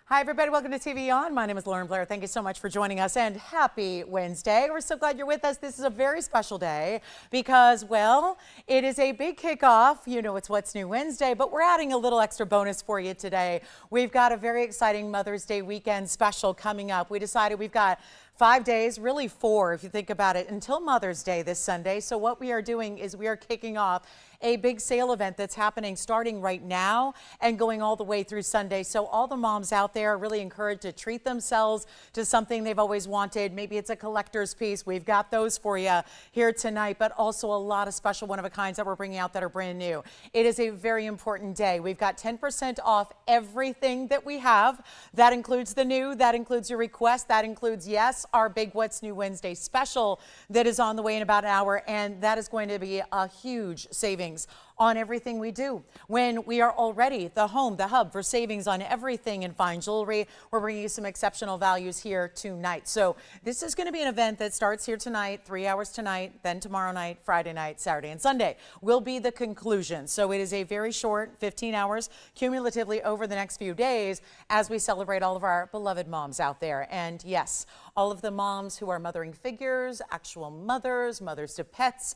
Hi, everybody. Welcome to TVON. My name is Blair. Thank you so much for joining us and happy Wednesday. We're so glad you're with us. This is a very special day because, well, it is a big kickoff. You know, it's What's New Wednesday, but we're adding a little extra bonus for you today. We've got a very exciting Mother's Day weekend special coming up. We decided we've got 5 days, really 4 if you think about it, until Mother's Day this Sunday. So what we are doing is we are kicking off a big sale event that's happening starting right now and going all the way through Sunday. So all the moms out there are really encouraged to treat themselves to something they've always wanted. Maybe it's a collector's piece. We've got those for you here tonight, but also a lot of special one-of-a-kinds that we're bringing out that are brand new. It is a very important day. We've got 10% off everything that we have. That includes the new, that includes your request, that includes, yes, our big What's New Wednesday special that is on the way in about an hour, and that is going to be a huge savings on everything we do. When we are already the home, the hub for savings on everything in fine jewelry, we're bringing you some exceptional values here tonight. So this is going to be an event that starts here tonight, 3 hours tonight, then tomorrow night, Friday night, Saturday, and Sunday will be the conclusion. So it is a very short 15 hours cumulatively over the next few days as we celebrate all of our beloved moms out there. And yes, all of the moms who are mothering figures, actual mothers, mothers to pets,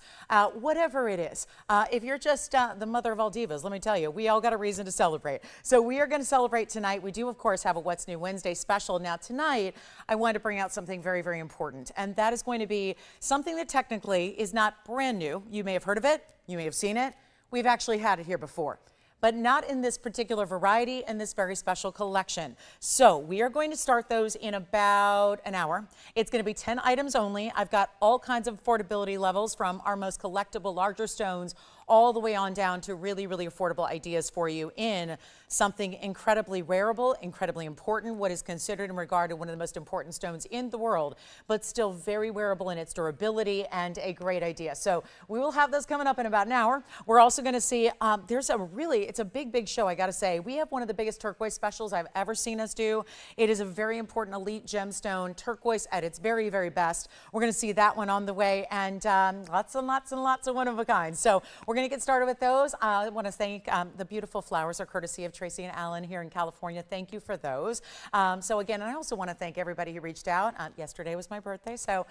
whatever it is. If you're just the mother of all divas, let me tell you, we all got a reason to celebrate. So we are going to celebrate tonight. We do, of course, have a What's New Wednesday special. Now, tonight, I wanted to bring out something very, very important, and that is going to be something that technically is not brand new. You may have heard of it. You may have seen it. We've actually had it here before, but not in this particular variety in this very special collection. So we are going to start those in about an hour. It's going to be 10 items only. I've got all kinds of affordability levels from our most collectible larger stones all the way on down to really, really affordable ideas for you in something incredibly wearable, incredibly important, what is considered and regarded one of the most important stones in the world, but still very wearable in its durability and a great idea. So we will have those coming up in about an hour. We're also going to see, it's a big, big show, I got to say. We have one of the biggest turquoise specials I've ever seen us do. It is a very important elite gemstone, turquoise at its very, very best. We're going to see that one on the way, and lots and lots and lots of one-of-a-kinds. So we're going to get started with those. I want to thank the beautiful flowers are courtesy of Tracy and Alan here in California. Thank you for those. So again, I also want to thank everybody who reached out. Yesterday was my birthday, so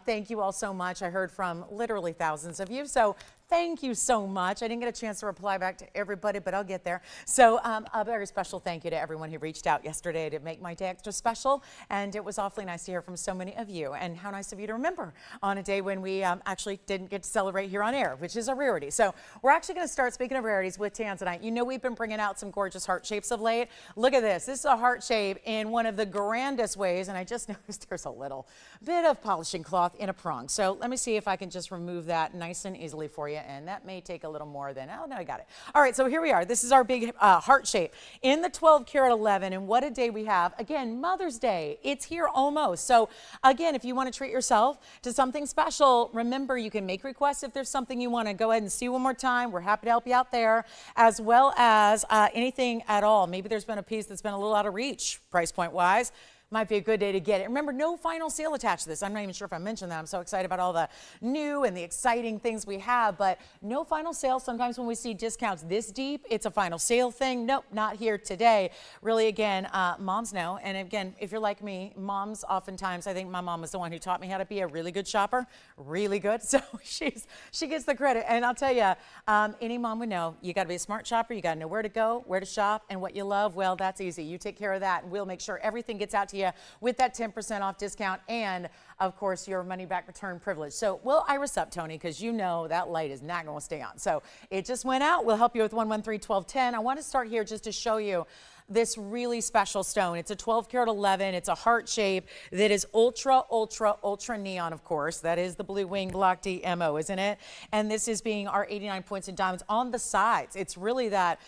thank you all so much. I heard from literally thousands of you, so thank you so much. I didn't get a chance to reply back to everybody, but I'll get there. So a very special thank you to everyone who reached out yesterday to make my day extra special. And it was awfully nice to hear from so many of you. And how nice of you to remember on a day when we actually didn't get to celebrate here on air, which is a rarity. So we're actually going to start, speaking of rarities, with Tanzanite. You know we've been bringing out some gorgeous heart shapes of late. Look at this. This is a heart shape in one of the grandest ways. And I just noticed there's a little bit of polishing cloth in a prong. So let me see if I can just remove that nice and easily for you. And that may take a little more than, oh no, I got it. All right, so here we are. This is our big heart shape in the 12 karat 11, and what a day we have. Again, Mother's Day, it's here almost. So again, if you want to treat yourself to something special, remember you can make requests if there's something you want to go ahead and see one more time. We're happy to help you out there, as well as anything at all. Maybe there's been a piece that's been a little out of reach, price point wise. Might be a good day to get it. Remember, no final sale attached to this. I'm not even sure if I mentioned that. I'm so excited about all the new and the exciting things we have, but no final sale. Sometimes when we see discounts this deep, it's a final sale thing. Nope, not here today. Really, again, moms know. And again, if you're like me, moms oftentimes, I think my mom was the one who taught me how to be a really good shopper, really good. So she gets the credit. And I'll tell you, any mom would know, you got to be a smart shopper. You got to know where to go, where to shop, and what you love. Well, that's easy. You take care of that, and we'll make sure everything gets out to you with that 10% off discount and, of course, your money back return privilege. So we'll iris up, Tony, because you know that light is not going to stay on. So it just went out. We'll help you with 113-1210. I want to start here just to show you this really special stone. It's a 12 karat 11. It's a heart shape that is ultra, ultra, ultra neon, of course. That is the Blue Wing Block D MO, isn't it? And this is being our 89 points in diamonds on the sides. It's really that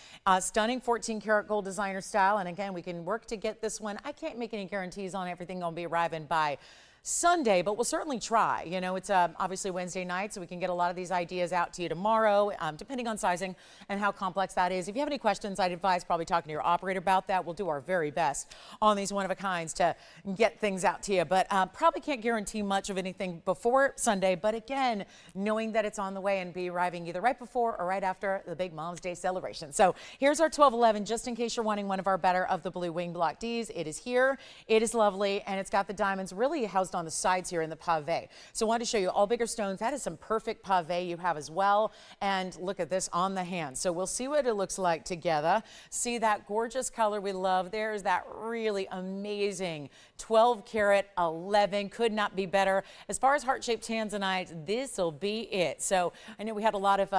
stunning 14 karat gold designer style. And again, we can work to get this one. I can't make any guarantees on everything going to be arriving by Sunday, but we'll certainly try. You know, it's obviously Wednesday night, so we can get a lot of these ideas out to you tomorrow, depending on sizing and how complex that is. If you have any questions, I'd advise probably talking to your operator about that. We'll do our very best on these one-of-a-kinds to get things out to you, but probably can't guarantee much of anything before Sunday. But again, knowing that it's on the way and be arriving either right before or right after the big Mom's Day celebration. So here's our 1211, just in case you're wanting one of our better of the blue wing block Ds. It is here. It is lovely, and it's got the diamonds really housed on the sides here in the pave. So I wanted to show you all bigger stones. That is some perfect pave you have as well. And look at this on the hand. So we'll see what it looks like together. See that gorgeous color we love. There's that really amazing 12 karat 11. Could not be better. As far as heart-shaped Tanzanite, this will be it. So I know we had a lot of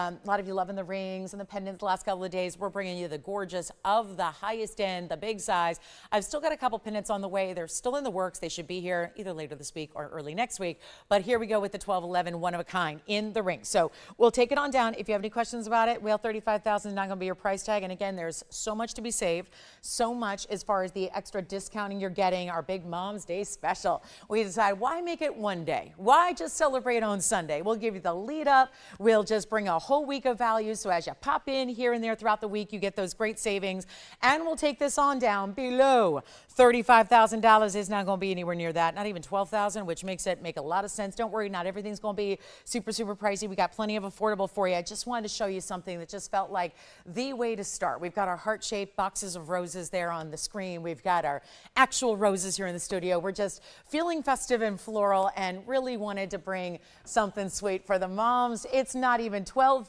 you loving the rings and the pendants the last couple of days. We're bringing you the gorgeous of the highest end, the big size. I've still got a couple pendants on the way. They're still in the works. They should be here either later this week or early next week. But here we go with the 1211, one of a kind in the ring. So we'll take it on down. If you have any questions about it, well, $35,000 is not going to be your price tag. And again, there's so much to be saved, so much as far as the extra discounting you're getting, our big Mom's Day special. We decide, why make it one day? Why just celebrate on Sunday? We'll give you the lead up. We'll just bring a whole week of value. So as you pop in here and there throughout the week, you get those great savings. And we'll take this on down below $35,000 is not going to be anywhere near that. Not even $12,000, which makes it make a lot of sense. Don't worry, not everything's going to be super, super pricey. We got plenty of affordable for you. I just wanted to show you something that just felt like the way to start. We've got our heart-shaped boxes of roses there on the screen. We've got our actual roses here in the studio. We're just feeling festive and floral and really wanted to bring something sweet for the moms. It's not even $12,000,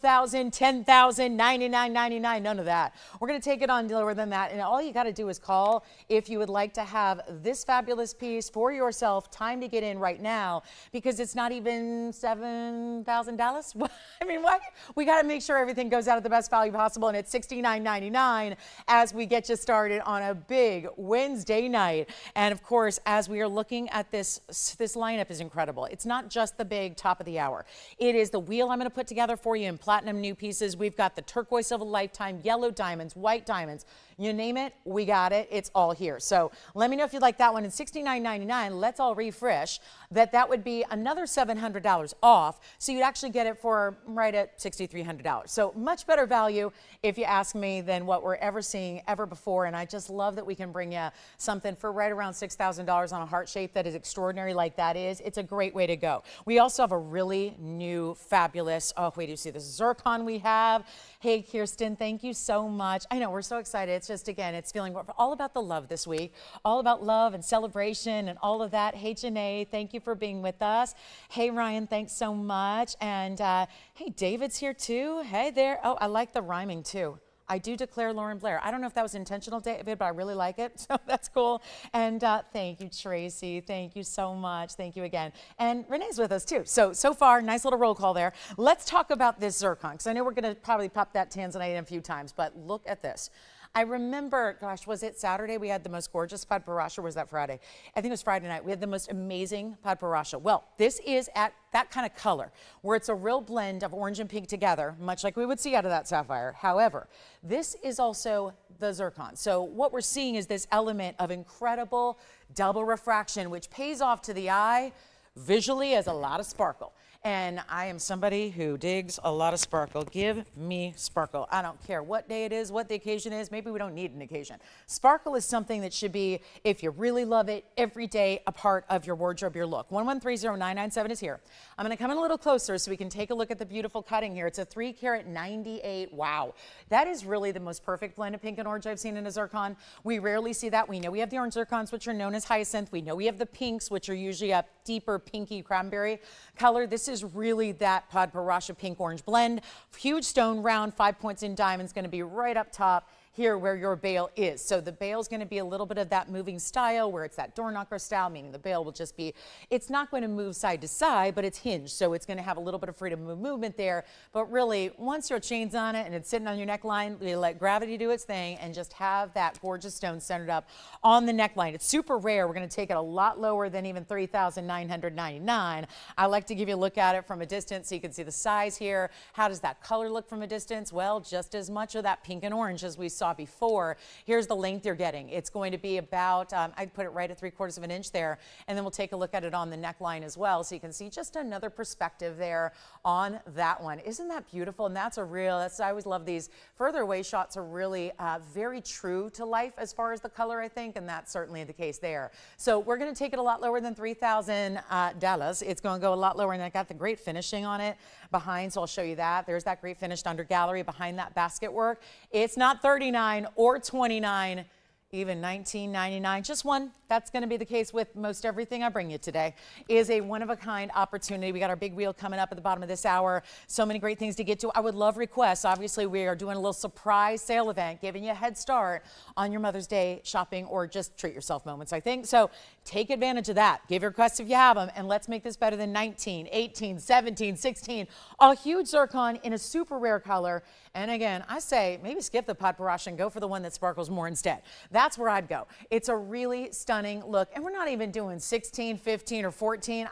$10,000, $99.99, none of that. We're going to take it on lower than that, and all you got to do is call if you would like to have this fabulous piece for yourself. Time to get in right now because it's not even $7,000. I mean, what? We got to make sure everything goes out at the best value possible, and it's $69.99 as we get you started on a big Wednesday night. And of course, as we are looking at this lineup is incredible. It's not just the big top of the hour. It is the wheel I'm going to put together for you in platinum new pieces. We've got the turquoise of a lifetime, yellow diamonds, white diamonds. You name it, we got it. It's all here. So let me know if you'd like that one. And $69.99, let's all refresh that would be another $700 off. So you'd actually get it for right at $6,300. So much better value, if you ask me, than what we're ever seeing ever before. And I just love that we can bring you something for right around $6,000 on a heart shape that is extraordinary like that is. It's a great way to go. We also have a really new, fabulous, oh, wait, do you see this Zircon we have? Hey, Kirsten, thank you so much. I know, we're so excited. It's just, again, it's feeling all about the love this week, all about love and celebration and all of that. Hey, Janae, thank you for being with us. Hey, Ryan, thanks so much. And hey, David's here too. Hey there. Oh, I like the rhyming too. I do declare Lauren Blair. I don't know if that was intentional, David, but I really like it, so that's cool. And thank you, Tracy. Thank you so much. Thank you again. And Renee's with us too. So far, nice little roll call there. Let's talk about this Zircon, because I know we're going to probably pop that Tanzanite in a few times, but look at this. I remember, gosh, was it Saturday? We had the most gorgeous padparash, or was that Friday? I think it was Friday night. We had the most amazing padparash. Well, this is at that kind of color, where it's a real blend of orange and pink together, much like we would see out of that sapphire. However, this is also the Zircon. So what we're seeing is this element of incredible double refraction, which pays off to the eye visually as a lot of sparkle. And I am somebody who digs a lot of sparkle. Give me sparkle. I don't care what day it is, what the occasion is. Maybe we don't need an occasion. Sparkle is something that should be, if you really love it, every day a part of your wardrobe, your look. 1130997 is here. I'm going to come in a little closer so we can take a look at the beautiful cutting here. It's a 3 karat 98. Wow. That is really the most perfect blend of pink and orange I've seen in a Zircon. We rarely see that. We know we have the orange Zircons, which are known as hyacinth. We know we have the pinks, which are usually a deeper pinky cranberry color. This is really that padparash pink orange blend. Huge stone round, 5 points in diamonds, going to be right up top here where your bail is. So the bail is going to be a little bit of that moving style where it's that door knocker style, meaning the bail will just be, it's not going to move side to side, but it's hinged. So it's going to have a little bit of freedom of movement there. But really, once your chain's on it and it's sitting on your neckline, you let gravity do its thing and just have that gorgeous stone centered up on the neckline. It's super rare. We're going to take it a lot lower than even $3,999. I like to give you a look at it from a distance so you can see the size here. How does that color look from a distance? Well, just as much of that pink and orange as we saw saw before. Here's the length you're getting. It's going to be about, I'd put it right at 3/4 of an inch there, and then we'll take a look at it on the neckline as well, so you can see just another perspective there on that one. Isn't that beautiful? And that's a real, I always love these further away shots are really very true to life as far as the color, I think, and that's certainly the case there. So we're going to take it a lot lower than $3,000. It's going to go a lot lower, and I got the great finishing on it behind, so I'll show you that. There's that great finished under gallery behind that basket work. It's not $39 or $29, even $19.99, just one. That's going to be the case with most everything I bring you today. Is a one-of-a-kind opportunity. We got our big wheel coming up at the bottom of this hour. So many great things to get to. I would love requests. Obviously, we are doing a little surprise sale event, giving you a head start on your Mother's Day shopping or just treat yourself moments, I think. So take advantage of that. Give your requests if you have them, and let's make this better than 19, 18, 17, 16. A huge zircon in a super rare color. And again, I say maybe skip the pot barrage and go for the one that sparkles more instead. That's where I'd go. It's a really stunning look, and we're not even doing 16, 15, or 14.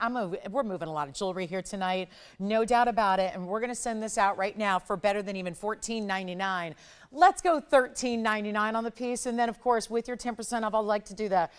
We're moving a lot of jewelry here tonight, no doubt about it, and we're going to send this out right now for better than even $14.99. Let's go $13.99 on the piece, and then of course with your 10% off, I like to do the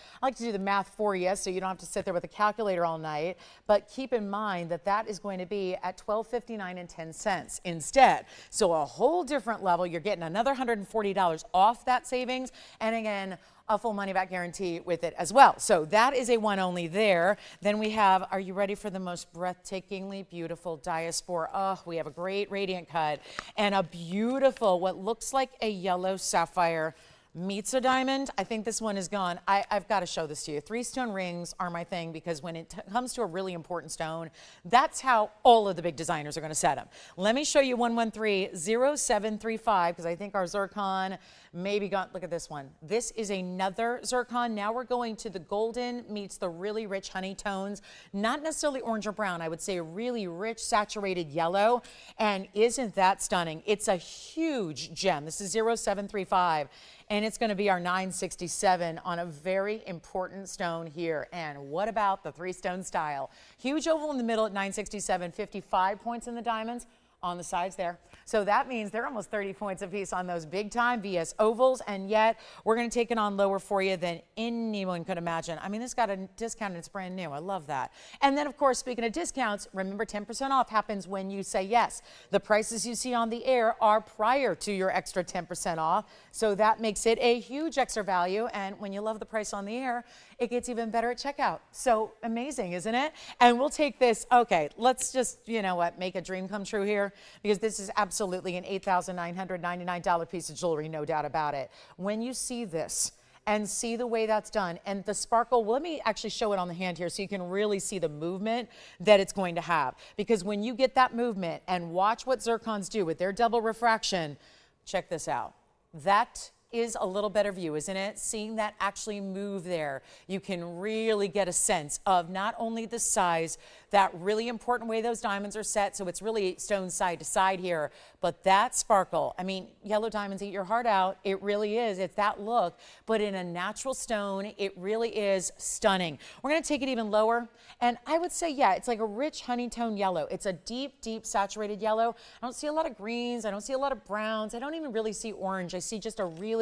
math for you, so you don't have to sit there with a calculator all night. But keep in mind that that is going to be at $12.59 instead. So a whole different level. You're getting another $140 off that savings, and again, a full money back guarantee with it as well. So that is a one only there. Then we have, are you ready for the most breathtakingly beautiful diaspore? Oh, we have a great radiant cut and a beautiful, what looks like a yellow sapphire meets a diamond. I think this one is gone. I've got to show this to you. 3-stone rings are my thing, because when it comes to a really important stone, that's how all of the big designers are going to set them. Let me show you 1130735, because I think our zircon maybe got, look at this one. This is another zircon. Now we're going to the golden meets the really rich honey tones, not necessarily orange or brown. I would say a really rich saturated yellow. And isn't that stunning? It's a huge gem. This is 0735. And it's going to be our 967 on a very important stone here. And what about the 3-stone style? Huge oval in the middle at 967, 55 points in the diamonds on the sides there. So that means they're almost 30 points apiece on those big time VS ovals, and yet we're going to take it on lower for you than anyone could imagine. I mean, this got a discount and it's brand new. I love that. And then of course, speaking of discounts, remember 10% off happens when you say yes. The prices you see on the air are prior to your extra 10% off. So that makes it a huge extra value. And when you love the price on the air, it gets even better at checkout. So amazing, isn't it? And we'll take this, okay, let's just, you know what, make a dream come true here, because this is absolutely an $8,999 piece of jewelry, no doubt about it. When you see this and see the way that's done and the sparkle, well, let me actually show it on the hand here so you can really see the movement that it's going to have. Because when you get that movement and watch what zircons do with their double refraction, check this out. That is a little better view, isn't it? Seeing that actually move there, you can really get a sense of not only the size, that really important way those diamonds are set, so it's really stone side to side here, but that sparkle, I mean, yellow diamonds eat your heart out. It really is. It's that look, but in a natural stone, it really is stunning. We're going to take it even lower, and I would say, yeah, it's like a rich honey tone yellow. It's a deep, deep saturated yellow. I don't see a lot of greens. I don't see a lot of browns. I don't even really see orange. I see just a really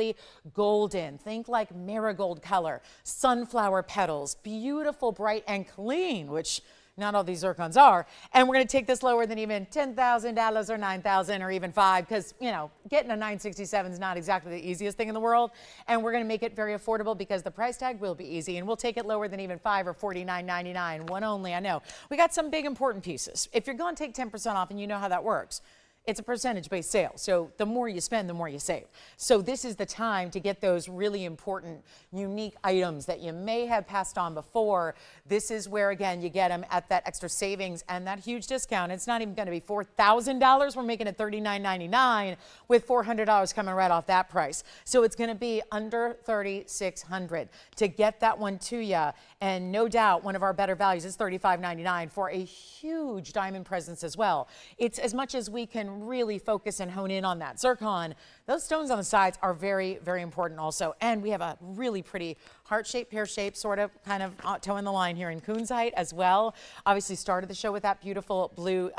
golden, think like marigold color, sunflower petals, beautiful, bright, and clean, which not all these zircons are. And we're going to take this lower than even $10,000 or $9,000 or even $5,000, because, you know, getting a 967 is not exactly the easiest thing in the world. And we're going to make it very affordable because the price tag will be easy. And we'll take it lower than even $5,000 or $49.99. One only, I know. We got some big important pieces. If you're going to take 10% off, and you know how that works, it's a percentage-based sale. So the more you spend, the more you save. So this is the time to get those really important, unique items that you may have passed on before. This is where, again, you get them at that extra savings and that huge discount. It's not even going to be $4,000. We're making it $39.99 with $400 coming right off that price. So it's going to be under $3,600 to get that one to you. And no doubt, one of our better values is $35.99 for a huge diamond presence as well. It's as much as we can really focus and hone in on that zircon. Those stones on the sides are very, very important also. And we have a really pretty heart-shaped, pear-shaped, sort of kind of toe in the line here in Kunzite as well. Obviously started the show with that beautiful blue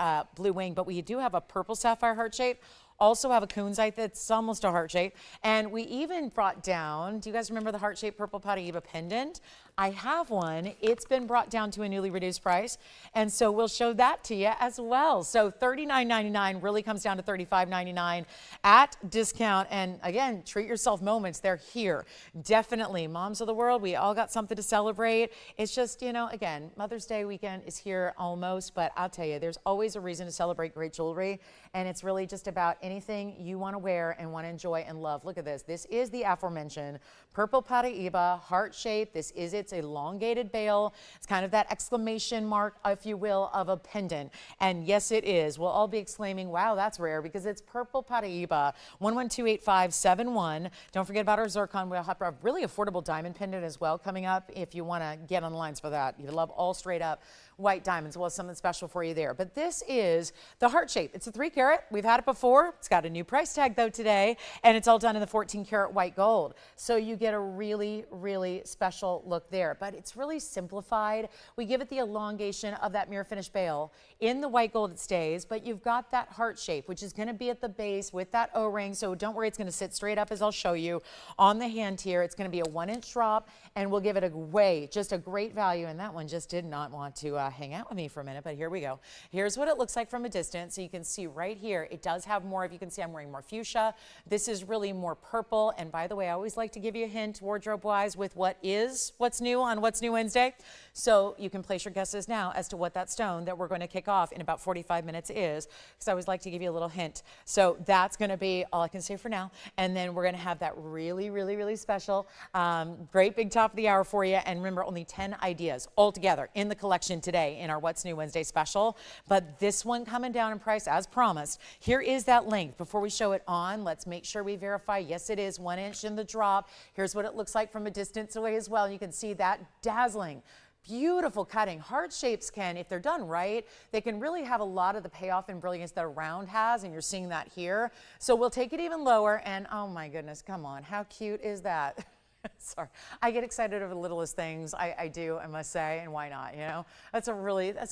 wing, but we do have a purple sapphire heart shape. Also have a Kunzite that's almost a heart shape. And we even brought down, do you guys remember the heart-shaped purple paraiba pendant? I have one. It's been brought down to a newly reduced price. And so we'll show that to you as well. So $39.99 really comes down to $35.99 at discount. And again, treat yourself moments. They're here. Definitely. Moms of the world, we all got something to celebrate. It's just, you know, again, Mother's Day weekend is here almost, but I'll tell you, there's always a reason to celebrate great jewelry. And it's really just about anything you want to wear and want to enjoy and love. Look at this. This is the aforementioned purple paraiba, heart shape. This is its elongated bail. It's kind of that exclamation mark, if you will, of a pendant. And yes, it is. We'll all be exclaiming, wow, that's rare, because it's purple paraiba. 1128571. Don't forget about our Zircon. We'll have a really affordable diamond pendant as well coming up if you want to get on the lines for that. You love all straight up white diamonds. We'll have something special for you there. But this is the heart shape. It's a 3 carat. We've had it before. It's got a new price tag though today, and it's all done in the 14 karat white gold. So you get a really, really special look there. But it's really simplified. We give it the elongation of that mirror finish bail. In the white gold it stays, but you've got that heart shape, which is going to be at the base with that O-ring. So don't worry, it's going to sit straight up as I'll show you on the hand here. It's going to be a 1-inch drop, and we'll give it just a great value. And that one just did not want to hang out with me for a minute, but here we go. Here's what it looks like from a distance. So you can see right here, it does have more, if you can see I'm wearing more fuchsia. This is really more purple. And by the way, I always like to give you a hint wardrobe wise with what's new on What's New Wednesday. So you can place your guesses now as to what that stone that we're going to kick off in about 45 minutes is, because I always like to give you a little hint. So that's going to be all I can say for now. And then we're going to have that really, really, really special, great big top of the hour for you. And remember, only 10 ideas altogether in the collection today in our What's New Wednesday special, but this one coming down in price as promised. Here is that length. Before we show it on, let's make sure we verify. Yes, it is 1 inch in the drop. Here's what it looks like from a distance away as well. You can see that dazzling, beautiful cutting. Heart shapes can, if they're done right, they can really have a lot of the payoff and brilliance that a round has, and you're seeing that here. So we'll take it even lower, and oh my goodness, come on, how cute is that? Sorry, I get excited over the littlest things. I do, I must say, and why not, you know? That's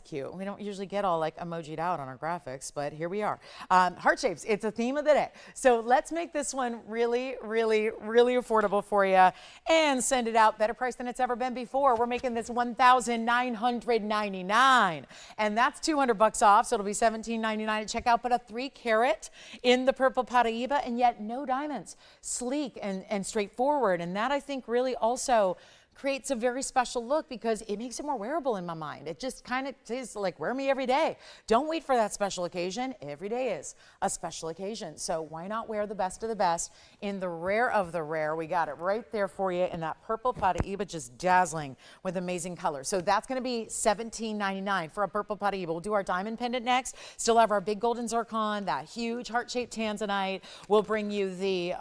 cute. We don't usually get all like emojied out on our graphics, but here we are. Heart shapes, it's a theme of the day. So let's make this one really, really, really affordable for you and send it out better price than it's ever been before. We're making this $1,999, and that's $200 off, so it'll be $1,799 at checkout, but a 3 carat in the purple paraiba, and yet no diamonds. Sleek and straightforward, and that I think really also creates a very special look because it makes it more wearable in my mind. It just kind of is like, wear me every day. Don't wait for that special occasion. Every day is a special occasion. So why not wear the best of the best in the rare of the rare? We got it right there for you in that purple paraiba, just dazzling with amazing colors. So that's going to be $17.99 for a purple paraiba. We'll do our diamond pendant next. Still have our big golden zircon, that huge heart-shaped Tanzanite. We'll bring you the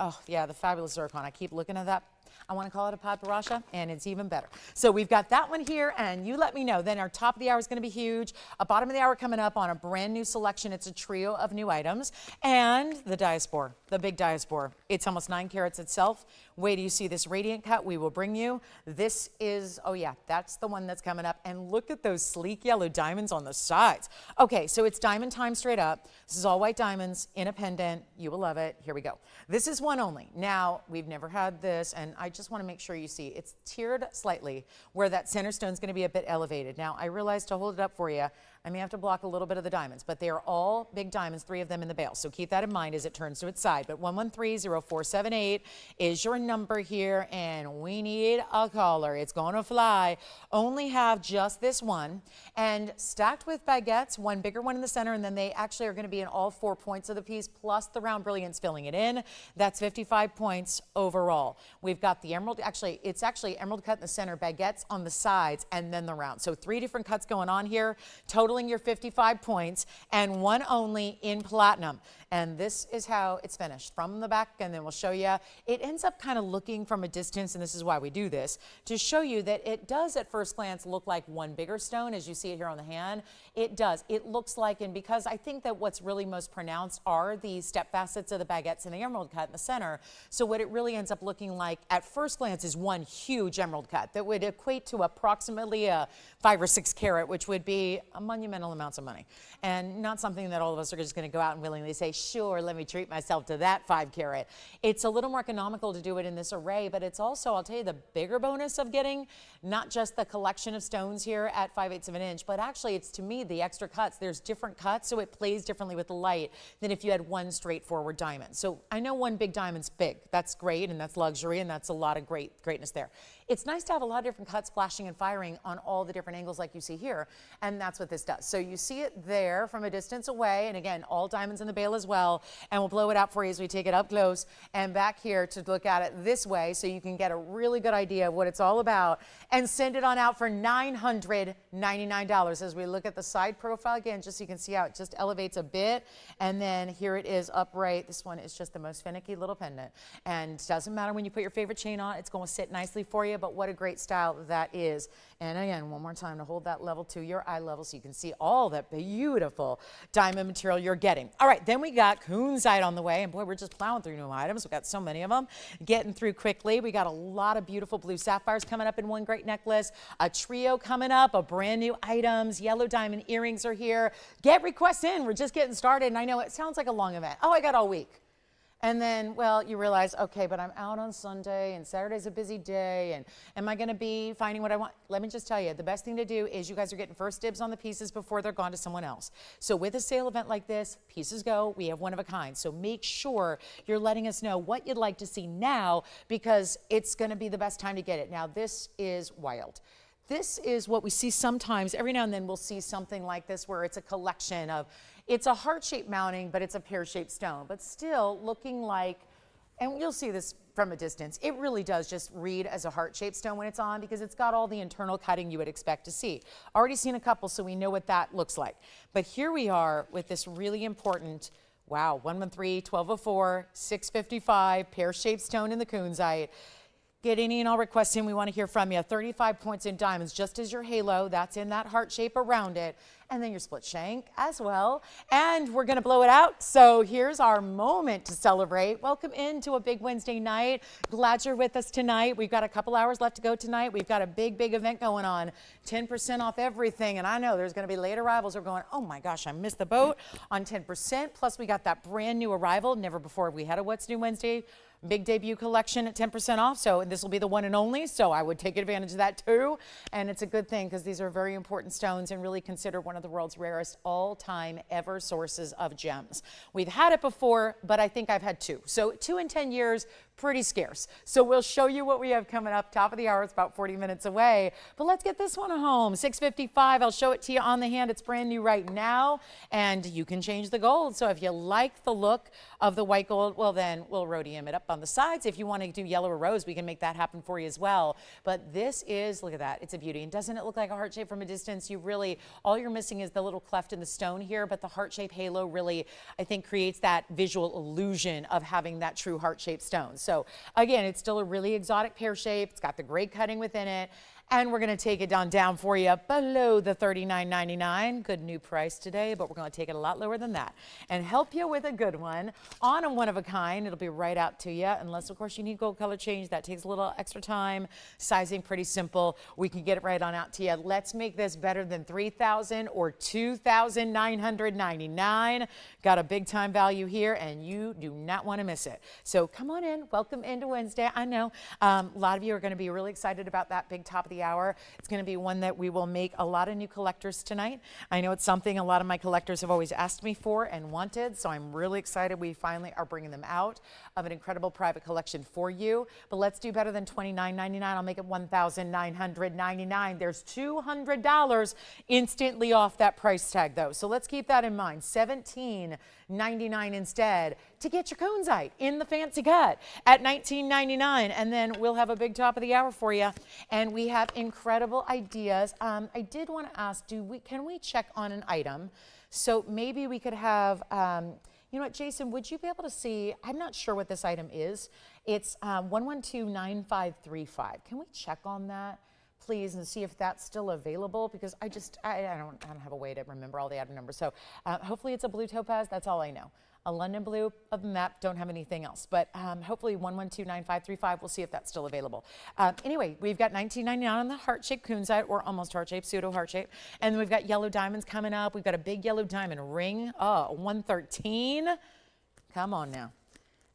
fabulous zircon. I keep looking at that. I want to call it a paparasha, and it's even better. So we've got that one here, and you let me know. Then our top of the hour is going to be huge. A bottom of the hour coming up on a brand new selection. It's a trio of new items. And the diaspore, the big diaspore. It's almost 9 carats itself. Wait till you see this radiant cut we will bring you. This is, oh yeah, that's the one that's coming up. And look at those sleek yellow diamonds on the sides. Okay, so it's diamond time straight up. This is all white diamonds in a pendant. You will love it. Here we go. This is one only. Now, we've never had this, and I just want to make sure you see it's tiered slightly where that center stone is going to be a bit elevated. Now, I realize to hold it up for you, I may have to block a little bit of the diamonds, but they are all big diamonds, 3 of them in the bail. So keep that in mind as it turns to its side. But 1130478 is your number here, and we need a caller. It's going to fly. Only have just this one, and stacked with baguettes, one bigger one in the center, and then they actually are going to be in all 4 points of the piece, plus the round brilliance filling it in. That's 55 points overall. We've got the emerald, it's actually emerald cut in the center, baguettes on the sides, and then the round. So 3 different cuts going on here, totaling your 55 points, and one only in platinum. And this is how it's finished from the back, and then we'll show you. It ends up kind of looking from a distance, and this is why we do this, to show you that it does at first glance look like one bigger stone, as you see it here on the hand. It does. It looks like, and because I think that what's really most pronounced are the step facets of the baguettes and the emerald cut in the center. So what it really ends up looking like at first glance is one huge emerald cut that would equate to approximately a 5 or 6 carat, which would be a monumental amounts of money, and not something that all of us are just going to go out and willingly say, sure, let me treat myself to that 5 carat. It's a little more economical to do it in this array, but it's also, I'll tell you, the bigger bonus of getting not just the collection of stones here at 5/8 of an inch, but actually it's, to me, the extra cuts. There's different cuts, so it plays differently with the light than if you had one straightforward diamond. So I know one big diamond's big. That's great, and that's luxury, and that's a lot of greatness there. It's nice to have a lot of different cuts flashing and firing on all the different angles like you see here, and that's what this does. So you see it there from a distance away, and again, all diamonds in the bale as well, and we'll blow it out for you as we take it up close and back here to look at it this way so you can get a really good idea of what it's all about, and send it on out for $999 as we look at the side profile again, just so you can see how it just elevates a bit, and then here it is upright. This one is just the most finicky little pendant, and it doesn't matter when you put your favorite chain on, it's going to sit nicely for you, but what a great style that is. And again, one more time to hold that level to your eye level so you can see all that beautiful diamond material you're getting. All right, then we got Kunzite on the way, and boy, we're just plowing through new items. We've got so many of them, getting through quickly. We got a lot of beautiful blue sapphires coming up in one great necklace, a trio coming up, a brand new items, yellow diamond earrings are here. Get requests in, we're just getting started, and I know it sounds like a long event. Oh, I got all week. And then, well, you realize, okay, but I'm out on Sunday, and Saturday's a busy day, and am I going to be finding what I want? Let me just tell you, the best thing to do is you guys are getting first dibs on the pieces before they're gone to someone else. So with a sale event like this, pieces go, we have one of a kind. So make sure you're letting us know what you'd like to see now, because it's going to be the best time to get it. Now, this is wild. This is what we see sometimes. Every now and then we'll see something like this where it's a collection of, it's a heart-shaped mounting, but it's a pear-shaped stone, but still looking like, and you'll see this from a distance, it really does just read as a heart-shaped stone when it's on, because it's got all the internal cutting you would expect to see. Already seen a couple, so we know what that looks like. But here we are with this really important, wow, 113, 1204, 655, pear-shaped stone in the Kunzite. Get any and all requests in. We want to hear from you. 35 points in diamonds, just as your halo. That's in that heart shape around it. And then your split shank as well. And we're going to blow it out. So here's our moment to celebrate. Welcome into a big Wednesday night. Glad you're with us tonight. We've got a couple hours left to go tonight. We've got a big event going on. 10% off everything. And I know there's going to be late arrivals who are going, oh my gosh, I missed the boat on 10%. Plus we got that brand new arrival. Never before have we had a What's New Wednesday big debut collection at 10% off, so this will be the one and only, so I would take advantage of that too. And it's a good thing, because these are very important stones and really considered one of the world's rarest all-time ever sources of gems. We've had it before, but I think I've had 2. So 2 in 10 years, pretty scarce. So we'll show you what we have coming up. Top of the hour, it's about 40 minutes away. But let's get this one home. 655, I'll show it to you on the hand. It's brand new right now, and you can change the gold. So if you like the look of the white gold, well then we'll rhodium it up on the sides. If you want to do yellow or rose, we can make that happen for you as well. But this is, look at that, it's a beauty. And doesn't it look like a heart shape from a distance? You really, all you're missing is the little cleft in the stone here, but the heart-shaped halo really, I think, creates that visual illusion of having that true heart-shaped stone. So again, it's still a really exotic pear shape. It's got the great cutting within it. And we're going to take it down for you below the $39.99. Good new price today, but we're going to take it a lot lower than that and help you with a good one on a one of a kind. It'll be right out to you, unless of course you need gold color change. That takes a little extra time. Sizing pretty simple. We can get it right on out to you. Let's make this better than $3,000 or $2,999. Got a big time value here, and you do not want to miss it. So come on in. Welcome into Wednesday. I know a lot of you are going to be really excited about that big top of the hour. It's going to be one that we will make a lot of new collectors tonight. I know it's something a lot of my collectors have always asked me for and wanted, so I'm really excited we finally are bringing them out of an incredible private collection for you. But let's do better than $29.99. I'll make it $1,999. There's $200 instantly off that price tag though, so let's keep that in mind. $17.99 instead to get your Kunzite in the fancy cut at $19.99, and then we'll have a big top of the hour for you. And we have incredible ideas. I did want to ask, can we check on an item? So maybe we could have, you know what, Jason, would you be able to see, I'm not sure what this item is. It's 1129535. Can we check on that, please, and see if that's still available? Because I don't have a way to remember all the item numbers. So hopefully it's a blue topaz. That's all I know. A London blue. Other than that, don't have anything else. But hopefully 1129535. We'll see if that's still available. Anyway, we've got $19.99 on the heart-shaped Kunzite, or almost heart-shaped, pseudo heart-shaped. And then we've got yellow diamonds coming up. We've got a big yellow diamond ring. 113. Come on now.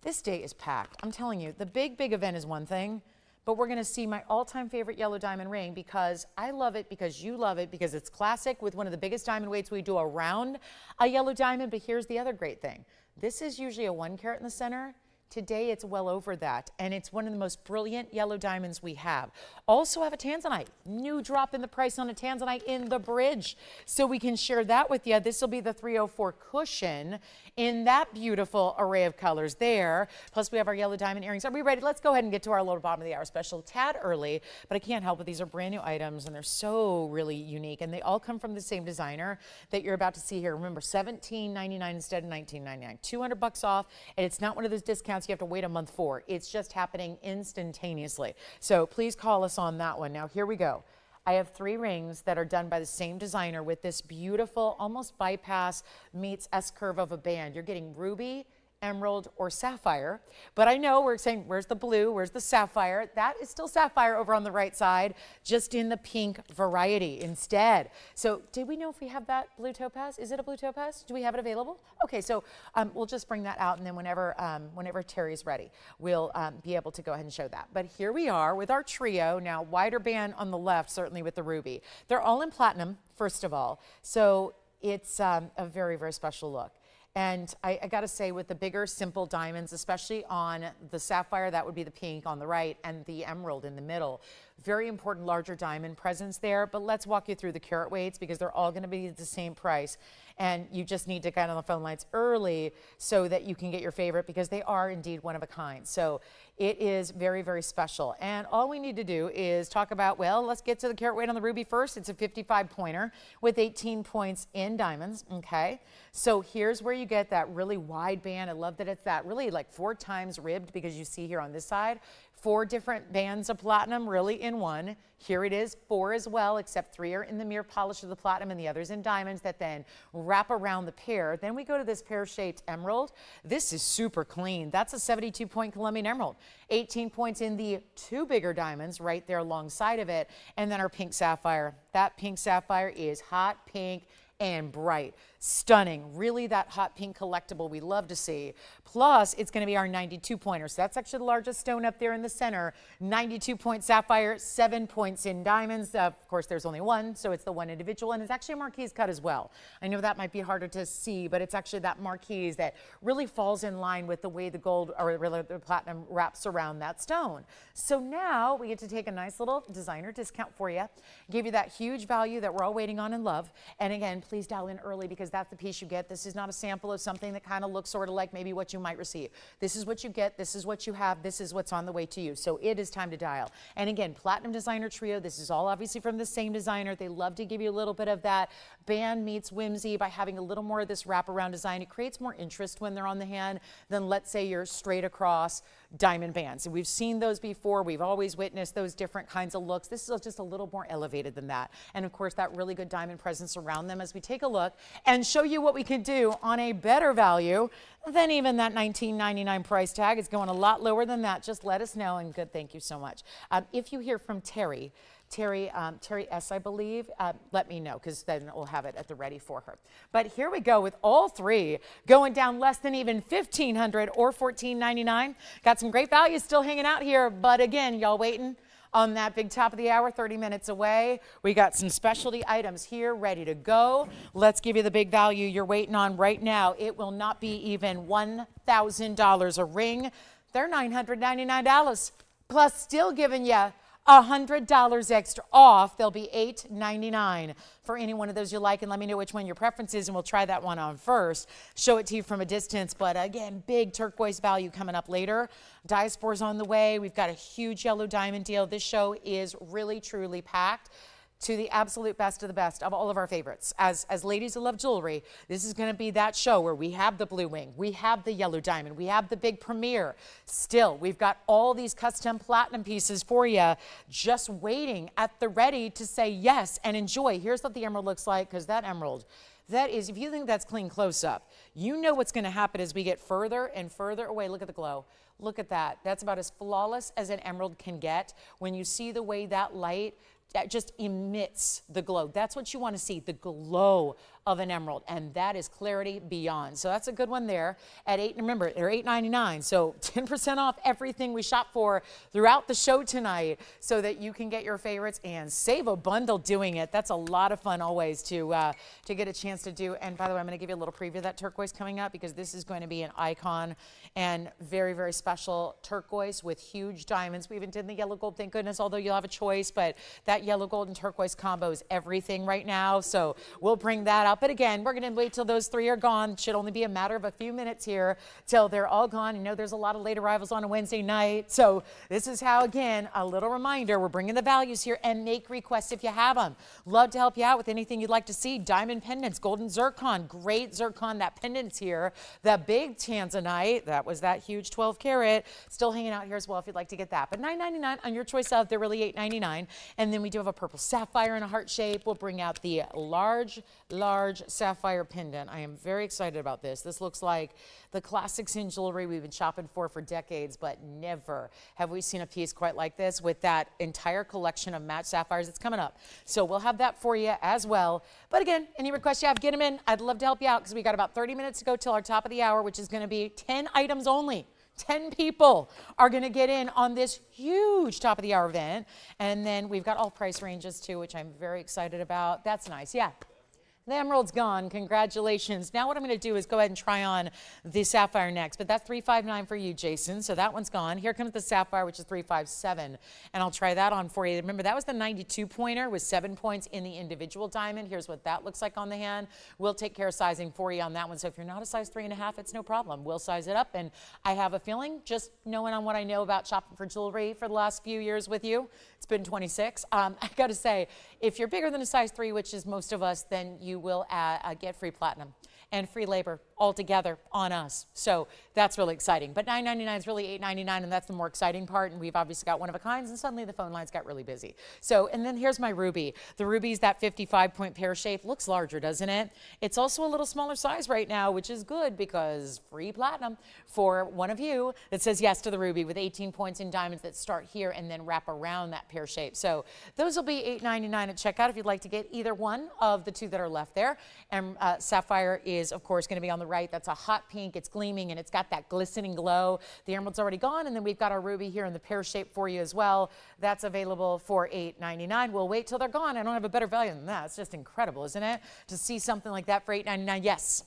This day is packed. I'm telling you, the big event is one thing, but we're going to see my all-time favorite yellow diamond ring because I love it, because you love it, because it's classic with one of the biggest diamond weights we do around a yellow diamond. But here's the other great thing. This is usually a 1 carat in the center. Today it's well over that, and it's one of the most brilliant yellow diamonds we have. Also have a Tanzanite. New drop in the price on a Tanzanite in the bridge. So we can share that with you. This will be the 304 cushion in that beautiful array of colors there. Plus we have our yellow diamond earrings. Are we ready? Let's go ahead and get to our lower bottom of the hour special tad early, but I can't help it. These are brand new items and they're so really unique, and they all come from the same designer that you're about to see here. Remember, $17.99 instead of $19.99. $200 off, and it's not one of those discounts you have to wait a month for. It's just happening instantaneously. So please call us on that one. Now here we go. I have 3 rings that are done by the same designer with this beautiful, almost bypass meets S-curve of a band. You're getting ruby, emerald, or sapphire. But I know we're saying, where's the blue? Where's the sapphire? That is still sapphire over on the right side, just in the pink variety instead. So did we know if we have that blue topaz? Is it a blue topaz? Do we have it available? Okay, so we'll just bring that out, and then whenever Terry's ready, we'll be able to go ahead and show that. But here we are with our trio. Now, wider band on the left, certainly with the ruby. They're all in platinum, first of all. So it's a very, very special look. And I got to say, with the bigger, simple diamonds, especially on the sapphire, that would be the pink on the right, and the emerald in the middle. Very important larger diamond presence there. But let's walk you through the carat weights because they're all going to be the same price. And you just need to get on the phone lines early so that you can get your favorite, because they are indeed one of a kind. So it is very, very special. And all we need to do is talk about, well, let's get to the carat weight on the ruby first. It's a 55 pointer with 18 points in diamonds. Okay. So here's where you get that really wide band. I love that it's that really like 4 times ribbed, because you see here on this side, 4 different bands of platinum really in one. Here it is, 4 as well, except 3 are in the mirror polish of the platinum and the others in diamonds that then wrap around the pair. Then we go to this pear-shaped emerald. This is super clean. That's a 72-point Colombian emerald. 18 points in the 2 bigger diamonds right there alongside of it. And then our pink sapphire. That pink sapphire is hot pink and bright. Stunning. Really that hot pink collectible we love to see. Plus, it's going to be our 92 pointer. So that's actually the largest stone up there in the center. 92 point sapphire, 7 points in diamonds. Of course, there's only one, so it's the one individual, and it's actually a marquise cut as well. I know that might be harder to see, but it's actually that marquise that really falls in line with the way the gold or really the platinum wraps around that stone. So now we get to take a nice little designer discount for you, give you that huge value that we're all waiting on and love. And again, please dial in early, because that's the piece you get. This is not a sample of something that kind of looks sort of like maybe what you might receive. This is what you get. This is what you have. This is what's on the way to you. So it is time to dial. And again, platinum designer trio. This is all obviously from the same designer. They love to give you a little bit of that band meets whimsy by having a little more of this wraparound design. It creates more interest when they're on the hand than, let's say, your straight across diamond bands. And we've seen those before. We've always witnessed those different kinds of looks. This is just a little more elevated than that. And of course, that really good diamond presence around them as we take a look and show you what we can do on a better value than even that $19.99 price tag. It's going a lot lower than that. Just let us know, and good, thank you so much. If you hear from Terry S, I believe, let me know, because then we'll have it at the ready for her. But here we go with all 3 going down less than even $1,500 or $14.99. Got some great values still hanging out here, but again, y'all waiting on that big top of the hour, 30 minutes away. We got some specialty items here ready to go. Let's give you the big value you're waiting on right now. It will not be even $1,000 a ring. They're $999, plus still giving you $100 extra off. They'll be $8.99 for any one of those you like, and let me know which one your preference is, and we'll try that one on first. Show it to you from a distance, but again, big turquoise value coming up later. Diaspore's on the way. We've got a huge yellow diamond deal. This show is really, truly packed to the absolute best of the best of all of our favorites. As ladies who love jewelry, this is going to be that show where we have the blue wing, we have the yellow diamond, we have the big premiere. Still, we've got all these custom platinum pieces for you just waiting at the ready to say yes and enjoy. Here's what the emerald looks like, because that emerald, that is, if you think that's clean close up, you know what's going to happen as we get further and further away. Look at the glow. Look at that. That's about as flawless as an emerald can get. When you see the way that light that just emits the glow. That's what you want to see, the glow of an emerald, and that is clarity beyond. So that's a good one there at remember, they're $8.99, so 10% off everything we shop for throughout the show tonight so that you can get your favorites and save a bundle doing it. That's a lot of fun always to get a chance to do. And by the way, I'm going to give you a little preview of that turquoise coming up because this is going to be an icon and very, very special turquoise with huge diamonds. We even did the yellow gold, thank goodness, although you'll have a choice, but that yellow gold and turquoise combo is everything right now. So we'll bring that up. But again, we're going to wait till those three are gone. Should only be a matter of a few minutes here till they're all gone. You know, there's a lot of late arrivals on a Wednesday night. So this is how, again, a little reminder, we're bringing the values here, and make requests if you have them. Love to help you out with anything you'd like to see. Diamond pendants, golden zircon, great zircon. That pendant's here. The big Tanzanite, that was that huge 12 karat, still hanging out here as well if you'd like to get that. But $9.99 on your choice of, they're really $8.99. And then we do have a purple sapphire in a heart shape. We'll bring out the large sapphire pendant. I am very excited about this. This looks like the classics in jewelry we've been shopping for decades, but never have we seen a piece quite like this with that entire collection of matched sapphires. It's coming up. So we'll have that for you as well. But again, any requests you have, get them in. I'd love to help you out because we got about 30 minutes to go till our top of the hour, which is going to be 10 items only. 10 people are going to get in on this huge top of the hour event. And then we've got all price ranges too, which I'm very excited about. That's nice. Yeah. The emerald's gone. Congratulations. Now what I'm going to do is go ahead and try on the sapphire next, but that's $359 for you, Jason. So that one's gone. Here comes the sapphire, which is $357, and I'll try that on for you. Remember, that was the 92 pointer with 7 points in the individual diamond. Here's what that looks like on the hand. We'll take care of sizing for you on that one. So if you're not a size 3.5, it's no problem. We'll size it up, and I have a feeling, just knowing on what I know about shopping for jewelry for the last few years with you, it's been 26. I got to say, if you're bigger than a size 3, which is most of us, then you will get free platinum and free labor all together on us. So that's really exciting. But $9.99 is really $8.99, and that's the more exciting part. And we've obviously got one of a kinds, and suddenly the phone lines got really busy. So, and then here's my ruby. The ruby's that 55-point pear shape. Looks larger, doesn't it? It's also a little smaller size right now, which is good because free platinum for one of you that says yes to the ruby with 18 points in diamonds that start here and then wrap around that pear shape. So those will be $8.99 at checkout if you'd like to get either one of the two that are left there. And sapphire is, of course, going to be on the right. That's a hot pink. It's gleaming, and it's got that glistening glow. The emerald's already gone, and then we've got our ruby here in the pear shape for you as well. That's available for $8.99. We'll wait till they're gone. I don't have a better value than that. It's just incredible, isn't it? To see something like that for $8.99. Yes.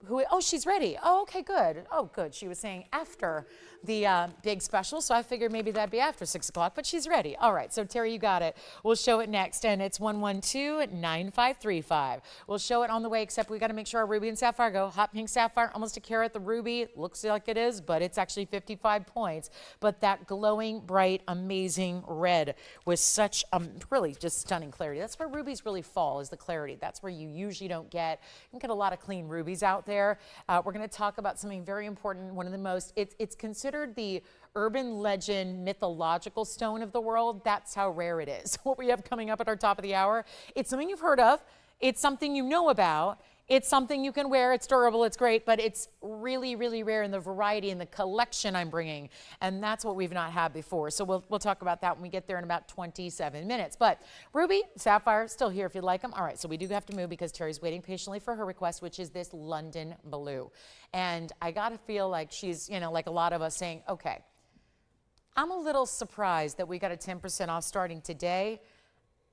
Who? Oh, she's ready. Oh, okay, good. Oh, good. She was saying after the big special, so I figured maybe that'd be after 6 o'clock, but she's ready. All right, so Terry, you got it. We'll show it next, and it's 112-9535. We'll show it on the way, except we got to make sure our ruby and sapphire go. Hot pink sapphire, almost a carat. The ruby looks like it is, but it's actually 55 points. But that glowing, bright, amazing red with such really just stunning clarity. That's where rubies really fall, is the clarity. That's where you usually don't get. You can get a lot of clean rubies out there. We're going to talk about something very important, one of the most, it's considered the urban legend mythological stone of the world. That's how rare it is. What we have coming up at our top of the hour, it's something you've heard of, it's something you know about, it's something you can wear, it's durable, it's great, but it's really, really rare in the variety and the collection I'm bringing, and that's what we've not had before. So we'll talk about that when we get there in about 27 minutes. But ruby, sapphire, still here if you'd like them. All right, so we do have to move because Terry's waiting patiently for her request, which is this London blue. And I got to feel like she's, you know, like a lot of us saying, okay, I'm a little surprised that we got a 10% off starting today.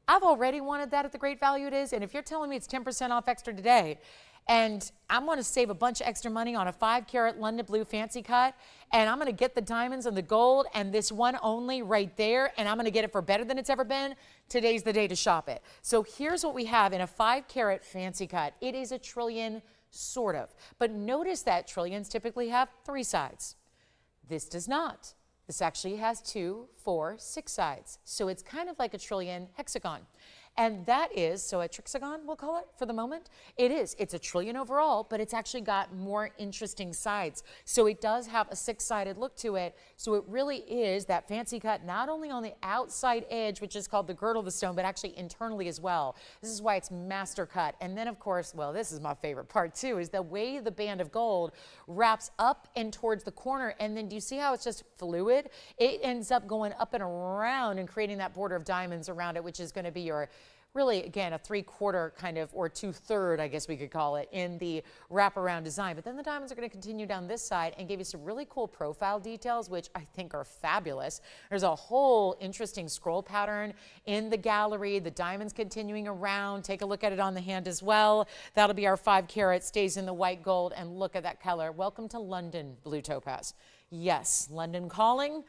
I've already wanted that at the great value it is, and if you're telling me it's 10% off extra today, and I'm going to save a bunch of extra money on a 5-carat London blue fancy cut, and I'm going to get the diamonds and the gold and this one only right there, and I'm going to get it for better than it's ever been, today's the day to shop it. So here's what we have in a 5-carat fancy cut. It is a trillion, sort of, but notice that trillions typically have 3 sides. This does not. This actually has 2, 4, 6 sides. So it's kind of like a trillion hexagon. And that is, so a trixagon, we'll call it for the moment. It is. It's a trillion overall, but it's actually got more interesting sides. So it does have a six-sided look to it. So it really is that fancy cut, not only on the outside edge, which is called the girdle of the stone, but actually internally as well. This is why it's master cut. And then, of course, well, this is my favorite part too, is the way the band of gold wraps up and towards the corner. And then do you see how it's just fluid? It ends up going up and around and creating that border of diamonds around it, which is going to be your really, again, a 3/4 kind of, or 2/3, I guess we could call it, in the wraparound design. But then the diamonds are going to continue down this side and give you some really cool profile details, which I think are fabulous. There's a whole interesting scroll pattern in the gallery, the diamonds continuing around. Take a look at it on the hand as well. That'll be our 5 carat, stays in the white gold, and look at that color. Welcome to London, blue topaz. Yes, London calling.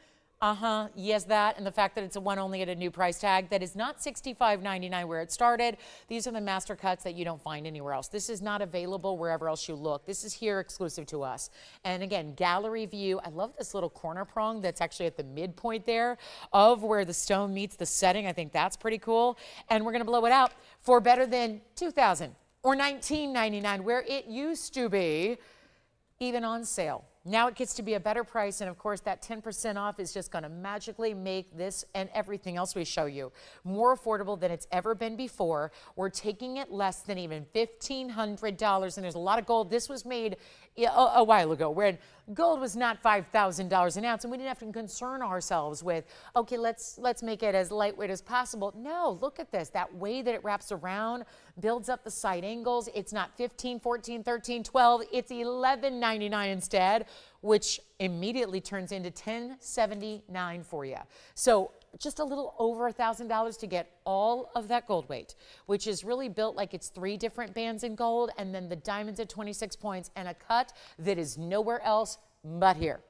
Yes, that, and the fact that it's a one only at a new price tag that is not $65.99 where it started. These are the master cuts that you don't find anywhere else. This is not available wherever else you look. This is here exclusive to us. And again, gallery view. I love this little corner prong that's actually at the midpoint there of where the stone meets the setting. I think that's pretty cool. And we're going to blow it out for better than $2,000 or $19.99 where it used to be even on sale. Now it gets to be a better price, and of course that 10% off is just going to magically make this and everything else we show you more affordable than it's ever been before. We're taking it less than even $1,500, and there's a lot of gold. This was made a while ago when gold was not $5,000 an ounce, and we didn't have to concern ourselves with, okay, let's make it as lightweight as possible. No, look at this. That way that it wraps around, builds up the side angles. It's not 15, 14, 13, 12. It's $11.99 instead, which immediately turns into $10.79 for you. So just a little over $1,000 to get all of that gold weight, which is really built like it's 3 different bands in gold, and then the diamonds at 26 points and a cut that is nowhere else but here.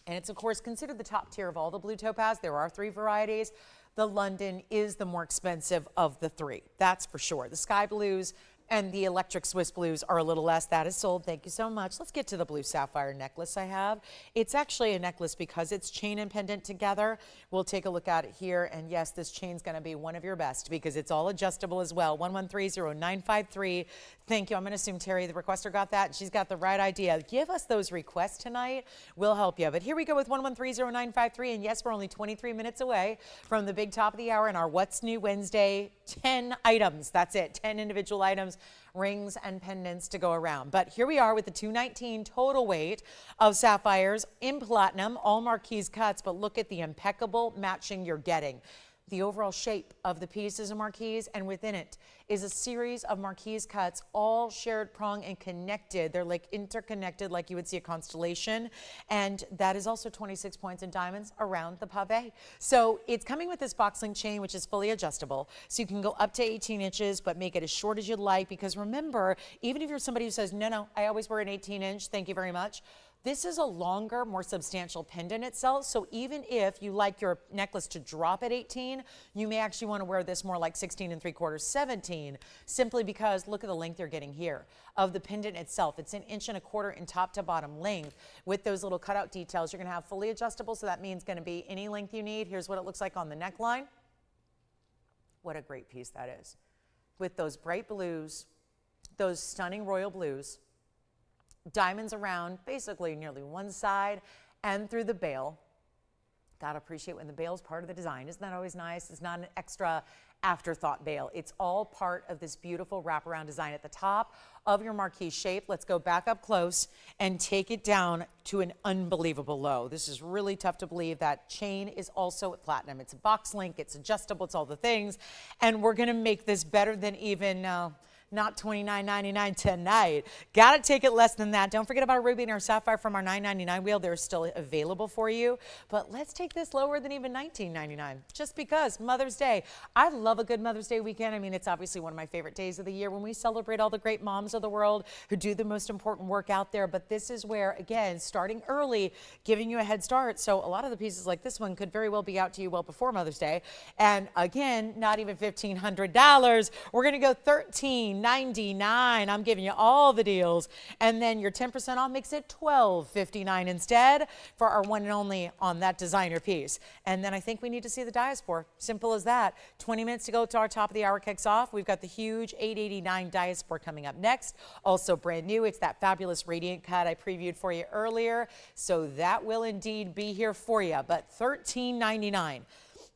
And it's, of course, considered the top tier of all the blue topaz. There are 3 varieties. The London is the more expensive of the 3. That's for sure. The sky blues and the electric Swiss blues are a little less. That is sold. Thank you so much. Let's get to the blue sapphire necklace I have. It's actually a necklace because it's chain and pendant together. We'll take a look at it here. And yes, this chain's going to be one of your best because it's all adjustable as well. 1130953. Thank you. I'm going to assume Terry, the requester, got that. She's got the right idea. Give us those requests tonight. We'll help you. But here we go with 1130953. And yes, we're only 23 minutes away from the big top of the hour in our What's New Wednesday. 10 items. That's it. 10 individual items, rings and pendants to go around. But here we are with the 219 total weight of sapphires in platinum, all marquee cuts, but look at the impeccable matching you're getting. The overall shape of the piece is a marquise, and within it is a series of marquise cuts, all shared prong and connected. They're like interconnected like you would see a constellation, and that is also 26 points in diamonds around the pave. So it's coming with this box link chain, which is fully adjustable, so you can go up to 18 inches, but make it as short as you'd like, because remember, even if you're somebody who says, no, I always wear an 18-inch, thank you very much, this is a longer, more substantial pendant itself, so even if you like your necklace to drop at 18, you may actually want to wear this more like 16 3/4, 17, simply because look at the length you're getting here of the pendant itself. It's 1 1/4 in top to bottom length with those little cutout details. You're going to have fully adjustable, so that means going to be any length you need. Here's what it looks like on the neckline. What a great piece that is. With those bright blues, those stunning royal blues, diamonds around basically nearly one side and through the bail. Gotta appreciate when the bail is part of the design. Isn't that always nice? It's not an extra afterthought bail. It's all part of this beautiful wraparound design at the top of your marquee shape. Let's go back up close and take it down to an unbelievable low. This is really tough to believe. That chain is also platinum. It's a box link, it's adjustable, it's all the things. And we're gonna make this better than even not $29.99 tonight. Got to take it less than that. Don't forget about our ruby and our sapphire from our $9.99 wheel. They're still available for you. But let's take this lower than even $19.99 just because Mother's Day. I love a good Mother's Day weekend. I mean, it's obviously one of my favorite days of the year when we celebrate all the great moms of the world who do the most important work out there. But this is where, again, starting early, giving you a head start. So a lot of the pieces like this one could very well be out to you well before Mother's Day. And again, not even $1,500. We're going to go $13.99 $12.99. I'm giving you all the deals. And then your 10% off makes it $12.59 instead for our one and only on that designer piece. And then I think we need to see the diaspore. Simple as that. 20 minutes to go to our top of the hour kicks off. We've got the huge $889 diaspore coming up next. Also brand new. It's that fabulous radiant cut I previewed for you earlier. So that will indeed be here for you. But $13.99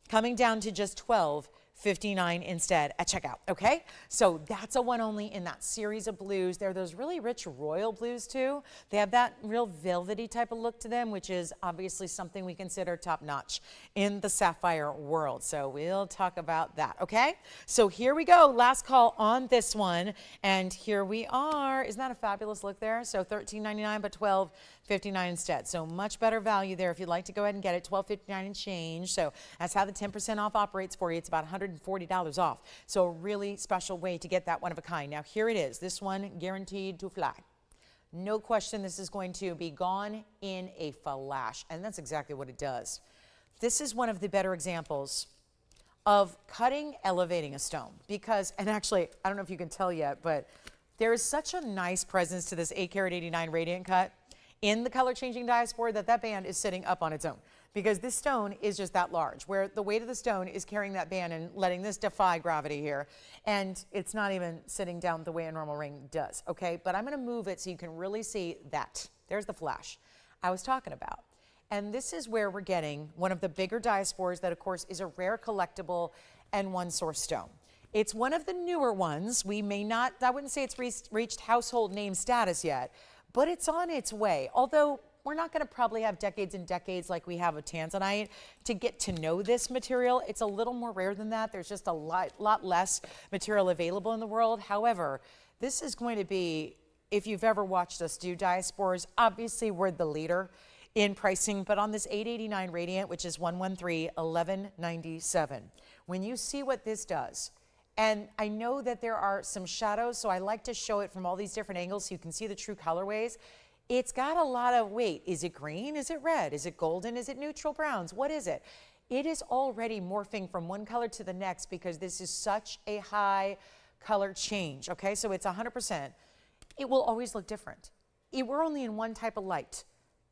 coming down to just $12.59 instead at checkout, okay? So that's a one only in that series of blues. They're those really rich royal blues too. They have that real velvety type of look to them, which is obviously something we consider top notch in the sapphire world. So we'll talk about that, okay? So here we go, last call on this one. And here we are. Isn't that a fabulous look there? So $13.99, but $12.59 instead. So much better value there if you'd like to go ahead and get it, $12.59 and change. So that's how the 10% off operates for you. It's about $140 off. So a really special way to get that one of a kind. Now here it is. This one guaranteed to fly. No question this is going to be gone in a flash. And that's exactly what it does. This is one of the better examples of cutting, elevating a stone. Because, and actually, I don't know if you can tell yet, but there is such a nice presence to this 8 karat 89 radiant cut in the color changing diaspore that band is sitting up on its own, because this stone is just that large, where the weight of the stone is carrying that band and letting this defy gravity here. And it's not even sitting down the way a normal ring does, okay? But I'm gonna move it so you can really see that. There's the flash I was talking about. And this is where we're getting one of the bigger diaspores that, of course, is a rare collectible and one source stone. It's one of the newer ones. We may not, I wouldn't say it's reached household name status yet, but it's on its way. Although we're not going to probably have decades and decades like we have with Tanzanite to get to know this material. It's a little more rare than that. There's just a lot less material available in the world. However, this is going to be, if you've ever watched us do diaspores, obviously we're the leader in pricing, but on this 889 radiant, which is 113, 1197. When you see what this does, and I know that there are some shadows, so I like to show it from all these different angles so you can see the true colorways. It's got a lot of weight. Is it green? Is it red? Is it golden? Is it neutral browns? What is it? It is already morphing from one color to the next because this is such a high color change, okay? So it's 100%. It will always look different. We're only in one type of light.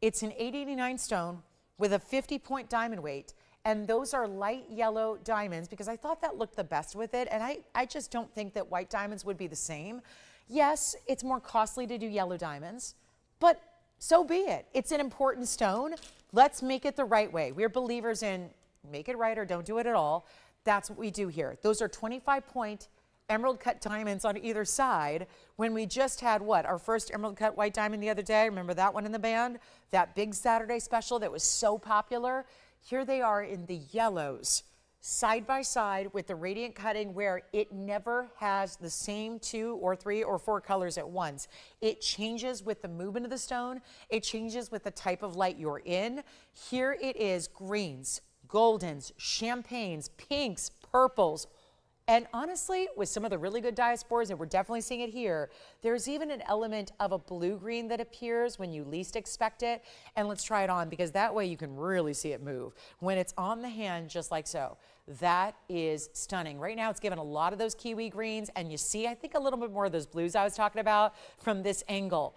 It's an 889 stone with a 50-point diamond weight, and those are light yellow diamonds because I thought that looked the best with it, and I just don't think that white diamonds would be the same. Yes, it's more costly to do yellow diamonds, but so be it. It's an important stone. Let's make it the right way. We're believers in make it right or don't do it at all. That's what we do here. Those are 25-point emerald cut diamonds on either side, when we just had what, our first emerald cut white diamond the other day. Remember that one in the band, that big Saturday special that was so popular? Here they are in the yellows side by side with the radiant cutting, where it never has the same 2 or 3 or 4 colors at once. It changes with the movement of the stone. It changes with the type of light you're in. Here it is, greens, goldens, champagnes, pinks, purples. And honestly, with some of the really good diaspores, and we're definitely seeing it here, there's even an element of a blue-green that appears when you least expect it. And let's try it on, because that way you can really see it move. When it's on the hand, just like so. That is stunning. Right now, it's given a lot of those kiwi greens, and you see, I think, a little bit more of those blues I was talking about from this angle.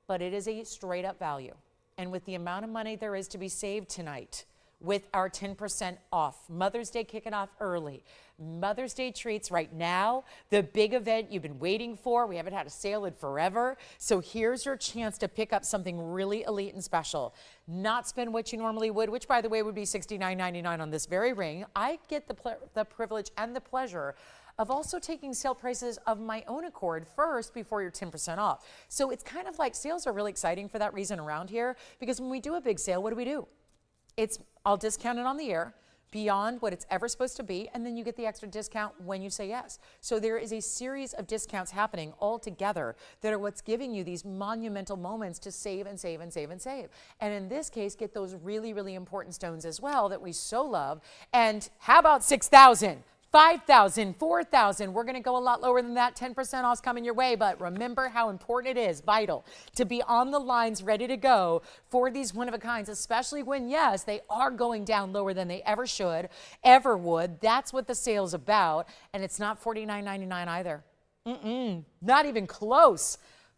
But it is a straight-up value. And with the amount of money there is to be saved tonight, with our 10% off, Mother's Day kicking off early, Mother's Day treats right now, the big event you've been waiting for. We haven't had a sale in forever. So here's your chance to pick up something really elite and special. Not spend what you normally would, which by the way would be $69.99 on this very ring. I get the privilege and the pleasure of also taking sale prices of my own accord first before your 10% off. So it's kind of like sales are really exciting for that reason around here, because when we do a big sale, what do? I'll discount it on the air beyond what it's ever supposed to be, and then you get the extra discount when you say yes. So there is a series of discounts happening all together that are what's giving you these monumental moments to save and save and save and save. And in this case, get those really, really important stones as well that we so love. And how about 6,000? 5,000, 4,000, we're going to go a lot lower than that. 10% off is coming your way, but remember how important it is, vital, to be on the lines ready to go for these one-of-a-kinds, especially when, yes, they are going down lower than they ever should, ever would. That's what the sale's about, and it's not $49.99 either. Not even close.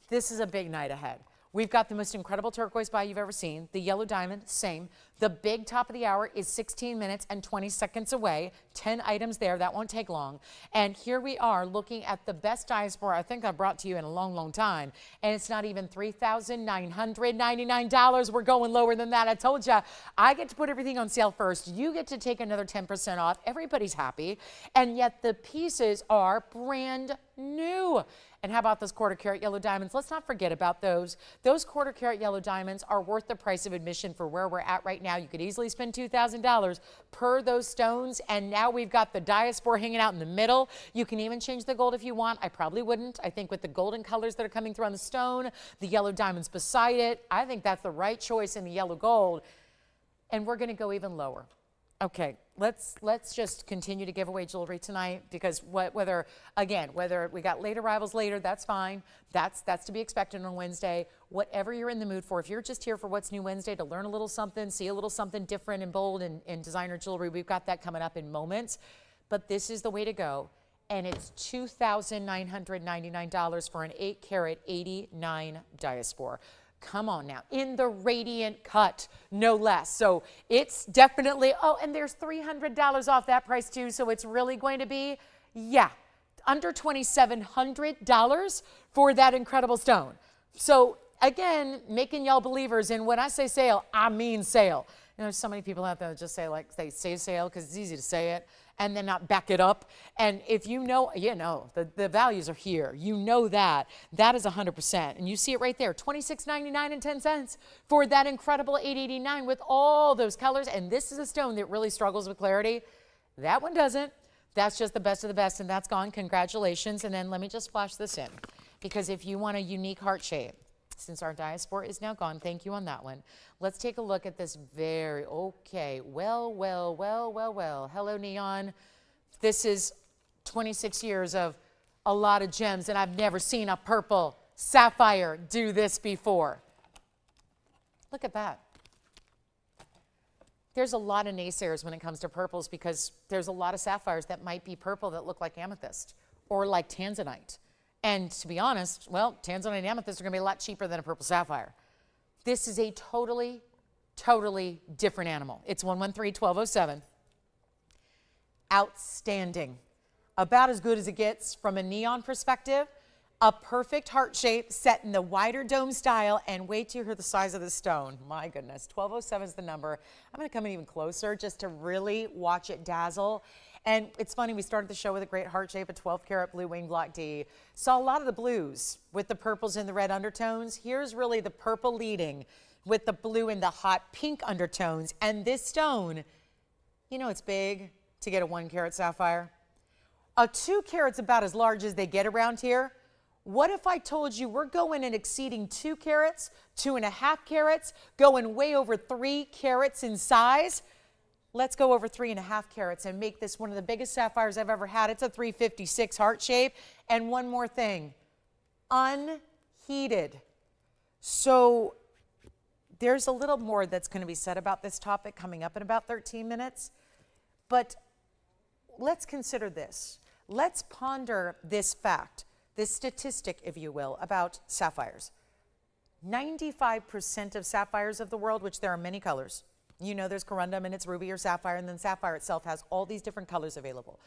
This is a big night ahead. We've got the most incredible turquoise buy you've ever seen. The yellow diamond, same. The big top of the hour is 16 minutes and 20 seconds away. 10 items there. That won't take long. And here we are looking at the best diaspore I think I've brought to you in a long, long time. And it's not even $3,999. We're going lower than that. I told you, I get to put everything on sale first. You get to take another 10% off. Everybody's happy. And yet the pieces are brand new. And how about those quarter carat yellow diamonds? Let's not forget about those. Those quarter carat yellow diamonds are worth the price of admission for where we're at right now. You could easily spend $2,000 per those stones. And now we've got the diaspore hanging out in the middle. You can even change the gold if you want. I probably wouldn't. I think with the golden colors that are coming through on the stone, the yellow diamonds beside it, I think that's the right choice in the yellow gold. And we're going to go even lower. Okay, let's just continue to give away jewelry tonight, because whether we got late arrivals later, that's fine. That's to be expected on Wednesday. Whatever you're in the mood for, if you're just here for What's New Wednesday to learn a little something, see a little something different and bold in designer jewelry, we've got that coming up in moments. But this is the way to go, and it's $2,999 for an 8 carat 89 diaspore. Come on now, in the radiant cut, no less. So it's definitely, oh, and there's $300 off that price too. So it's really going to be, yeah, under $2,700 for that incredible stone. So again, making y'all believers, and when I say sale, I mean sale. You know, there's so many people out there that just say, like, they say sale because it's easy to say it and then not back it up. And if you know, the values are here. You know that. That is 100%. And you see it right there, $26.99 and 10 cents for that incredible 889 with all those colors. And this is a stone that really struggles with clarity. That one doesn't. That's just the best of the best, and that's gone. Congratulations. And then let me just flash this in, because if you want a unique heart shape, since our diaspore is now gone, thank you on that one. Let's take a look at this very, okay, well. Hello, Neon. This is 26 years of a lot of gems, and I've never seen a purple sapphire do this before. Look at that. There's a lot of naysayers when it comes to purples, because there's a lot of sapphires that might be purple that look like amethyst or like Tanzanite. And to be honest, well, Tanzanite and amethyst are going to be a lot cheaper than a purple sapphire. This is a totally different animal. It's 113-1207. Outstanding. About as good as it gets from a neon perspective. A perfect heart shape set in the wider dome style. And wait till you hear the size of the stone. My goodness, 1207 is the number. I'm going to come in even closer just to really watch it dazzle. And it's funny, we started the show with a great heart shape, a 12 karat blue wing block D. Saw a lot of the blues with the purples and the red undertones. Here's really the purple leading with the blue and the hot pink undertones. And this stone, you know, it's big to get a 1 carat sapphire. A 2 carat's about as large as they get around here. What if I told you we're going and exceeding 2 carats, 2.5 carats, going way over 3 carats in size? Let's go over 3.5 carats and make this one of the biggest sapphires I've ever had. It's a 356 heart shape. And one more thing, unheated. So there's a little more that's going to be said about this topic coming up in about 13 minutes. But let's consider this. Let's ponder this fact, this statistic, if you will, about sapphires. 95% of sapphires of the world, which there are many colors. You know, there's corundum and it's ruby or sapphire, and then sapphire itself has all these different colors available.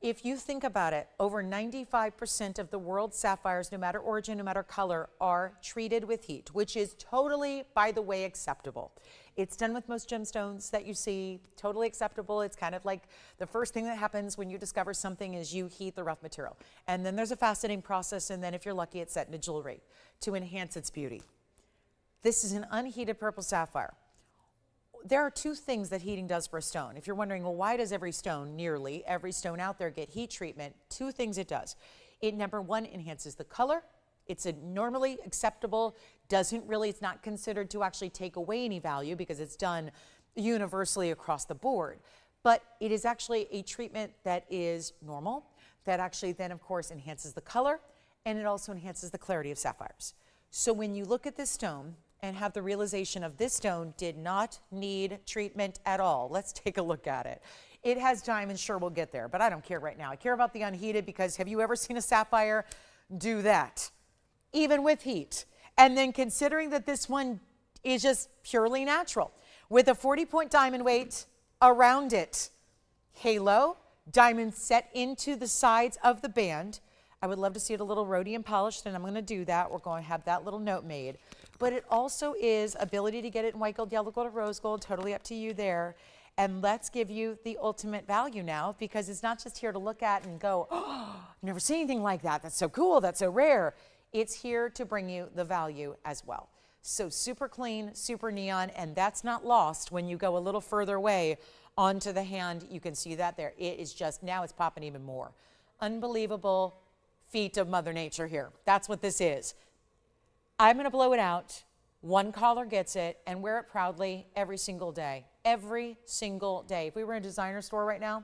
If you think about it, over 95% of the world's sapphires, no matter origin, no matter color, are treated with heat, which is totally, by the way, acceptable. It's done with most gemstones that you see, totally acceptable. It's kind of like the first thing that happens when you discover something is you heat the rough material. And then there's a faceting process, and then if you're lucky, it's set into jewelry to enhance its beauty. This is an unheated purple sapphire. There are two things that heating does for a stone. If you're wondering, well, why does every stone, nearly every stone out there, get heat treatment? Two things it does. It, number one, enhances the color. It's a normally acceptable, it's not considered to actually take away any value because it's done universally across the board. But it is actually a treatment that is normal, that actually then, of course, enhances the color, and it also enhances the clarity of sapphires. So when you look at this stone, and have the realization of this stone did not need treatment at all. Let's take a look at it. It has diamonds, sure, we'll get there, but I don't care right now. I care about the unheated because have you ever seen a sapphire do that? Even with heat. And then considering that this one is just purely natural with a 40-point diamond weight around it. Halo, diamonds set into the sides of the band. I would love to see it a little rhodium polished, and I'm going to do that. We're going to have that little note made. But it also is ability to get it in white gold, yellow gold, or rose gold, totally up to you there. And let's give you the ultimate value now, because it's not just here to look at and go, oh, I've never seen anything like that. That's so cool. That's so rare. It's here to bring you the value as well. So super clean, super neon, and that's not lost when you go a little further away onto the hand. You can see that there. It is just, now it's popping even more. Unbelievable feat of Mother Nature here. That's what this is. I'm going to blow it out. One caller gets it and wear it proudly every single day. Every single day. If we were in a designer store right now,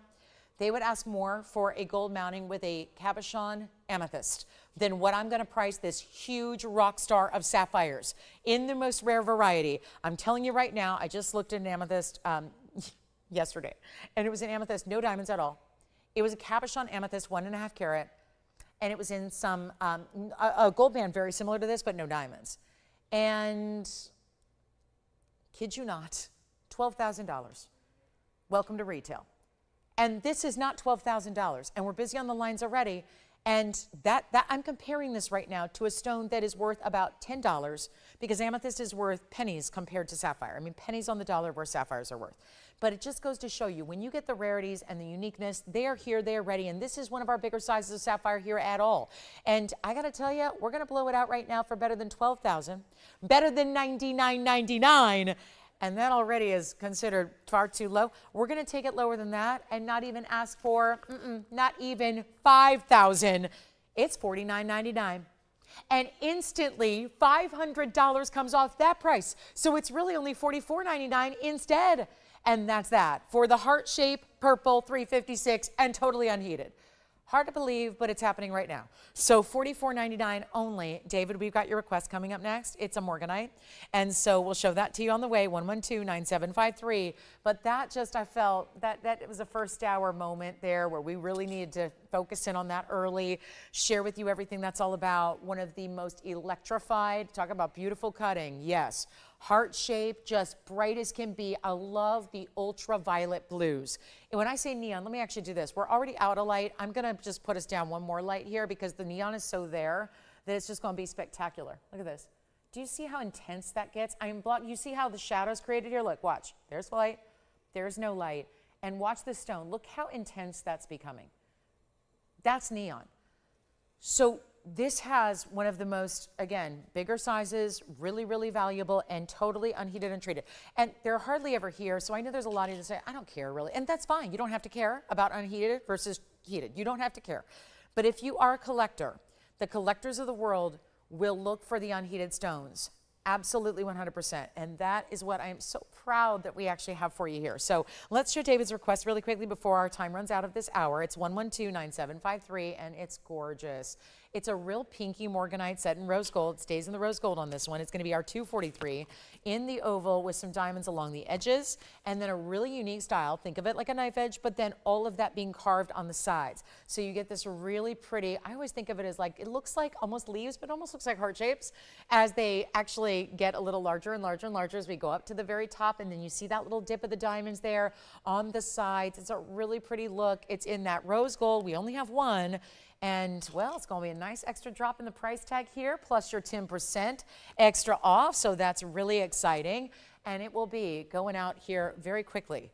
they would ask more for a gold mounting with a cabochon amethyst than what I'm going to price this huge rock star of sapphires in the most rare variety. I'm telling you right now, I just looked at an amethyst yesterday, and it was an amethyst, no diamonds at all. It was a cabochon amethyst, 1.5 carat, and it was in some a gold band very similar to this, but no diamonds. And kid you not, $12,000. Welcome to retail. And this is not $12,000, and we're busy on the lines already. And that I'm comparing this right now to a stone that is worth about $10, because amethyst is worth pennies compared to sapphire. I mean, pennies on the dollar where sapphires are worth. But it just goes to show you, when you get the rarities and the uniqueness, they are here, they are ready. And this is one of our bigger sizes of sapphire here at all. And I got to tell you, we're going to blow it out right now for better than $12,000, better than $99.99. And that already is considered far too low. We're going to take it lower than that and not even ask for, not even $5,000. It's $49.99. And instantly, $500 comes off that price. So it's really only $44.99 instead. And that's that for the heart-shaped purple 356 and totally unheated. Hard to believe, but it's happening right now. So $44.99 only. David, we've got your request coming up next. It's a Morganite. And so we'll show that to you on the way, 112-9753. But that just, I felt that it was a first hour moment there where we really needed to focus in on that early, share with you everything that's all about. One of the most electrified, talk about beautiful cutting, yes. Heart shape, just bright as can be. I love the ultraviolet blues. And when I say neon, let me actually do this. We're already out of light. I'm going to just put us down one more light here because the neon is so there that it's just going to be spectacular. Look at this. Do you see how intense that gets? You see how the shadows created here? Look, watch. There's light. There's no light. And watch the stone. Look how intense that's becoming. That's neon. So this has one of the most, again, bigger sizes, really, really valuable, and totally unheated and treated. And they're hardly ever here, so I know there's a lot of you that say, I don't care really. And that's fine. You don't have to care about unheated versus heated. You don't have to care. But if you are a collector, the collectors of the world will look for the unheated stones. Absolutely 100%. And that is what I am so proud that we actually have for you here. So let's share David's request really quickly before our time runs out of this hour. It's 112-9753, and it's gorgeous. It's a real pinky Morganite set in rose gold. It stays in the rose gold on this one. It's going to be our 243 in the oval with some diamonds along the edges, and then a really unique style. Think of it like a knife edge, but then all of that being carved on the sides. So you get this really pretty, I always think of it as like, it looks like almost leaves, but almost looks like heart shapes as they actually get a little larger and larger and larger as we go up to the very top. And then you see that little dip of the diamonds there on the sides. It's a really pretty look. It's in that rose gold. We only have one. And, well, it's going to be a nice extra drop in the price tag here, plus your 10% extra off. So that's really exciting. And it will be going out here very quickly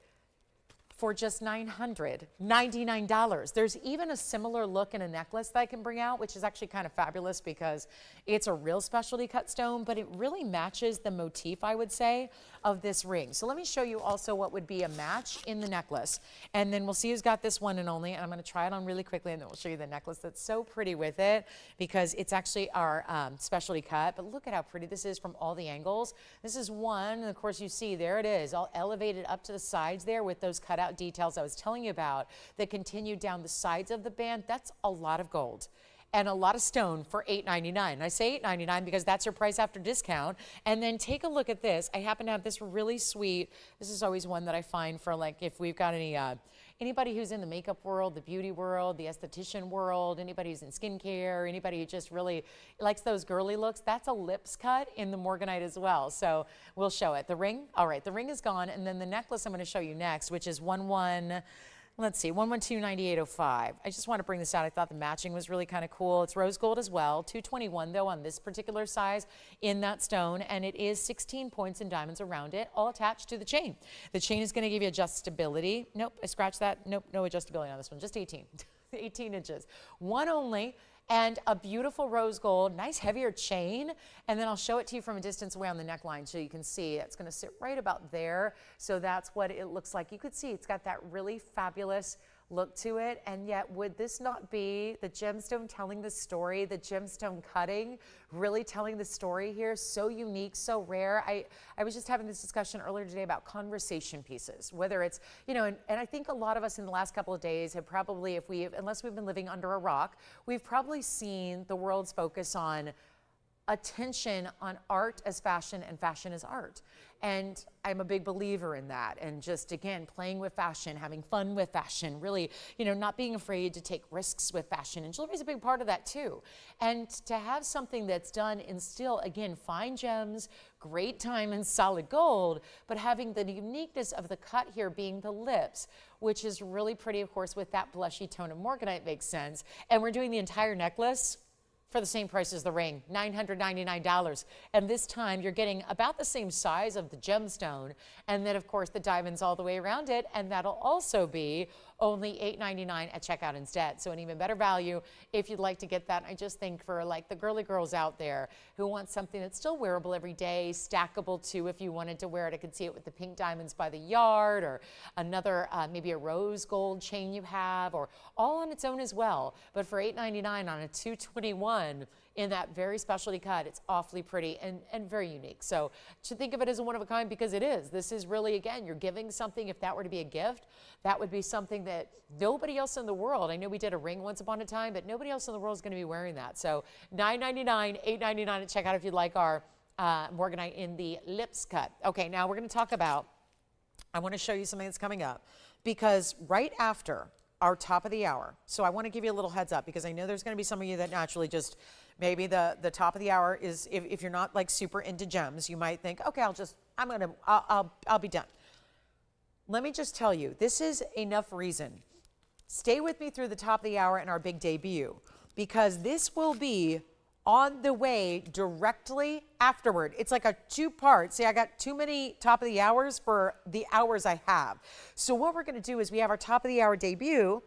for just $999. There's even a similar look in a necklace that I can bring out, which is actually kind of fabulous because it's a real specialty cut stone, but it really matches the motif, I would say, of this ring. So let me show you also what would be a match in the necklace. And then we'll see who's got this one and only. And I'm going to try it on really quickly, and then we'll show you the necklace that's so pretty with it because it's actually our specialty cut. But look at how pretty this is from all the angles. This is one, and of course you see there it is, all elevated up to the sides there with those cutout details I was telling you about that continue down the sides of the band. That's a lot of gold and a lot of stone for $8.99. And I say $8.99 because that's your price after discount. And then take a look at this. I happen to have this really sweet, this is always one that I find for like if we've got any anybody who's in the makeup world, the beauty world, the esthetician world, anybody who's in skincare, anybody who just really likes those girly looks, that's a lips cut in the Morganite as well. So we'll show it. The ring, all right, the ring is gone. And then the necklace I'm going to show you next, which is 1129805. I just want to bring this out. I thought the matching was really kind of cool. It's rose gold as well. 221 though on this particular size in that stone, and it is 16 points and diamonds around it, all attached to the chain. The chain is going to give you adjustability. Nope, I scratched that. Nope, no adjustability on this one. Just 18. 18 inches. One only. And a beautiful rose gold, nice heavier chain. And then I'll show it to you from a distance away on the neckline so you can see it's going to sit right about there. So that's what it looks like. You could see it's got that really fabulous look to it. And yet, would this not be the gemstone telling the story, the gemstone cutting, really telling the story here? So unique, so rare. I was just having this discussion earlier today about conversation pieces, whether it's, you know, and I think a lot of us in the last couple of days have probably, unless we've been living under a rock, we've probably seen the world's focus on attention on art as fashion and fashion as art. And I'm a big believer in that. And just, again, playing with fashion, having fun with fashion, really, you know, not being afraid to take risks with fashion. And jewelry is a big part of that too. And to have something that's done in still, again, fine gems, great diamonds, solid gold, but having the uniqueness of the cut here being the lips, which is really pretty, of course, with that blushy tone of Morganite makes sense. And we're doing the entire necklace for the same price as the ring, $999. And this time you're getting about the same size of the gemstone, and then of course the diamonds all the way around it, and that'll also be only $899 at checkout instead. So an even better value if you'd like to get that. I just think for like the girly girls out there who want something that's still wearable every day, stackable too if you wanted to wear it. I could see it with the pink diamonds by the yard, or another, maybe a rose gold chain you have, or all on its own as well. But for $899 on a 221, in that very specialty cut, it's awfully pretty and very unique. So to think of it as a one of a kind, because it is. This is really, again, you're giving something. If that were to be a gift, that would be something that nobody else in the world, I know we did a ring once upon a time, but nobody else in the world is going to be wearing that. So $999, $899 at checkout if you'd like our Morganite in the lips cut. Okay, now we're going to talk about, I want to show you something that's coming up, because right after our top of the hour, so I want to give you a little heads up, because I know there's going to be some of you that naturally just, maybe the top of the hour is, if you're not like super into gems, you might think, okay, I'll be done. Let me just tell you, this is enough reason. Stay with me through the top of the hour and our big debut, because this will be on the way directly afterward. It's like a two-part. See, I got too many top of the hours for the hours I have. So what we're going to do is we have our top of the hour debut,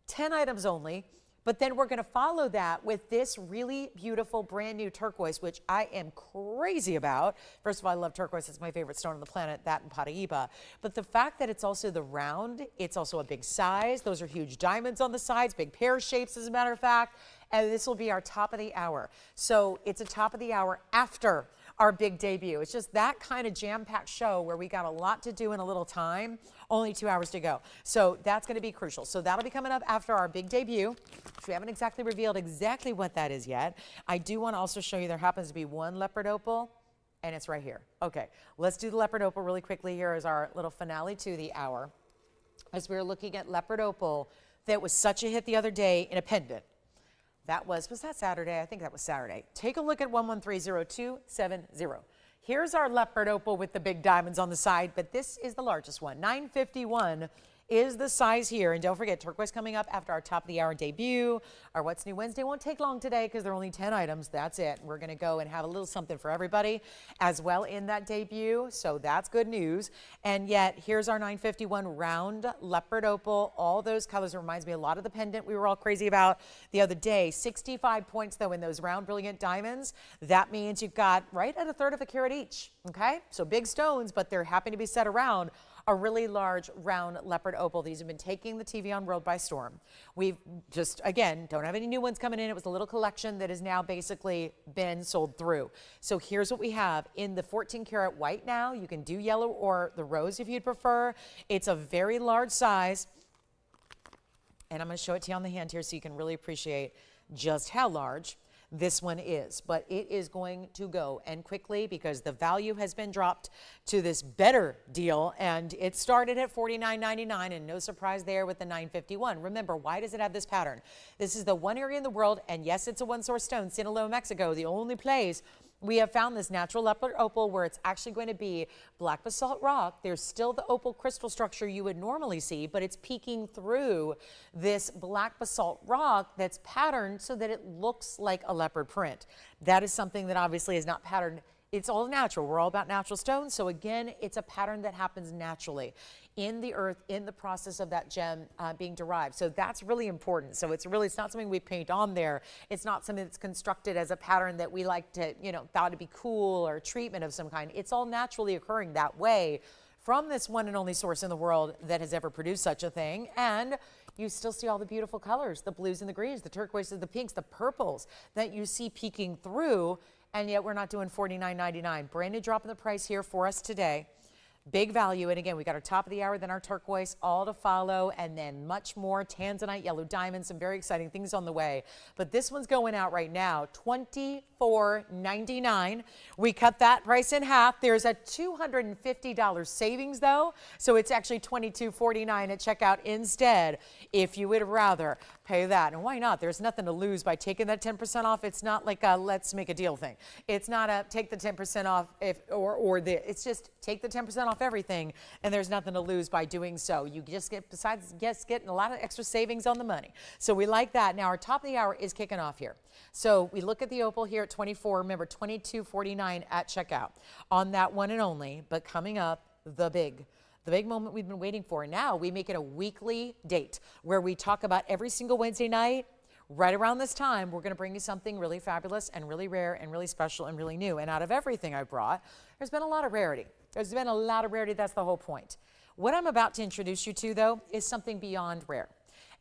10 items only. But then we're going to follow that with this really beautiful brand new turquoise, which I am crazy about. First of all, I love turquoise. It's my favorite stone on the planet, that and paraiba. But the fact that it's also the round, it's also a big size. Those are huge diamonds on the sides, big pear shapes, as a matter of fact. And this will be our top of the hour. So it's a top of the hour after our big debut. It's just that kind of jam-packed show where we got a lot to do in a little time, only 2 hours to go. So that's going to be crucial. So that'll be coming up after our big debut, which we haven't exactly revealed exactly what that is yet. I do want to also show you there happens to be one leopard opal, and it's right here. Okay, let's do the leopard opal really quickly. Here is our little finale to the hour. As we were looking at leopard opal that was such a hit the other day in a pendant. That was that Saturday? I think that was Saturday. Take a look at 1130-270. Here's our leopard opal with the big diamonds on the side, but this is the largest one. 951 is the size here. And don't forget, turquoise coming up after our top of the hour debut. Our What's New Wednesday won't take long today because there are only 10 items. That's it. We're going to go and have a little something for everybody as well in that debut. So that's good news. And yet, here's our 951 round leopard opal. All those colors. It reminds me a lot of the pendant we were all crazy about the other day. 65 points, though, in those round brilliant diamonds. That means you've got right at 1/3 of a carat each. Okay? So big stones, but they're happy to be set around a really large round leopard opal. These have been taking the TVON world by storm. We've just, again, don't have any new ones coming in. It was a little collection that has now basically been sold through. So here's what we have in the 14 karat white now. You can do yellow or the rose if you'd prefer. It's a very large size. And I'm going to show it to you on the hand here so you can really appreciate just how large. this one is, but it is going to go, and quickly, because the value has been dropped to this better deal, and it started at $49.99, and no surprise there with the $951. Remember, why does it have this pattern? This is the one area in the world, and yes, it's a one-source stone, Sinaloa, Mexico, the only place we have found this natural leopard opal where it's actually going to be black basalt rock. There's still the opal crystal structure you would normally see, but it's peeking through this black basalt rock that's patterned so that it looks like a leopard print. That is something that obviously is not patterned. It's all natural. We're all about natural stones. So again, it's a pattern that happens naturally in the earth, in the process of that gem being derived. So that's really important. So it's not something we paint on there. It's not something that's constructed as a pattern that we like to, thought to be cool or treatment of some kind. It's all naturally occurring that way from this one and only source in the world that has ever produced such a thing. And you still see all the beautiful colors, the blues and the greens, the turquoises, the pinks, the purples that you see peeking through. And yet we're not doing $49.99. Brand new drop in the price here for us today. Big value. And again, we got our top of the hour, then our turquoise, all to follow, and then much more. Tanzanite, yellow diamonds, some very exciting things on the way. But this one's going out right now, $24.99. We cut that price in half. There's a $250 savings though, so it's actually $22.49 at checkout instead, if you would rather pay that. And why not? There's nothing to lose by taking that 10% off. It's not like a let's make a deal thing. It's not a take the 10% off it's just take the 10% off everything, and there's nothing to lose by doing so. You just get, besides getting a lot of extra savings on the money. So we like that. Now our top of the hour is kicking off here. So we look at the opal here at 24, remember $22.49 at checkout on that one and only, but coming up, the big moment we've been waiting for. Now we make it a weekly date where we talk about every single Wednesday night. Right around this time, we're going to bring you something really fabulous and really rare and really special and really new. And out of everything I brought, there's been a lot of rarity. There's been a lot of rarity. That's the whole point. What I'm about to introduce you to, though, is something beyond rare.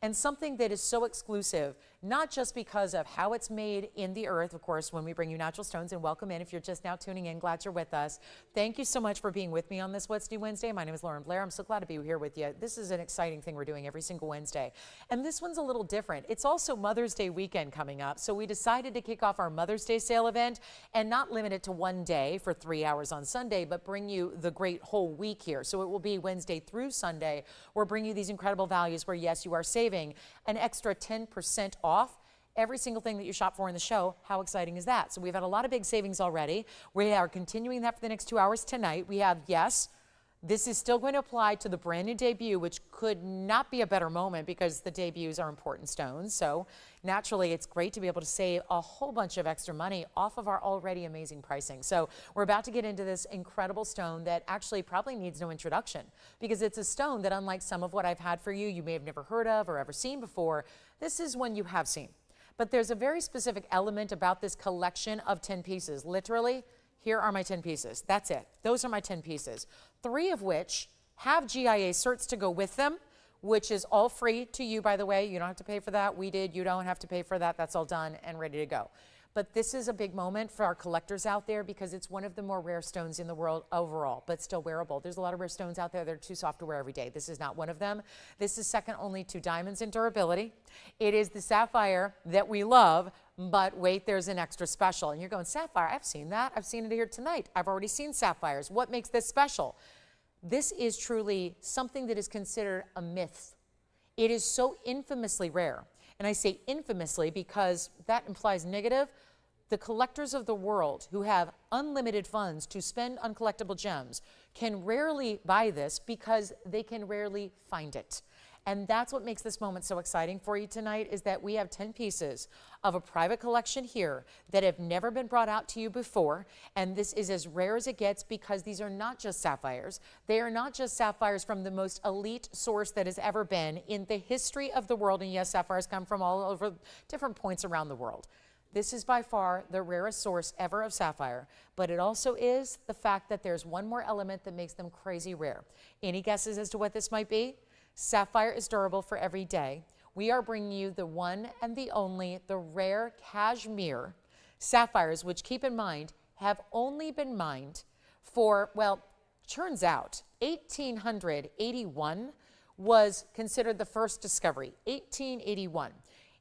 And something that is so exclusive, not just because of how it's made in the earth, of course, when we bring you natural stones, and welcome in if you're just now tuning in, glad you're with us. Thank you so much for being with me on this What's New Wednesday. My name is Lauren Blair. I'm so glad to be here with you. This is an exciting thing we're doing every single Wednesday. And this one's a little different. It's also Mother's Day weekend coming up, so we decided to kick off our Mother's Day sale event and not limit it to one day for 3 hours on Sunday, but bring you the great whole week here. So it will be Wednesday through Sunday. We're bringing you these incredible values where, yes, you are saving an extra 10% off every single thing that you shop for in the show. How exciting is that? So we've had a lot of big savings already. We are continuing that for the next 2 hours tonight. We have, yes, this is still going to apply to the brand new debut, which could not be a better moment because the debuts are important stones. So naturally, it's great to be able to save a whole bunch of extra money off of our already amazing pricing. So we're about to get into this incredible stone that actually probably needs no introduction, because it's a stone that, unlike some of what I've had for you, you may have never heard of or ever seen before. This is one you have seen. But there's a very specific element about this collection of 10 pieces. Literally, here are my 10 pieces. That's it. Those are my 10 pieces. 3 of which have GIA certs to go with them, which is all free to you, by the way. You don't have to pay for that. We did. You don't have to pay for that. That's all done and ready to go. But this is a big moment for our collectors out there because it's one of the more rare stones in the world overall, but still wearable. There's a lot of rare stones out there that are too soft to wear every day. This is not one of them. This is second only to diamonds in durability. It is the sapphire that we love, but wait, there's an extra special. And you're going, sapphire, I've seen that. I've seen it here tonight. I've already seen sapphires. What makes this special? This is truly something that is considered a myth. It is so infamously rare. And I say infamously because that implies negative. The collectors of the world who have unlimited funds to spend on collectible gems can rarely buy this because they can rarely find it. And that's what makes this moment so exciting for you tonight, is that we have 10 pieces of a private collection here that have never been brought out to you before. And this is as rare as it gets because these are not just sapphires. They are not just sapphires from the most elite source that has ever been in the history of the world. And yes, sapphires come from all over different points around the world. This is by far the rarest source ever of sapphire, but it also is the fact that there's one more element that makes them crazy rare. Any guesses as to what this might be? Sapphire is durable for every day. We are bringing you the one and the only, the rare Kashmir sapphires, which, keep in mind, have only been mined for, well, turns out 1881 was considered the first discovery, 1881.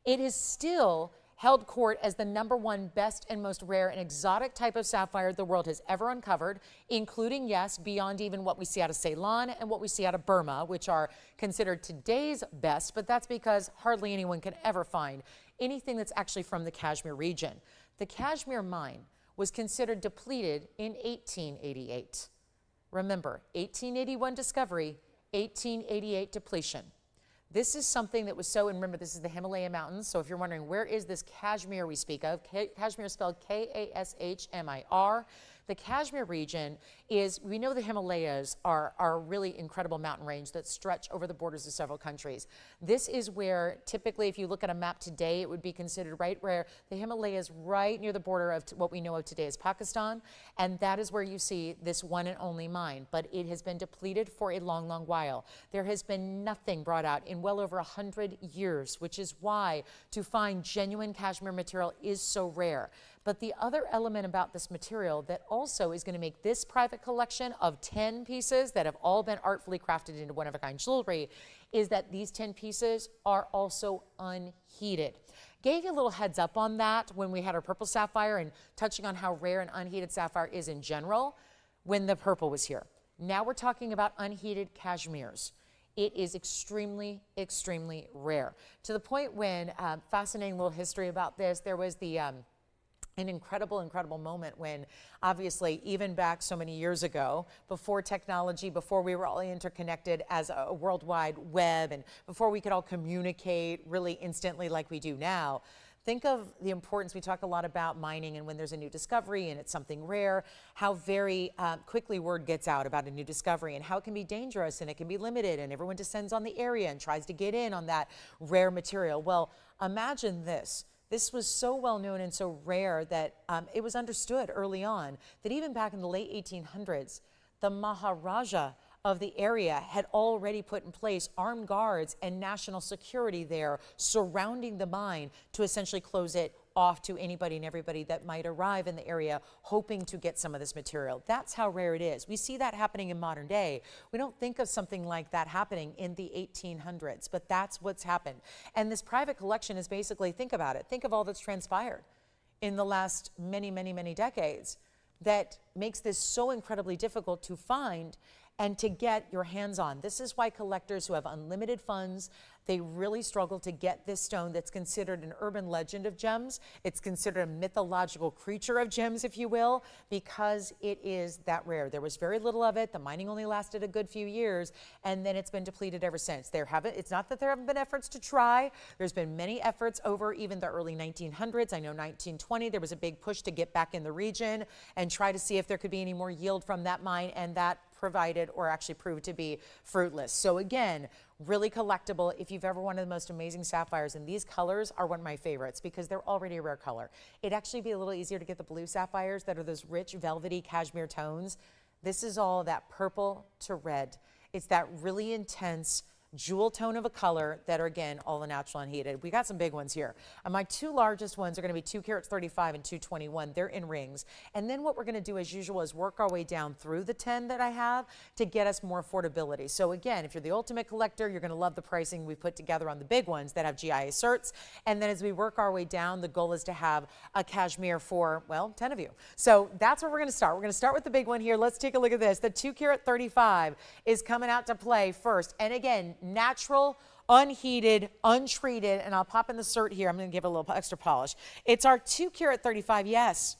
It is still held court as the #1 best and most rare and exotic type of sapphire the world has ever uncovered, including, yes, beyond even what we see out of Ceylon and what we see out of Burma, which are considered today's best, but that's because hardly anyone can ever find anything that's actually from the Kashmir region. The Kashmir mine was considered depleted in 1888. Remember, 1881 discovery, 1888 depletion. This is something that was so, and remember, this is the Himalaya Mountains. So if you're wondering, where is this Kashmir we speak of? Kashmir is spelled K-A-S-H-M-I-R. The Kashmir region is, we know the Himalayas are a really incredible mountain range that stretch over the borders of several countries. This is where typically, if you look at a map today, it would be considered right where the Himalayas right near the border of what we know of today as Pakistan. And that is where you see this one and only mine. But it has been depleted for a long, long while. There has been nothing brought out in well over 100 years, which is why to find genuine Kashmir material is so rare. But the other element about this material that also is going to make this private collection of 10 pieces that have all been artfully crafted into one-of-a-kind jewelry is that these 10 pieces are also unheated. Gave you a little heads up on that when we had our purple sapphire and touching on how rare an unheated sapphire is in general when the purple was here. Now we're talking about unheated cashmeres. It is extremely, extremely rare. To the point when, fascinating little history about this, there was an incredible, incredible moment when obviously even back so many years ago, before technology, before we were all interconnected as a worldwide web and before we could all communicate really instantly like we do now, think of the importance. We talk a lot about mining and when there's a new discovery and it's something rare, how very quickly word gets out about a new discovery and how it can be dangerous and it can be limited and everyone descends on the area and tries to get in on that rare material. Well, imagine this. This was so well known and so rare that it was understood early on that even back in the late 1800s, the Maharaja of the area had already put in place armed guards and national security there surrounding the mine to essentially close it off to anybody and everybody that might arrive in the area hoping to get some of this material. That's how rare it is. We see that happening in modern day. We don't think of something like that happening in the 1800s, but that's what's happened. And this private collection is basically, think about it, think of all that's transpired in the last many, many, many decades that makes this so incredibly difficult to find and to get your hands on. This is why collectors who have unlimited funds, they really struggle to get this stone that's considered an urban legend of gems. It's considered a mythological creature of gems, if you will, because it is that rare. There was very little of it. The mining only lasted a good few years, and then it's been depleted ever since. It's not that there haven't been efforts to try. There's been many efforts over even the early 1900s. I know 1920, there was a big push to get back in the region and try to see if there could be any more yield from that mine, and that provided or actually proved to be fruitless. So again, really collectible if you've ever wanted the most amazing sapphires, and these colors are one of my favorites because they're already a rare color. It'd actually be a little easier to get the blue sapphires that are those rich velvety cashmere tones. This is all that purple to red. It's that really intense jewel tone of a color that are, again, all the natural unheated. We got some big ones here. And my two largest ones are going to be 2 carats 35 and 221. They're in rings. And then what we're going to do as usual is work our way down through the 10 that I have to get us more affordability. So again, if you're the ultimate collector, you're going to love the pricing we put together on the big ones that have GIA certs. And then as we work our way down, the goal is to have a cashmere for, well, 10 of you. So that's where we're going to start. We're going to start with the big one here. Let's take a look at this. The 2 carat 35 is coming out to play first. And again, natural, unheated, untreated, and I'll pop in the cert here. I'm going to give it a little extra polish. It's our 2 carat 35, yes.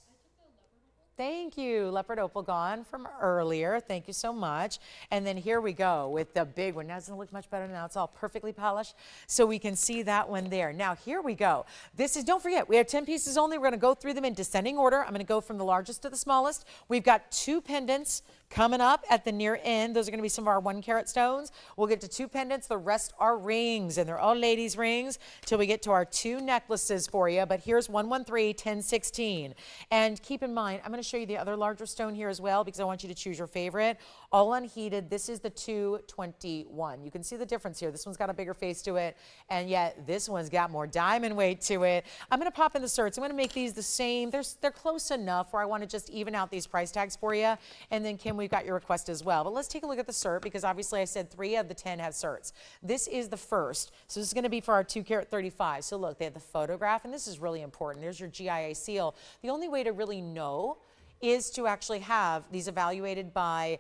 Thank you, Leopard opal gone from earlier. Thank you so much. And then here we go with the big one. Now, it doesn't look much better now. It's all perfectly polished, so we can see that one there. Now, here we go. This is, don't forget, we have 10 pieces only. We're going to go through them in descending order. I'm going to go from the largest to the smallest. We've got 2 pendants coming up at the near end. Those are going to be some of our 1 carat stones. We'll get to 2 pendants. The rest are rings, and they're all ladies' rings till we get to our 2 necklaces for you. But here's 113, 1016. And keep in mind, I'm going to show you the other larger stone here as well because I want you to choose your favorite. All unheated. This is the 221. You can see the difference here. This one's got a bigger face to it, and yet this one's got more diamond weight to it. I'm going to pop in the certs. I'm going to make these the same. They're close enough where I want to just even out these price tags for you. And then, Kim, we've got your request as well. But let's take a look at the cert because obviously I said 3 of the 10 have certs. This is the first. So this is going to be for our 2 carat 35. So look, they have the photograph, and this is really important. There's your GIA seal. The only way to really know is to actually have these evaluated by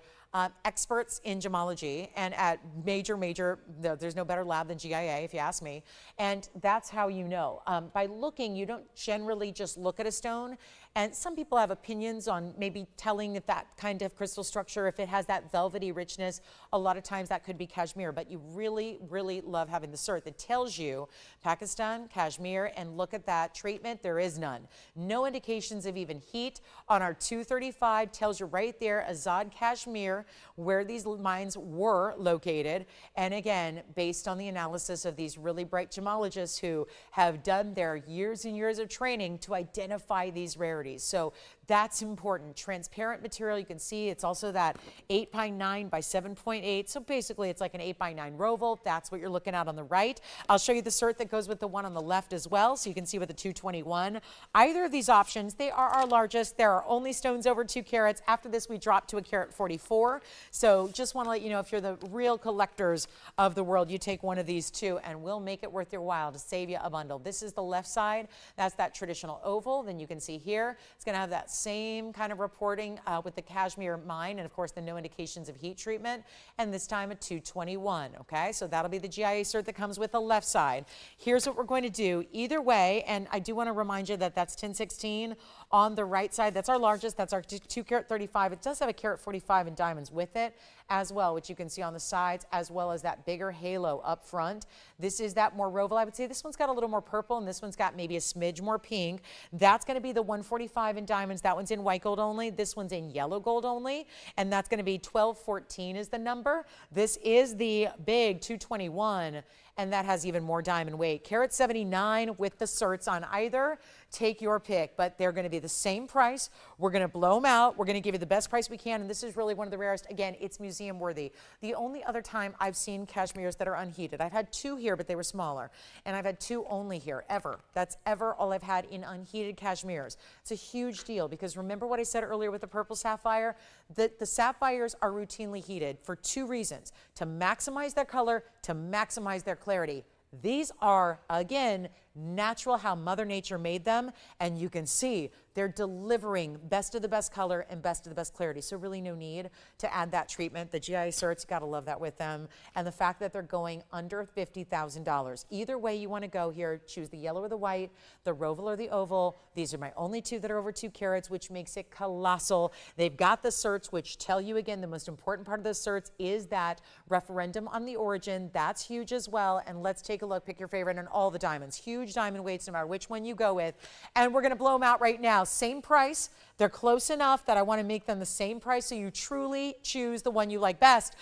experts in gemology and at there's no better lab than GIA if you ask me. And that's how you know. By looking, you don't generally just look at a stone. And some people have opinions on maybe telling if that kind of crystal structure, if it has that velvety richness, a lot of times that could be Kashmir, but you really, really love having the cert that tells you Pakistan, Kashmir, and look at that treatment, there is none. No indications of even heat. On our 235 tells you right there, Azad, Kashmir, where these mines were located. And again, based on the analysis of these really bright gemologists who have done their years and years of training to identify these rarities. So that's important. Transparent material, you can see it's also that 8 by 9 by 7.8. So basically it's like an 8 by 9 roval. That's what you're looking at on the right. I'll show you the cert that goes with the one on the left as well. So you can see with the 221. Either of these options, they are our largest. There are only stones over 2 carats. After this, we drop to a carat 44. So just want to let you know, if you're the real collectors of the world, you take one of these two and we'll make it worth your while to save you a bundle. This is the left side. That's that traditional oval. Then you can see here, it's going to have that same kind of reporting with the Kashmir mine and of course the no indications of heat treatment, and this time at 221. Okay, so that'll be the GIA cert that comes with the left side. Here's what we're going to do either way, and I do want to remind you that that's 1016 on the right side. That's our largest. That's our 2 carat 35. It does have a carat 45 in diamonds with it as well, which you can see on the sides, as well as that bigger halo up front. This is that more roval. I would say this one's got a little more purple and this one's got maybe a smidge more pink. That's going to be the 145 in diamonds. That one's in white gold only. This one's in yellow gold only, and that's going to be 1214 is the number. This is the big 221, and that has even more diamond weight. Carat 79 with the certs on either. Take your pick, but they're going to be the same price. We're going to blow them out. We're going to give you the best price we can, and this is really one of the rarest. Again, it's museum worthy. The only other time I've seen Kashmirs that are unheated, I've had 2 here, but they were smaller, and I've had 2 only here, ever. That's ever all I've had in unheated Kashmirs. It's a huge deal because remember what I said earlier with the purple sapphire? That the sapphires are routinely heated for 2 reasons: to maximize their color, to maximize their clarity. These are, again, natural, how Mother Nature made them, and you can see they're delivering best of the best color and best of the best clarity. So really no need to add that treatment. The GI certs, got to love that with them. And the fact that they're going under $50,000. Either way you want to go here, choose the yellow or the white, the roval or the oval. These are my only 2 that are over 2 carats, which makes it colossal. They've got the certs, which tell you, again, the most important part of those certs is that referendum on the origin. That's huge as well. And let's take a look, pick your favorite on all the diamonds. Huge diamond weights no matter which one you go with. And we're going to blow them out right now. Same price. They're close enough that I want to make them the same price so you truly choose the one you like best.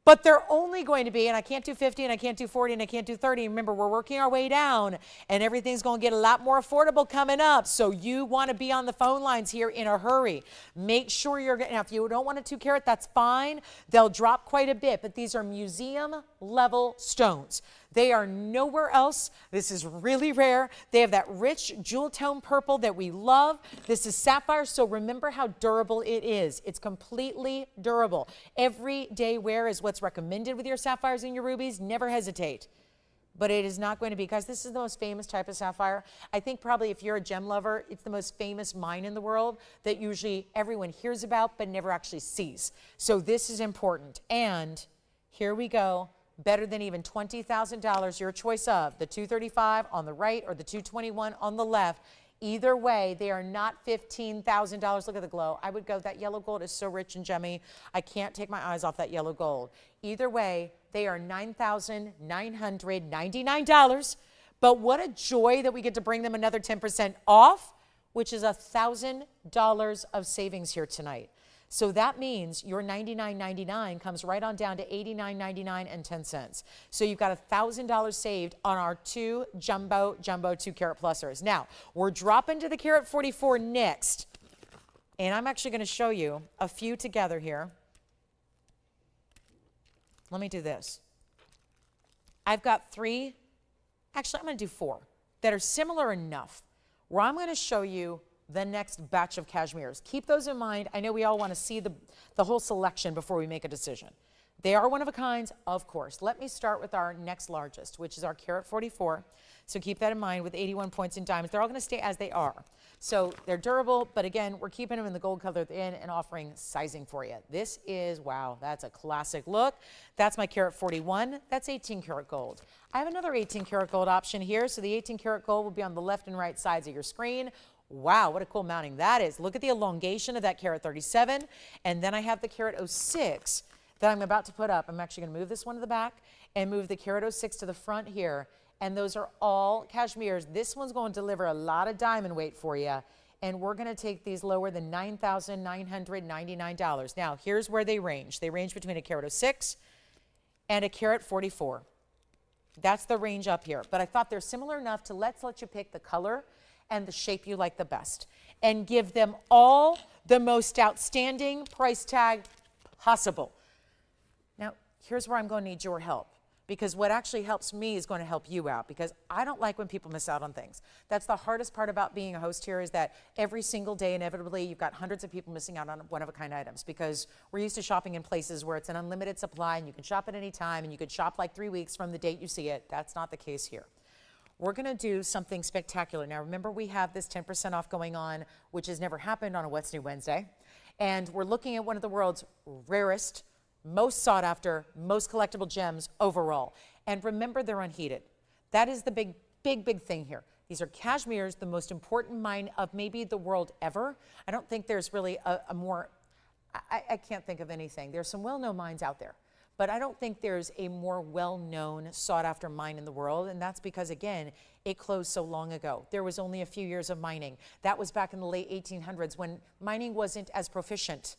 But they're only going to be, and I can't do 50 and I can't do 40 and I can't do 30. Remember, we're working our way down and everything's going to get a lot more affordable coming up. So you want to be on the phone lines here in a hurry. Make sure you're getting, now if you don't want a 2 carat, that's fine. They'll drop quite a bit, but these are museum level stones. They are nowhere else. This is really rare. They have that rich jewel tone purple that we love. This is sapphire, so remember how durable it is. It's completely durable. Everyday wear is what's recommended with your sapphires and your rubies. Never hesitate. But it is not going to be, guys, this is the most famous type of sapphire. I think probably if you're a gem lover, it's the most famous mine in the world that usually everyone hears about but never actually sees. So this is important. And here we go. Better than even $20,000, your choice of the 235 on the right or the 221 on the left. Either way, they are not $15,000. Look at the glow. I would go, that yellow gold is so rich and gemmy. I can't take my eyes off that yellow gold. Either way, they are $9,999. But what a joy that we get to bring them another 10% off, which is $1,000 of savings here tonight. So that means your $99.99 comes right on down to $89.99 and 10 cents. So you've got $1,000 saved on our 2 jumbo 2 carat plusers. Now, we're dropping to the carat 44 next. And I'm actually going to show you a few together here. Let me do this. I've got 3, actually I'm going to do 4, that are similar enough where I'm going to show you the next batch of cashmeres. Keep those in mind. I know we all want to see the whole selection before we make a decision. They are one of a kind, of course. Let me start with our next largest, which is our carat 44. So keep that in mind with 81 points in diamonds. They're all going to stay as they are. So they're durable, but again, we're keeping them in the gold color they're in and offering sizing for you. This is, wow, that's a classic look. That's my carat 41. That's 18 karat gold. I have another 18 karat gold option here. So the 18 karat gold will be on the left and right sides of your screen. Wow, what a cool mounting that is. Look at the elongation of that carat 37. And then I have the carat 06 that I'm about to put up. I'm actually going to move this one to the back and move the carat 06 to the front here. And those are all cashmeres. This one's going to deliver a lot of diamond weight for you. And we're going to take these lower than $9,999. Now, here's where they range. They range between a carat 06 and a carat 44. That's the range up here. But I thought they're similar enough to let you pick the color and the shape you like the best. And give them all the most outstanding price tag possible. Now, here's where I'm going to need your help. Because what actually helps me is going to help you out, because I don't like when people miss out on things. That's the hardest part about being a host here, is that every single day, inevitably, you've got hundreds of people missing out on one-of-a-kind items, because we're used to shopping in places where it's an unlimited supply and you can shop at any time and you could shop like 3 weeks from the date you see it. That's not the case here. We're going to do something spectacular. Now, remember, we have this 10% off going on, which has never happened on a What's New Wednesday. And we're looking at one of the world's rarest, most sought after, most collectible gems overall. And remember, they're unheated. That is the big thing here. These are cashmeres, the most important mine of maybe the world ever. I don't think there's really a more, I can't think of anything. There's some well-known mines out there, but I don't think there's a more well-known, sought-after mine in the world, and that's because, again, it closed so long ago. There was only a few years of mining. That was back in the late 1800s when mining wasn't as proficient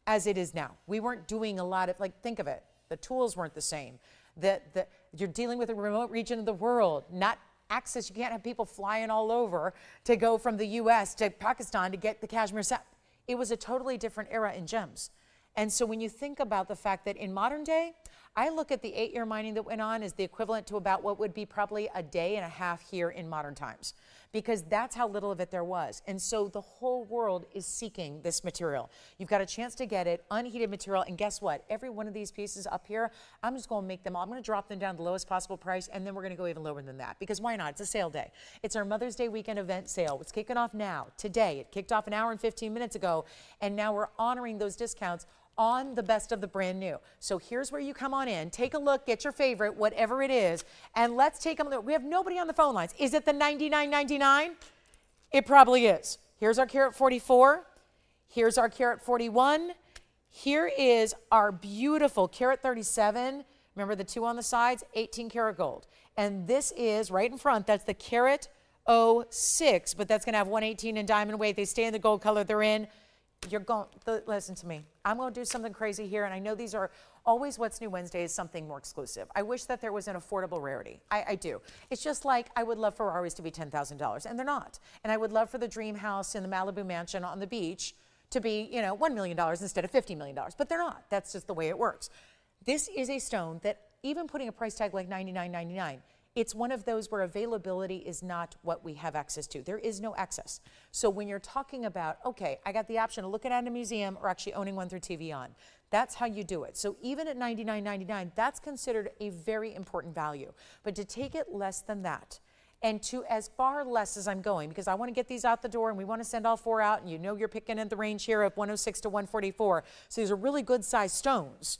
as it is now. We weren't doing a lot of, like, think of it. The tools weren't the same. You're dealing with a remote region of the world, not access. You can't have people flying all over to go from the US to Pakistan to get the cashmere set. It was a totally different era in gems. And so when you think about the fact that in modern day, I look at the 8-year mining that went on as the equivalent to about what would be probably a day and a half here in modern times, because that's how little of it there was. And so the whole world is seeking this material. You've got a chance to get it, unheated material, and guess what? Every one of these pieces up here, I'm just going to make them all. I'm going to drop them down to the lowest possible price, and then we're going to go even lower than that, because why not? It's a sale day. It's our Mother's Day weekend event sale. It's kicking off now, today. It kicked off an hour and 15 minutes ago, and now we're honoring those discounts on the best of the brand new. So here's where you come on in, take a look, get your favorite, whatever it is, and let's take a look. We have nobody on the phone lines. Is it the $99.99? It probably is. Here's our carat 44. Here's our carat 41. Here is our beautiful carat 37. Remember the 2 on the sides? 18 karat gold. And this is right in front. That's the carat 06, but that's going to have 118 in diamond weight. They stay in the gold color they're in. You're going, listen to me. I'm going to do something crazy here, and I know these are always What's New Wednesday is something more exclusive. I wish that there was an affordable rarity. I do. It's just like I would love Ferraris to be $10,000, and they're not. And I would love for the dream house in the Malibu mansion on the beach to be, you know, $1 million instead of $50 million, but they're not. That's just the way it works. This is a stone that, even putting a price tag like $99.99, it's one of those where availability is not what we have access to. There is no access. So when you're talking about, okay, I got the option of looking at a museum or actually owning one through TVON, that's how you do it. So even at $99.99, that's considered a very important value. But to take it less than that, and to as far less as I'm going, because I want to get these out the door and we want to send all 4 out, and you know you're picking in the range here of 106 to 144. So these are really good sized stones,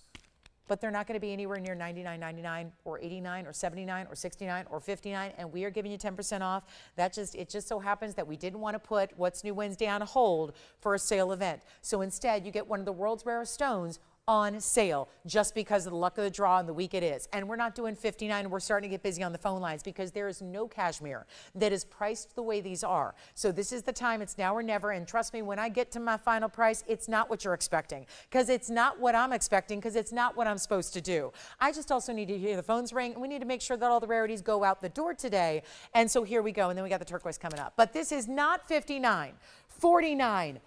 but they're not going to be anywhere near $99.99 or $89 or $79 or $69 or $59, and we are giving you 10% off. It just so happens that we didn't want to put What's New Wednesday on hold for a sale event. So instead, you get one of the world's rarest stones on sale just because of the luck of the draw and the week it is. And we're not doing 59. We're starting to get busy on the phone lines because there is no cashmere that is priced the way these are. So this is the time. It's now or never. And trust me, when I get to my final price, it's not what you're expecting, because it's not what I'm expecting, because it's not what I'm supposed to do. I just also need to hear the phones ring, and we need to make sure that all the rarities go out the door today. And so here we go. And then we got the turquoise coming up. But this is not 59, 49,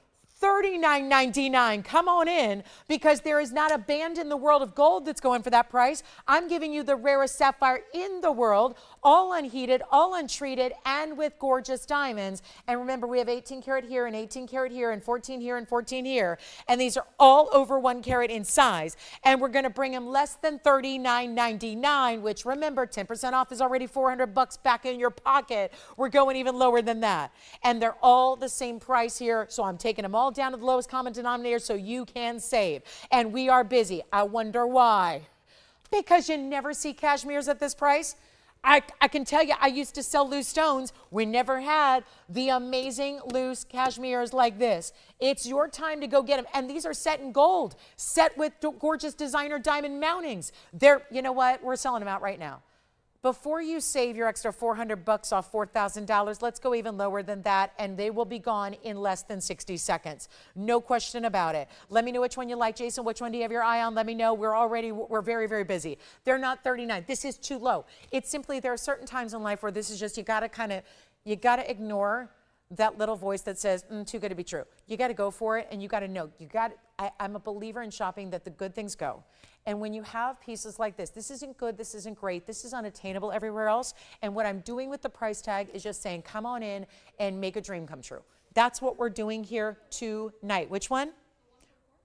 $39.99. Come on in, because there is not a band in the world of gold that's going for that price. I'm giving you the rarest sapphire in the world, all unheated, all untreated, and with gorgeous diamonds. And remember, we have 18 karat here and 18 karat here and 14 here and 14 here. And these are all over 1 carat in size. And we're going to bring them less than $39.99, which, remember, 10% off is already $400 back in your pocket. We're going even lower than that. And they're all the same price here. So I'm taking them all down to the lowest common denominator so you can save. And we are busy. I wonder why. Because you never see cashmeres at this price. I can tell you, I used to sell loose stones. We never had the amazing loose cashmeres like this. It's your time to go get them. And these are set in gold, set with gorgeous designer diamond mountings. They're, you know what? We're selling them out right now. Before you save your extra $400 off $4,000, let's go even lower than that, and they will be gone in less than 60 seconds. No question about it. Let me know which one you like, Jason. Which one do you have your eye on? Let me know. We're very, very busy. They're not 39. This is too low. It's simply, there are certain times in life where this is just, you got to ignore that little voice that says, too good to be true. You got to go for it, and you got to know. I'm a believer in shopping that the good things go. And when you have pieces like this isn't good, this isn't great, this is unattainable everywhere else. And what I'm doing with the price tag is just saying, come on in and make a dream come true. That's what we're doing here tonight. Which one?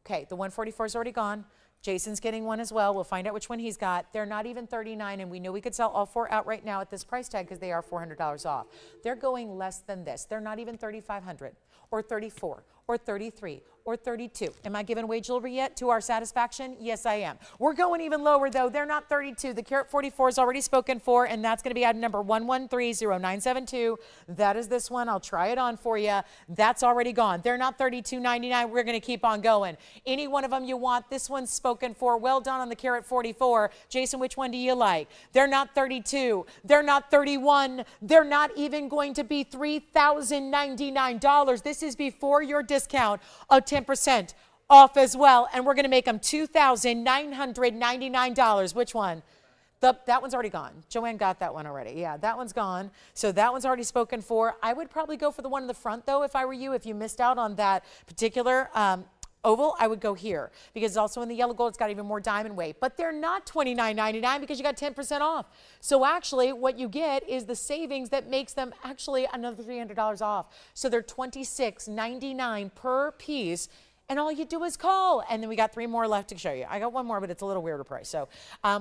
Okay, the 144 is already gone. Jason's getting one as well. We'll find out which one he's got. They're not even 39, and we know we could sell all 4 out right now at this price tag because they are $400 off. They're going less than this. They're not even 3,500 or 34 or 33 or 32. Am I giving away jewelry yet to our satisfaction? Yes, I am. We're going even lower, though. They're not 32. The carat 44 is already spoken for, and that's going to be item number 1130972. That is this one. I'll try it on for you. That's already gone. They're not $32.99. We're going to keep on going. Any one of them you want, this one's spoken for. Well done on the carat 44. Jason, which one do you like? They're not 32. They're not 31. They're not even going to be $3,099. This is before your discount of 10% off as well, and we're going to make them $2,999. Which one? That one's already gone. Joanne got that one already. Yeah, that one's gone. So that one's already spoken for. I would probably go for the one in the front, though, if I were you. If you missed out on that particular oval, I would go here, because it's also in the yellow gold. It's got even more diamond weight. But they're not $29.99 because you got 10% off. So actually what you get is the savings that makes them actually another $300 off. So they're $26.99 per piece. And all you do is call. And then we got 3 more left to show you. I got one more, but it's a little weirder price. So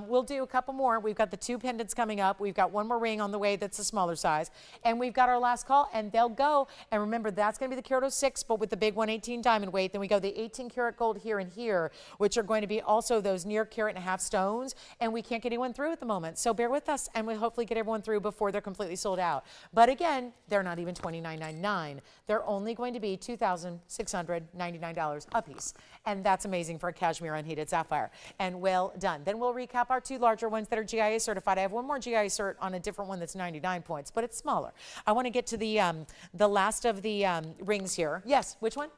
we'll do a couple more. We've got the 2 pendants coming up. We've got one more ring on the way that's a smaller size. And we've got our last call, and they'll go. And remember, that's going to be the carat 06, but with the big 118 diamond weight. Then we go the 18 karat gold here and here, which are going to be also those near carat and a half stones. And we can't get anyone through at the moment. So bear with us, and we'll hopefully get everyone through before they're completely sold out. But again, they're not even $29.99. They're only going to be $2,699 a piece. And that's amazing for a cashmere unheated sapphire. And well done. Then we'll recap our 2 larger ones that are GIA certified. I have one more GIA cert on a different one that's 99 points, but it's smaller. I want to get to the last of the rings here. Yes, which one?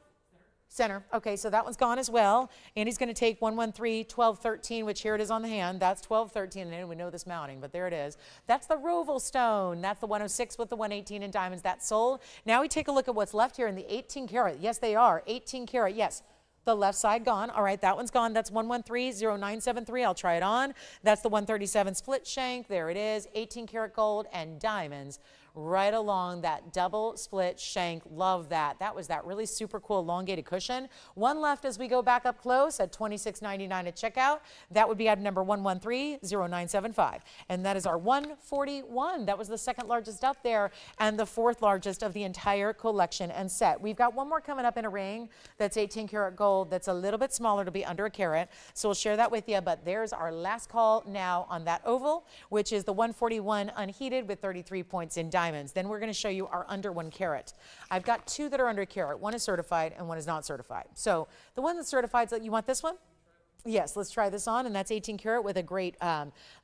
Center. Okay, so that one's gone as well. And he's going to take 113-1213, which here it is on the hand. That's 1213, and we know this mounting, but there it is. That's the Roval stone. That's the 106 with the 118 in diamonds. That's sold. Now we take a look at what's left here in the 18 karat. Yes, they are. 18 karat, yes. The left side gone. All right, that one's gone. That's 1130973. I'll try it on. That's the 137 split shank. There it is. 18 karat gold and diamonds right along that double split shank. Love that. That was that really super cool elongated cushion. One left as we go back up close at $26.99 at checkout. That would be item number 1130975. And that is our 141. That was the second largest up there and the 4th largest of the entire collection and set. We've got one more coming up in a ring that's 18 karat gold. That's a little bit smaller, to be under a carat. So we'll share that with you. But there's our last call now on that oval, which is the 141 unheated with 33 points in diamonds. Then we're going to show you our under 1 carat. I've got 2 that are under a carat. One is certified and one is not certified. So the one that's certified, you want this one? Yes, let's try this on, and that's 18 karat with a great,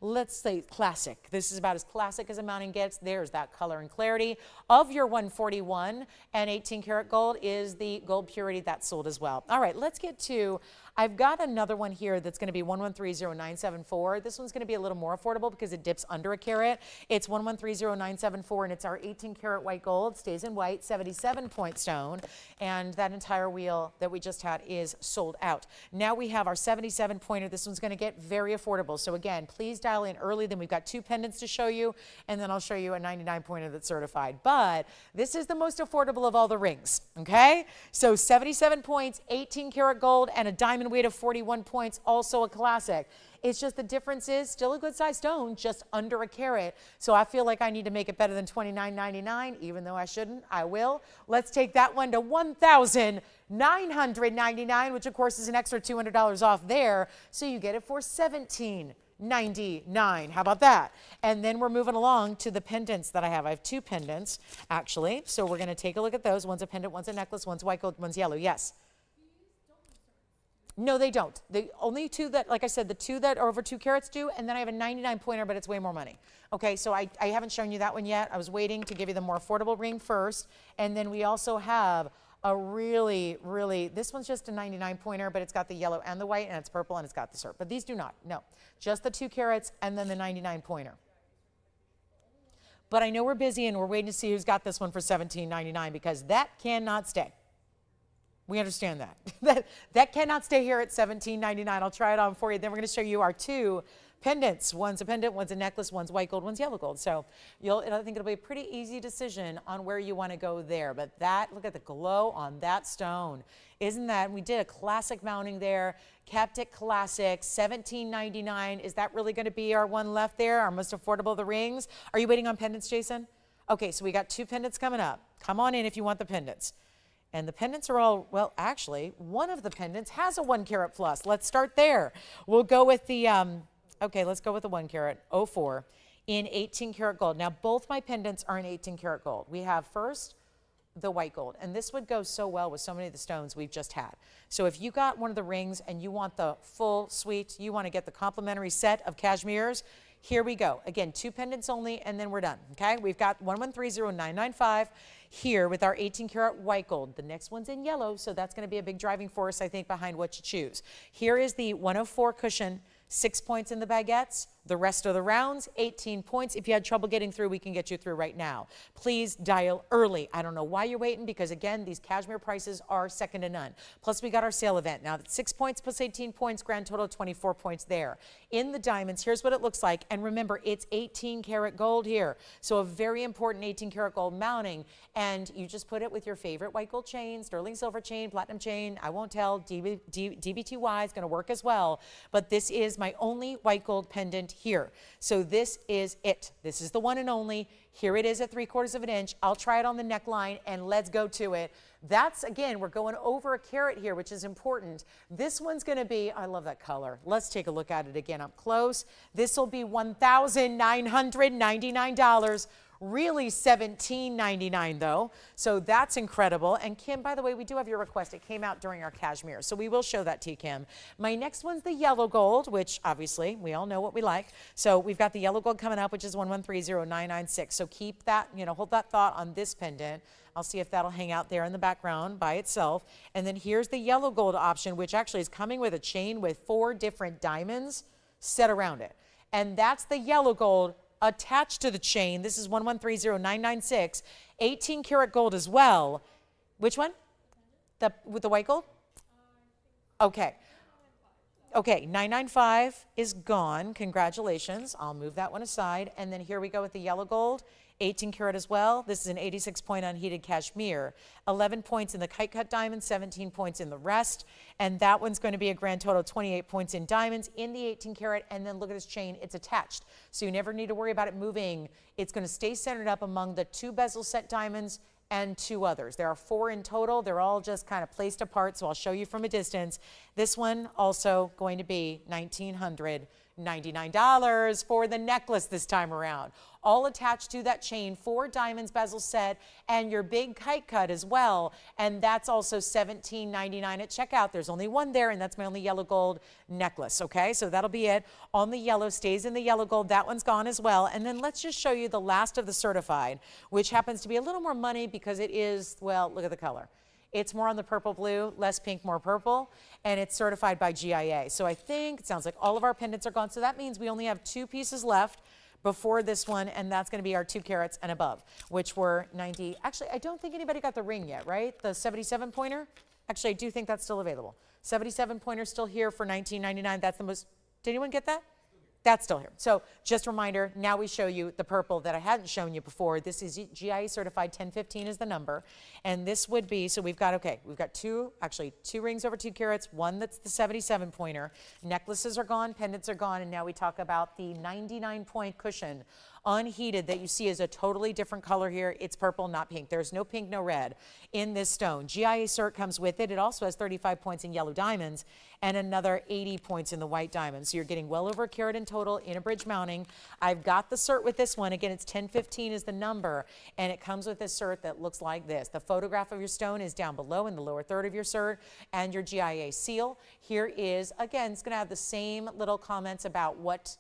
let's say classic. This is about as classic as a mounting gets. There's that color and clarity of your 141, and 18 karat gold is the gold purity that's sold as well. All right, let's get to, I've got another one here that's going to be 1130974. This one's going to be a little more affordable because it dips under a carat. It's 1130974, and it's our 18 karat white gold, stays in white, 77 point stone, and that entire wheel that we just had is sold out. Now we have our 77 pointer. This one's going to get very affordable. So again, please dial in early. Then we've got 2 pendants to show you, and then I'll show you a 99 pointer that's certified. But this is the most affordable of all the rings, okay? So 77 points, 18 karat gold, and a diamond weight of 41 points, also a classic. It's just the difference is still a good size stone, just under a carat. So I feel like I need to make it better than $29.99, even though I shouldn't. I will. Let's take that one to $1,999, which of course is an extra $200 off there. So you get it for $17.99. How about that? And then we're moving along to the pendants that I have. I have 2 pendants, actually. So we're going to take a look at those. One's a pendant, one's a necklace, one's white gold, one's yellow. Yes. No, they don't. The only 2 that, like I said, the 2 that are over 2 carats do, and then I have a 99 pointer, but it's way more money. Okay, so I haven't shown you that one yet. I was waiting to give you the more affordable ring first, and then we also have a really, this one's just a 99 pointer, but it's got the yellow and the white, and it's purple, and it's got the cert. But these do not, no. Just the 2 carats and then the 99 pointer. But I know we're busy, and we're waiting to see who's got this one for $17.99 because that cannot stay. We understand that. that cannot stay here at $17.99. I'll try it on for you. Then we're going to show you our 2 pendants. One's a pendant, one's a necklace, one's white gold, one's yellow gold. So I think it'll be a pretty easy decision on where you want to go there. But look at the glow on that stone. Isn't that, we did a classic mounting there, kept it classic, $17.99. Is that really going to be our one left there, our most affordable of the rings? Are you waiting on pendants, Jason? Okay, so we got 2 pendants coming up. Come on in if you want the pendants. And the pendants are all, well, actually, one of the pendants has a 1 carat plus. Let's start there. We'll go with the, okay, let's go with the 1 carat, 04, in 18 karat gold. Now, both my pendants are in 18 karat gold. We have first the white gold, and this would go so well with so many of the stones we've just had. So if you got one of the rings and you want the full suite, you want to get the complimentary set of Kashmirs, here we go. Again, 2 pendants only, and then we're done, okay? We've got 1130995 here with our 18 karat white gold. The next one's in yellow, so that's going to be a big driving force, I think, behind what you choose. Here is the 104 cushion, 6 points in the baguettes. The rest of the rounds, 18 points. If you had trouble getting through, we can get you through right now. Please dial early. I don't know why you're waiting because, again, these Kashmir prices are second to none. Plus, we got our sale event. Now, that's 6 points plus 18 points, grand total 24 points there. In the diamonds, here's what it looks like. And remember, it's 18 karat gold here. So a very important 18 karat gold mounting. And you just put it with your favorite white gold chain, sterling silver chain, platinum chain. I won't tell. DBTY is going to work as well. But this is my only white gold pendant here. So this is it. This is the one and only. Here it is at 3/4 of an inch. I'll try it on the neckline and let's go to it. That's, again, we're going over a carat here, which is important. This one's going to be, I love that color. Let's take a look at it again up close. This will be $1,999. Really $17.99 though, so that's incredible. And Kim, by the way, we do have your request. It came out during our Kashmir, so we will show that to you, Kim. My next one's the yellow gold, which obviously we all know what we like. So we've got the yellow gold coming up, which is 1130996. So keep that, hold that thought on this pendant. I'll see if that'll hang out there in the background by itself. And then here's the yellow gold option, which actually is coming with a chain with 4 different diamonds set around it. And that's the yellow gold attached to the chain. This is 1130996, 18 karat gold as well. Which one? With the white gold? Okay. Okay, 995 is gone. Congratulations. I'll move that one aside. And then here we go with the yellow gold. 18 karat as well. This is an 86 point unheated Kashmir. 11 points in the kite cut diamond, 17 points in the rest. And that one's going to be a grand total of 28 points in diamonds in the 18 karat. And then look at this chain, it's attached. So you never need to worry about it moving. It's going to stay centered up among the 2 bezel set diamonds and 2 others. There are 4 in total. They're all just kind of placed apart. So I'll show you from a distance. This one also going to be $1,999. $99 for the necklace this time around. All attached to that chain, 4 diamonds bezel set, and your big kite cut as well. And that's also $17.99 at checkout. There's only one there, and that's my only yellow gold necklace, okay? So that'll be it. On the yellow, stays in the yellow gold. That one's gone as well. And then let's just show you the last of the certified, which happens to be a little more money because it is, well, look at the color. It's more on the purple blue, less pink, more purple, and it's certified by GIA. So I think it sounds like all of our pendants are gone. So that means we only have 2 pieces left before this one, and that's going to be our 2 carats and above, which were 90. Actually, I don't think anybody got the ring yet, right? The 77 pointer. Actually, I do think that's still available. 77 pointer still here for $19.99. That's the most. Did anyone get that? That's still here. So just a reminder, now we show you the purple that I hadn't shown you before. This is GIA certified, 1015 is the number. And this would be, so we've got, okay, we've got 2 rings over 2 carats, one that's the 77 pointer. Necklaces are gone, pendants are gone, and now we talk about the 99 point cushion, unheated, that you see is a totally different color here. It's purple, not pink. There's no pink, no red in this stone. GIA cert comes with it. It also has 35 points in yellow diamonds and another 80 points in the white diamonds. So you're getting well over a carat in total in a bridge mounting. I've got the cert with this one. Again, it's 1015 is the number, and it comes with this cert that looks like this. The photograph of your stone is down below in the lower third of your cert, and your GIA seal. Here is, again, it's going to have the same little comments about what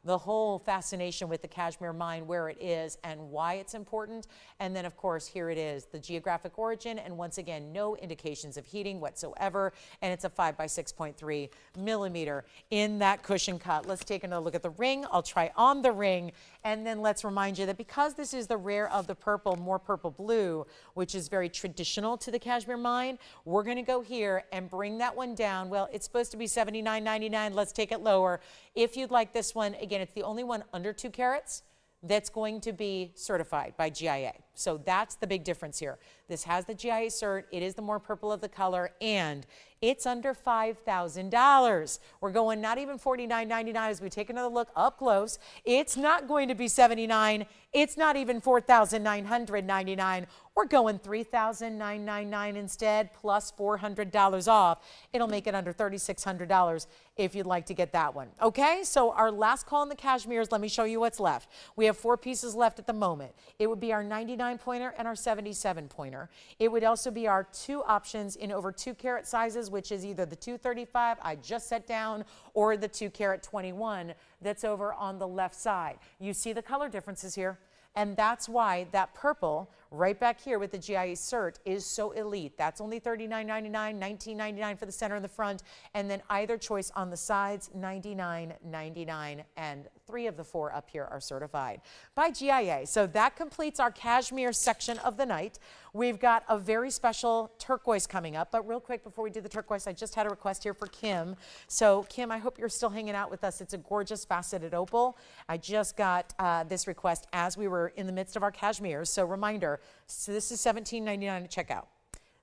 the whole fascination with the Kashmir mine, where it is and why it's important. And then, of course, here it is, the geographic origin, and once again, no indications of heating whatsoever, and it's a 5 by 6.3 millimeter in that cushion cut. Let's take another look at the ring. I'll try on the ring, and then let's remind you that because this is the rare of the purple, more purple blue, which is very traditional to the Kashmir mine, we're going to go here and bring that one down. Well, it's supposed to be $79.99. Let's take it lower. If you'd like this one, again, it's the only one under 2 carats that's going to be certified by GIA. So that's the big difference here. This has the GIA cert. It is the more purple of the color, and it's under $5,000. We're going not even $49.99 as we take another look up close. It's not going to be $79. It's not even $4,999. We're going $3,999 instead, plus $400 off. It'll make it under $3,600 if you'd like to get that one. Okay, so our last call in the Kashmirs, let me show you what's left. We have 4 pieces left at the moment. It would be our 99 pointer and our 77 pointer. It would also be our 2 options in over 2 carat sizes, which is either the 235 I just set down or the 2 carat 21 that's over on the left side. You see the color differences here. And that's why that purple right back here with the GIA cert is so elite. That's only $39.99, $19.99 for the center and the front, and then either choice on the sides, $99.99, and 3 of the 4 up here are certified by GIA. So that completes our Kashmir section of the night. We've got a very special turquoise coming up, but real quick before we do the turquoise, I just had a request here for Kim. So Kim, I hope you're still hanging out with us. It's a gorgeous faceted opal. I just got this request as we were in the midst of our Kashmirs. So reminder, so this is $17.99 at checkout.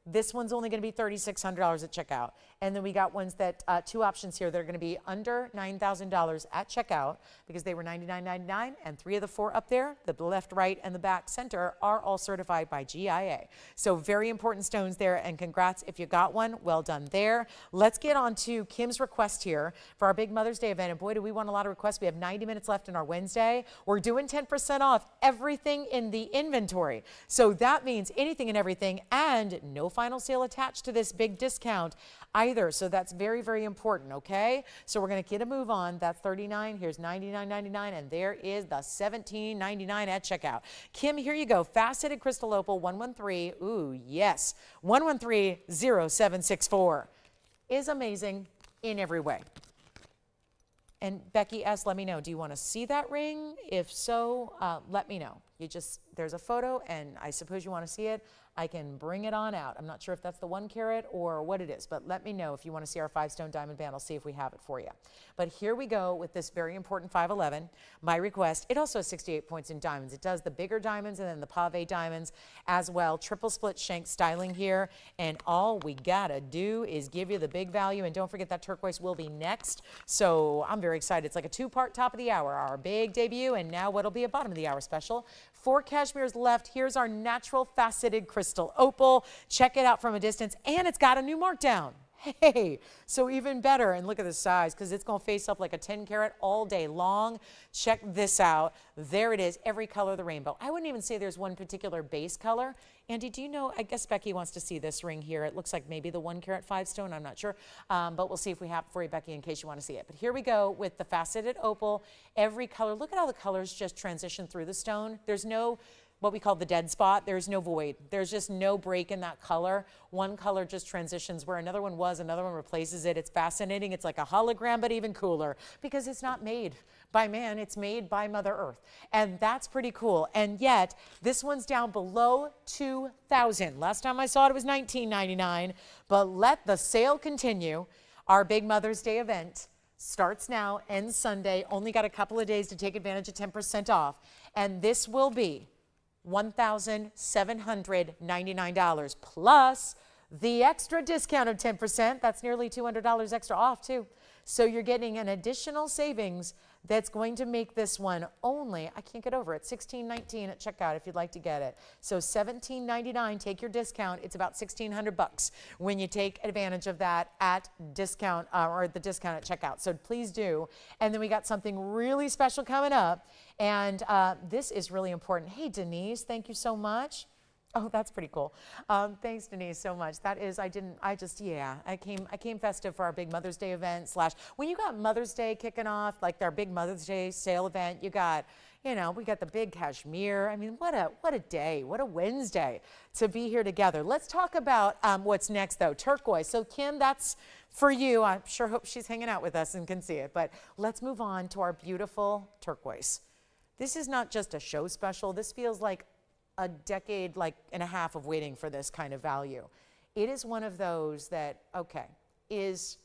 This one's only going to be $3,600 at checkout. And then we got ones that, 2 options here that are going to be under $9,000 at checkout because they were $99.99, and 3 of the 4 up there, the left, right, and the back center, are all certified by GIA. So very important stones there, and congrats if you got one. Well done there. Let's get on to Kim's request here for our big Mother's Day event. And boy, do we want a lot of requests. We have 90 minutes left in our Wednesday. We're doing 10% off everything in the inventory. So that means anything and everything, and no final sale attached to this big discount either. So that's very, very important, okay? So we're going to get a move on. That's $39. Here's $99.99, and there is the $17.99 at checkout. Kim, here you go. Faceted crystal opal 113. Ooh, yes. 1130764 is amazing in every way. And Becky S., let me know, do you want to see that ring? If so, let me know. There's a photo, and I suppose you want to see it. I can bring it on out. I'm not sure if that's the 1 carat or what it is, but let me know if you want to see our 5-stone diamond band. I'll see if we have it for you. But here we go with this very important 511. My request, it also has 68 points in diamonds. It does the bigger diamonds and then the pave diamonds as well. Triple split shank styling here, and all we gotta do is give you the big value. And don't forget that turquoise will be next. So I'm very excited. It's like a 2-part top of the hour, our big debut, and now what'll be a bottom of the hour special. 4 Kashmirs left. Here's our natural faceted crystal opal. Check it out from a distance, and it's got a new markdown. Hey, so even better. And look at the size, because it's going to face up like a 10 karat all day long. Check this out. There it is, every color of the rainbow. I wouldn't even say there's one particular base color. Andy, do you know, I guess Becky wants to see this ring here. It looks like maybe the 1 carat 5 stone, I'm not sure. But we'll see if we have it for you, Becky, in case you want to see it. But here we go with the faceted opal. Every color, look at how the colors just transition through the stone. There's no what we call the dead spot. There's no void. There's just no break in that color. One color just transitions where another one was, another one replaces it. It's fascinating. It's like a hologram, but even cooler because it's not made by man. It's made by Mother Earth. And that's pretty cool. And yet, this one's down below $2,000. Last time I saw it was $19.99. But let the sale continue. Our big Mother's Day event starts now, ends Sunday. Only got a couple of days to take advantage of 10% off. And this will be $1,799 plus the extra discount of 10%. That's nearly $200 extra off too. So you're getting an additional savings that's going to make this one only, I can't get over it, $16.19 at checkout if you'd like to get it. So $17.99, take your discount. It's about $1,600 when you take advantage of that at discount or the discount at checkout. So please do. And then we got something really special coming up. And this is really important. Hey, Denise, thank you so much. Oh, that's pretty cool. Thanks, Denise, so much. That is, I came festive for our big Mother's Day event / when you got Mother's Day kicking off, like our big Mother's Day sale event, you got, you know, we got the big Kashmir. I mean, what a day, what a Wednesday to be here together. Let's talk about what's next though, turquoise. So Kim, that's for you. I'm sure hope she's hanging out with us and can see it, but let's move on to our beautiful turquoise. This is not just a show special. This feels like a decade and a half of waiting for this kind of value. It is one of those that, okay, is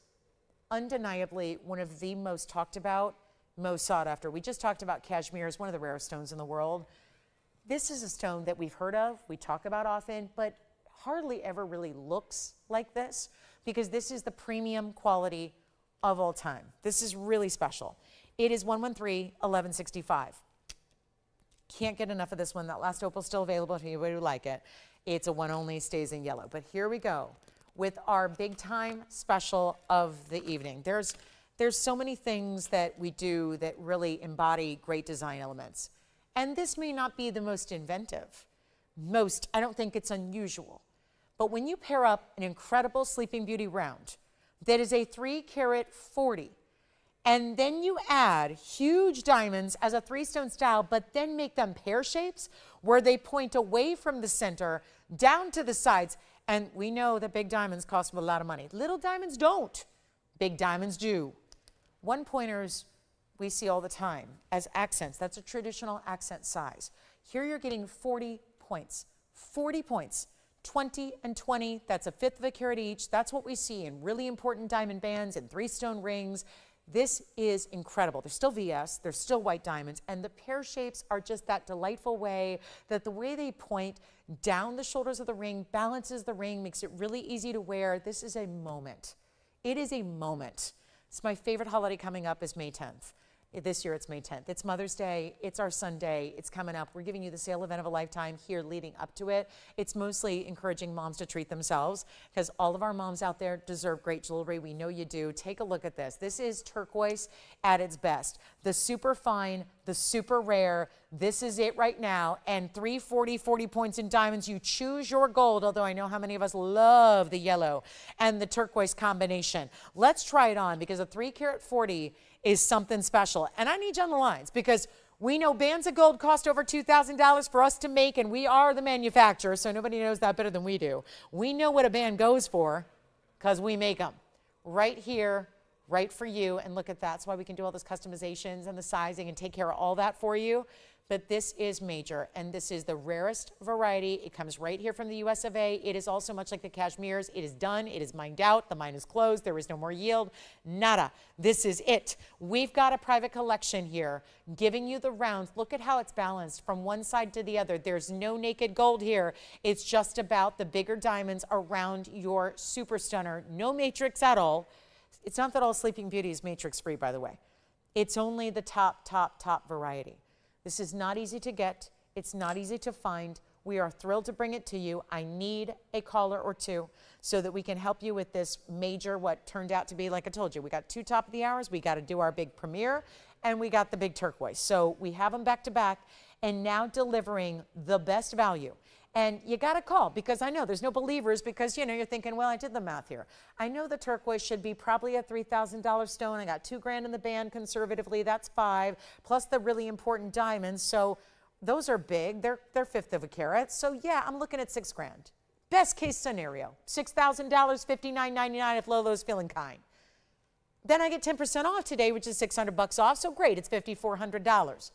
undeniably one of the most talked about, most sought after. We just talked about Kashmir as one of the rarest stones in the world. This is a stone that we've heard of, we talk about often, but hardly ever really looks like this because this is the premium quality of all time. This is really special. It is 113-1165. Can't get enough of this one. That last opal still available if anybody would like it. It's a one only, stays in yellow. But here we go with our big time special of the evening. There's so many things that we do that really embody great design elements. And this may not be the most inventive. I don't think it's unusual. But when you pair up an incredible Sleeping Beauty round that is a 3 carat 40, and then you add huge diamonds as a 3-stone style, but then make them pear shapes where they point away from the center down to the sides. And we know that big diamonds cost a lot of money. Little diamonds don't. Big diamonds do. 1-pointers we see all the time as accents. That's a traditional accent size. Here you're getting 40 points. 40 points. 20 and 20. That's a 1/5 of a carat each. That's what we see in really important diamond bands and 3-stone rings. This is incredible. They're still VS, they're still white diamonds, and the pear shapes are just that delightful way that the way they point down the shoulders of the ring balances the ring, makes it really easy to wear. This is a moment. It is a moment. It's my favorite holiday coming up is May 10th. This year it's May 10th. It's Mother's Day. It's our Sunday. It's coming up. We're giving you the sale event of a lifetime here leading up to it. It's mostly encouraging moms to treat themselves because all of our moms out there deserve great jewelry. We know you do. Take a look at this. This is turquoise at its best. The super fine, the super rare. This is it right now. And 340, 40 points in diamonds. You choose your gold, although I know how many of us love the yellow and the turquoise combination. Let's try it on because a 3 carat 40 is something special. And I need you on the lines because we know bands of gold cost over $2,000 for us to make, and we are the manufacturer, so nobody knows that better than we do. We know what a band goes for because we make them right here, right for you. And look at that. That's why we can do all those customizations and the sizing and take care of all that for you. But this is major, and this is the rarest variety. It comes right here from the US of A. It is also much like the Kashmirs. It is done. It is mined out. The mine is closed. There is no more yield. Nada. This is it. We've got a private collection here giving you the rounds. Look at how it's balanced from one side to the other. There's no naked gold here. It's just about the bigger diamonds around your super stunner. No matrix at all. It's not that all Sleeping Beauty is matrix free, by the way. It's only the top variety. This is not easy to get. It's not easy to find. We are thrilled to bring it to you. I need a caller or two so that we can help you with this major, what turned out to be, like I told you, we got 2 top of the hours, we got to do our big premiere, and we got the big turquoise. So we have them back to back, and now delivering the best value. And you got to call, because I know there's no believers, because, you know, you're thinking, well, I did the math here. I know the turquoise should be probably a $3,000 stone. I got $2,000 in the band conservatively. That's 5, plus the really important diamonds. So those are big. They're 1/5 of a carat. So yeah, I'm looking at $6,000. Best case scenario, $6,000, $59.99 if Lolo's feeling kind. Then I get 10% off today, which is $600 off. So great, it's $5,400.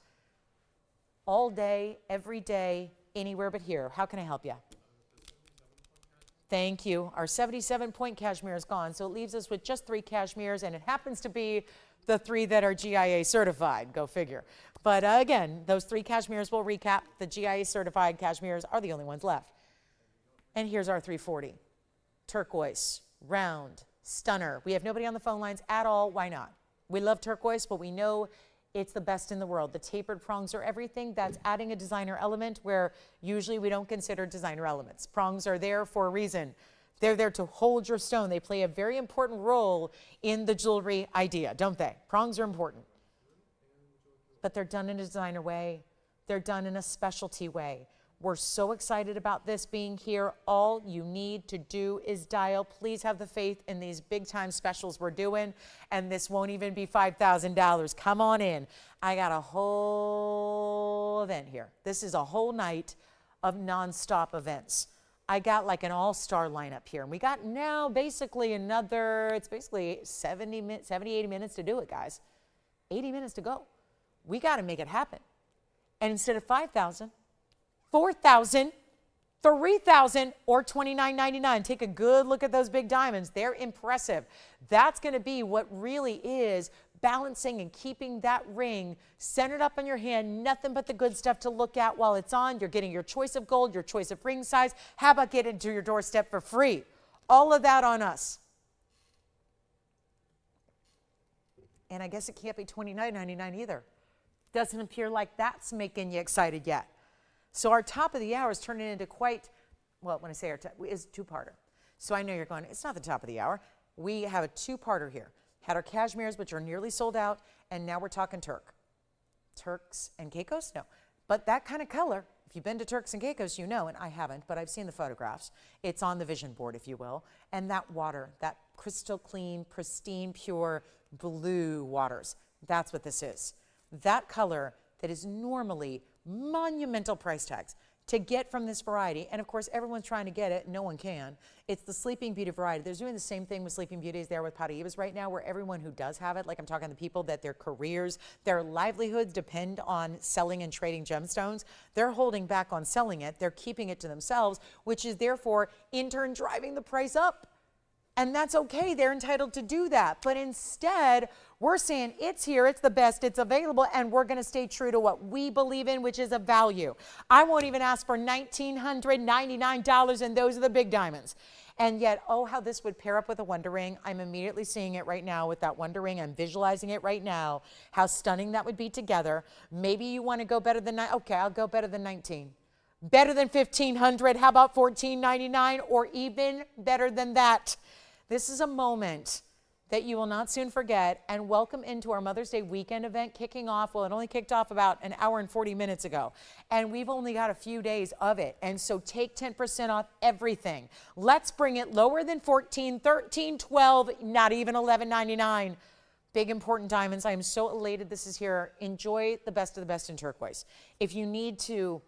All day, every day, anywhere but here. How can I help you? Thank you. Our 77-point cashmere is gone, so it leaves us with just 3 cashmeres, and it happens to be the 3 that are GIA certified. Go figure. But again, those 3 cashmeres will recap. The GIA certified cashmeres are the only ones left. And here's our 340. Turquoise, round, stunner. We have nobody on the phone lines at all. Why not? We love turquoise, but we know it's the best in the world. The tapered prongs are everything. That's adding a designer element where usually we don't consider designer elements. Prongs are there for a reason. They're there to hold your stone. They play a very important role in the jewelry idea, don't they? Prongs are important. But they're done in a designer way. They're done in a specialty way. We're so excited about this being here. All you need to do is dial. Please have the faith in these big time specials we're doing. And this won't even be $5,000. Come on in. I got a whole event here. This is a whole night of nonstop events. I got like an all-star lineup here. And we got now basically another, it's basically 70, 80 minutes to do it, guys. 80 minutes to go. We got to make it happen. And instead of 5,000, 4,000, 3,000, or $29.99. Take a good look at those big diamonds. They're impressive. That's going to be what really is balancing and keeping that ring centered up on your hand. Nothing but the good stuff to look at while it's on. You're getting your choice of gold, your choice of ring size. How about getting it to your doorstep for free? All of that on us. And I guess it can't be $29.99 either. Doesn't appear like that's making you excited yet. So our top of the hour is turning into quite, well, when I say our top, is 2-parter. So I know you're going, it's not the top of the hour. We have a 2-parter here. Had our cashmeres, which are nearly sold out, and now we're talking Turks and Caicos? No. But that kind of color, if you've been to Turks and Caicos, you know, and I haven't, but I've seen the photographs. It's on the vision board, if you will. And that water, that crystal clean, pristine, pure blue waters, that's what this is. That color that is normally monumental price tags to get from this variety. And of course, everyone's trying to get it. No one can. It's the Sleeping Beauty variety. They're doing the same thing with Sleeping Beauties there with paraibas right now, where everyone who does have it, like I'm talking to people that their careers, their livelihoods depend on selling and trading gemstones. They're holding back on selling it. They're keeping it to themselves, which is therefore in turn driving the price up. And that's okay, they're entitled to do that. But instead, we're saying it's here, it's the best, it's available, and we're gonna stay true to what we believe in, which is a value. I won't even ask for $1,999, and those are the big diamonds. And yet, oh, how this would pair up with a Wonder Ring. I'm immediately seeing it right now with that Wonder Ring. I'm visualizing it right now, how stunning that would be together. Maybe you wanna go better than, okay, I'll go better than 19. Better than 1,500, how about $14.99, or even better than that? This is a moment that you will not soon forget, and welcome into our Mother's Day weekend event kicking off. Well, it only kicked off about an hour and 40 minutes ago, and we've only got a few days of it. And so take 10% off everything. Let's bring it lower than 14, 13, 12, not even $11.99. Big important diamonds. I am so elated this is here. Enjoy the best of the best in turquoise. If you need to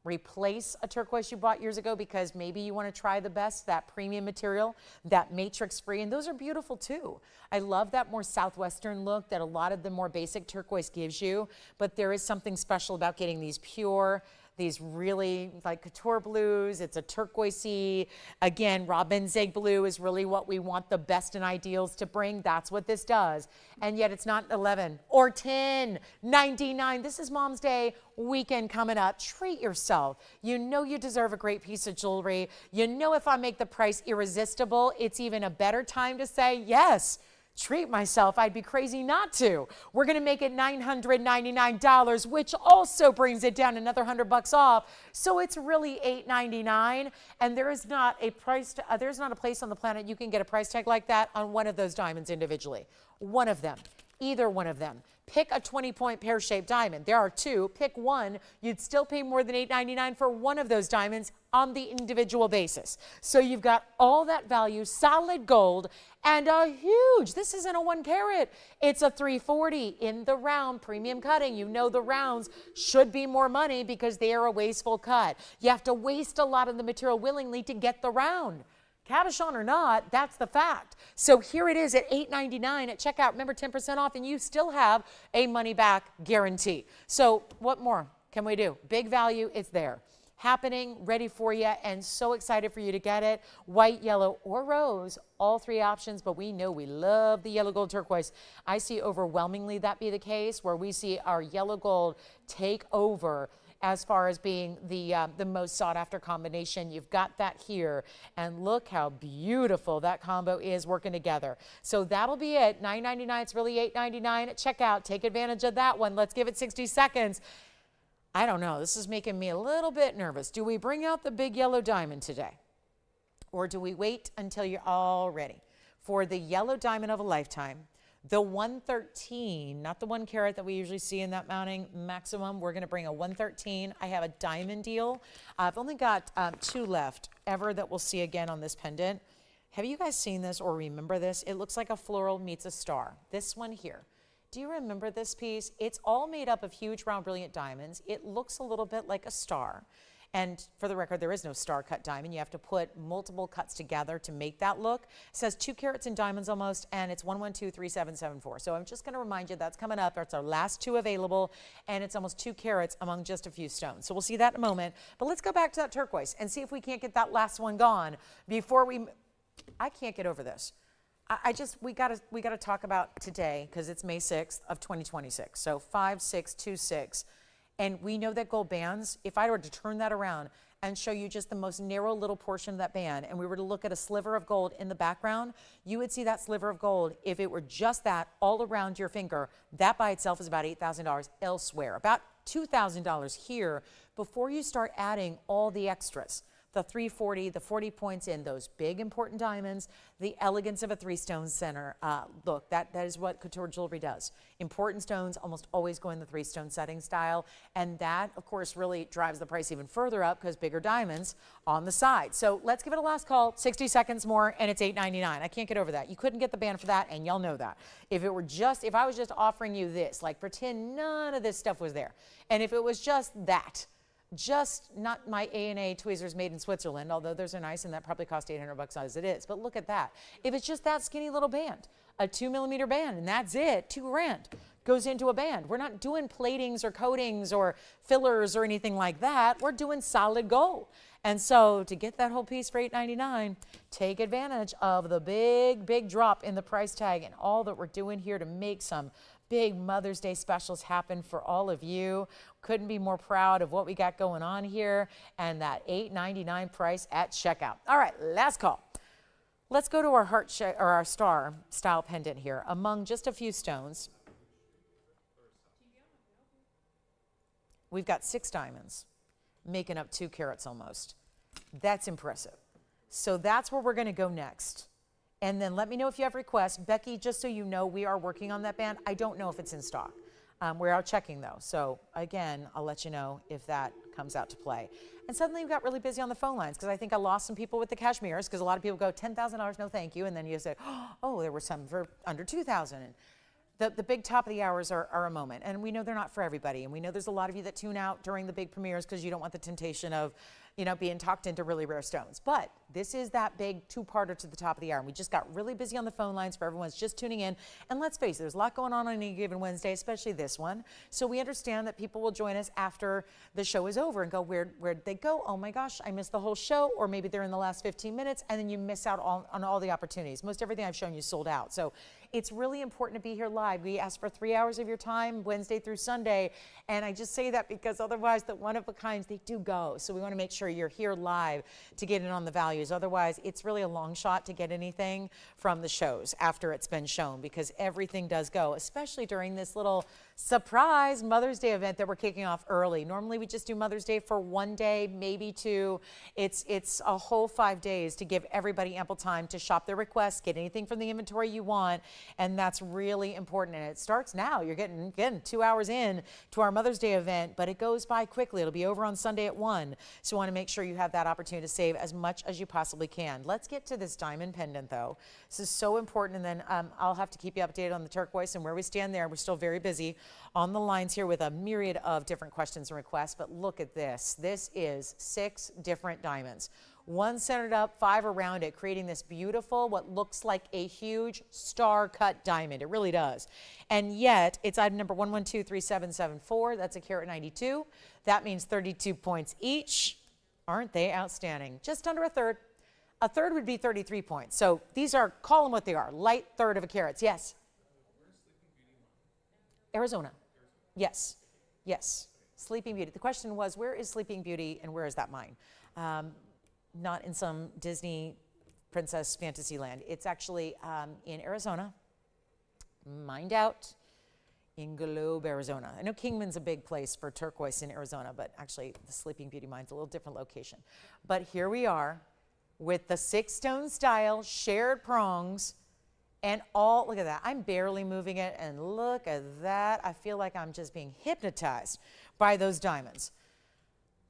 replace a turquoise you bought years ago because maybe you want to try the best, that premium material, that matrix free, and those are beautiful too. I love that more southwestern look that a lot of the more basic turquoise gives you, but there is something special about getting these pure, these really like couture blues. It's a turquoisey. Again, robin's egg blue is really what we want the best and ideals to bring. That's what this does. And yet it's not 11 or 10.99. This is Mom's Day weekend coming up. Treat yourself. You know you deserve a great piece of jewelry. You know if I make the price irresistible, it's even a better time to say yes. treat myself. I'd be crazy not to. We're going to make it $999, which also brings it down another $100 off. So it's really $899, and there is not a price. There's not a place on the planet you can get a price tag like that on one of those diamonds individually. One of them, either one of them. Pick a 20-point pear-shaped diamond. There are two. Pick one. You'd still pay more than $899 for one of those diamonds on the individual basis. So you've got all that value, solid gold, and a huge, this isn't a 1 carat, it's a 340 in the round, premium cutting. You know the rounds should be more money because they are a wasteful cut. You have to waste a lot of the material willingly to get the round. Cabochon or not, that's the fact. So here it is at $899 at checkout. Remember, 10% off, and you still have a money-back guarantee. So what more can we do? Big value, it's there. Happening, ready for you, and so excited for you to get it. White, yellow, or rose, all three options, but we know we love the yellow gold turquoise. I see overwhelmingly that be the case, where we see our yellow gold take over as far as being the most sought after combination. You've got that here, and look how beautiful that combo is working together. So that'll be it. $999, it's really $899 at checkout. Take advantage of that one. Let's give it 60 seconds. I don't know, this is making me a little bit nervous. Do we bring out the big yellow diamond today? Or do we wait until you're all ready for the yellow diamond of a lifetime? The 113, not the 1 carat that we usually see in that mounting maximum. We're going to bring a 113. I have a diamond deal. I've only got 2 left ever that we'll see again on this pendant. Have you guys seen this or remember this? It looks like a floral meets a star. This one here. Do you remember this piece? It's all made up of huge, round, brilliant diamonds. It looks a little bit like a star. And for the record, there is no star cut diamond. You have to put multiple cuts together to make that look. It says 2 carats in diamonds almost, and it's 1123774. So I'm just going to remind you that's coming up. It's our last 2 available, and it's almost 2 carats among just a few stones. So we'll see that in a moment. But let's go back to that turquoise and see if we can't get that last one gone before we. I can't get over this. We gotta talk about today because it's May 6th of 2026. So 5626. And we know that gold bands, if I were to turn that around and show you just the most narrow little portion of that band, and we were to look at a sliver of gold in the background, you would see that sliver of gold, if it were just that all around your finger, that by itself is about $8,000 elsewhere, about $2,000 here before you start adding all the extras. The 340, the 40 points in those big important diamonds, the elegance of a 3-stone center. Look, that is what couture jewelry does. Important stones almost always go in the 3-stone setting style, and that, of course, really drives the price even further up because bigger diamonds on the side. So let's give it a last call, 60 seconds more, and it's $899. I can't get over that. You couldn't get the band for that, and y'all know that. If I was just offering you this, like pretend none of this stuff was there, and if it was just that, just not my A&A tweezers made in Switzerland, although those are nice and that probably cost $800 as it is. But look at that. If it's just that skinny little band, a 2mm band, and that's it, $2,000 goes into a band. We're not doing platings or coatings or fillers or anything like that. We're doing solid gold. And so to get that whole piece for $899, take advantage of the big drop in the price tag and all that we're doing here to make some big Mother's Day specials happen for all of you. Couldn't be more proud of what we got going on here and that $899 price at checkout. All right, last call. Let's go to our our star style pendant here among just a few stones. We've got 6 diamonds making up 2 carats almost. That's impressive. So that's where we're going to go next. And then let me know if you have requests. Becky, just so you know, we are working on that band. I don't know if it's in stock. We are checking though. So again, I'll let you know if that comes out to play. And suddenly we got really busy on the phone lines because I think I lost some people with the Kashmirs because a lot of people go, $10,000, no thank you. And then you say, oh, there were some for under $2,000. And the big top of the hours are a moment. And we know they're not for everybody. And we know there's a lot of you that tune out during the big premieres because you don't want the temptation of, being talked into really rare stones. But this is that big 2-parter to the top of the hour. And we just got really busy on the phone lines for everyone's just tuning in. And let's face it, there's a lot going on any given Wednesday, especially this one. So we understand that people will join us after the show is over and go, where'd they go? Oh my gosh, I missed the whole show. Or maybe they're in the last 15 minutes and then you miss out on all the opportunities. Most everything I've shown you sold out. So It's really important to be here live. We ask for 3 hours of your time, Wednesday through Sunday. And I just say that because otherwise the one-of-a-kinds, they do go. So we want to make sure you're here live to get in on the values. Otherwise, it's really a long shot to get anything from the shows after it's been shown, because everything does go, especially during this little surprise Mother's Day event that we're kicking off early. Normally we just do Mother's Day for 1 day, maybe 2. It's a whole 5 days to give everybody ample time to shop their requests, get anything from the inventory you want, and that's really important. And it starts now. You're getting 2 hours in to our Mother's Day event, but it goes by quickly. It'll be over on Sunday at 1. So you want to make sure you have that opportunity to save as much as you possibly can. Let's get to this diamond pendant though. This is so important, and then I'll have to keep you updated on the turquoise and where we stand there. We're still very busy on the lines here with a myriad of different questions and requests, but look at this. This is 6 different diamonds. 1 centered up, 5 around it, creating this beautiful, what looks like a huge star-cut diamond. It really does. And yet, it's item number 1123774. That's a carat 92. That means 32 points each. Aren't they outstanding? Just under a third. A third would be 33 points. So these are, call them what they are, light third of a carat. Yes? Arizona. Yes. Yes. Sleeping Beauty. The question was, where is Sleeping Beauty and where is that mine? Not in some Disney princess fantasy land. It's actually in Arizona, mined out in Globe, Arizona. I know Kingman's a big place for turquoise in Arizona, but actually the Sleeping Beauty mine's a little different location. But here we are with the 6-stone style shared prongs and all, look at that. I'm barely moving it, and look at that. I feel like I'm just being hypnotized by those diamonds.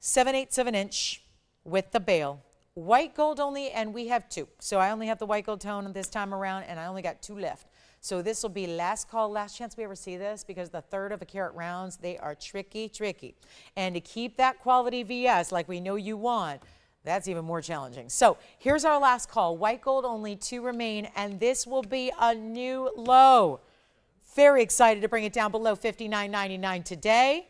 7/8 of an inch with the bail. White gold only, and we have 2. So I only have the white gold tone this time around, and I only got 2 left. So this will be last call, last chance we ever see this, because the third of a carat rounds, they are tricky, tricky. And to keep that quality VS like we know you want, that's even more challenging. So here's our last call. White gold only, 2 remain, and this will be a new low. Very excited to bring it down below $59.99 today.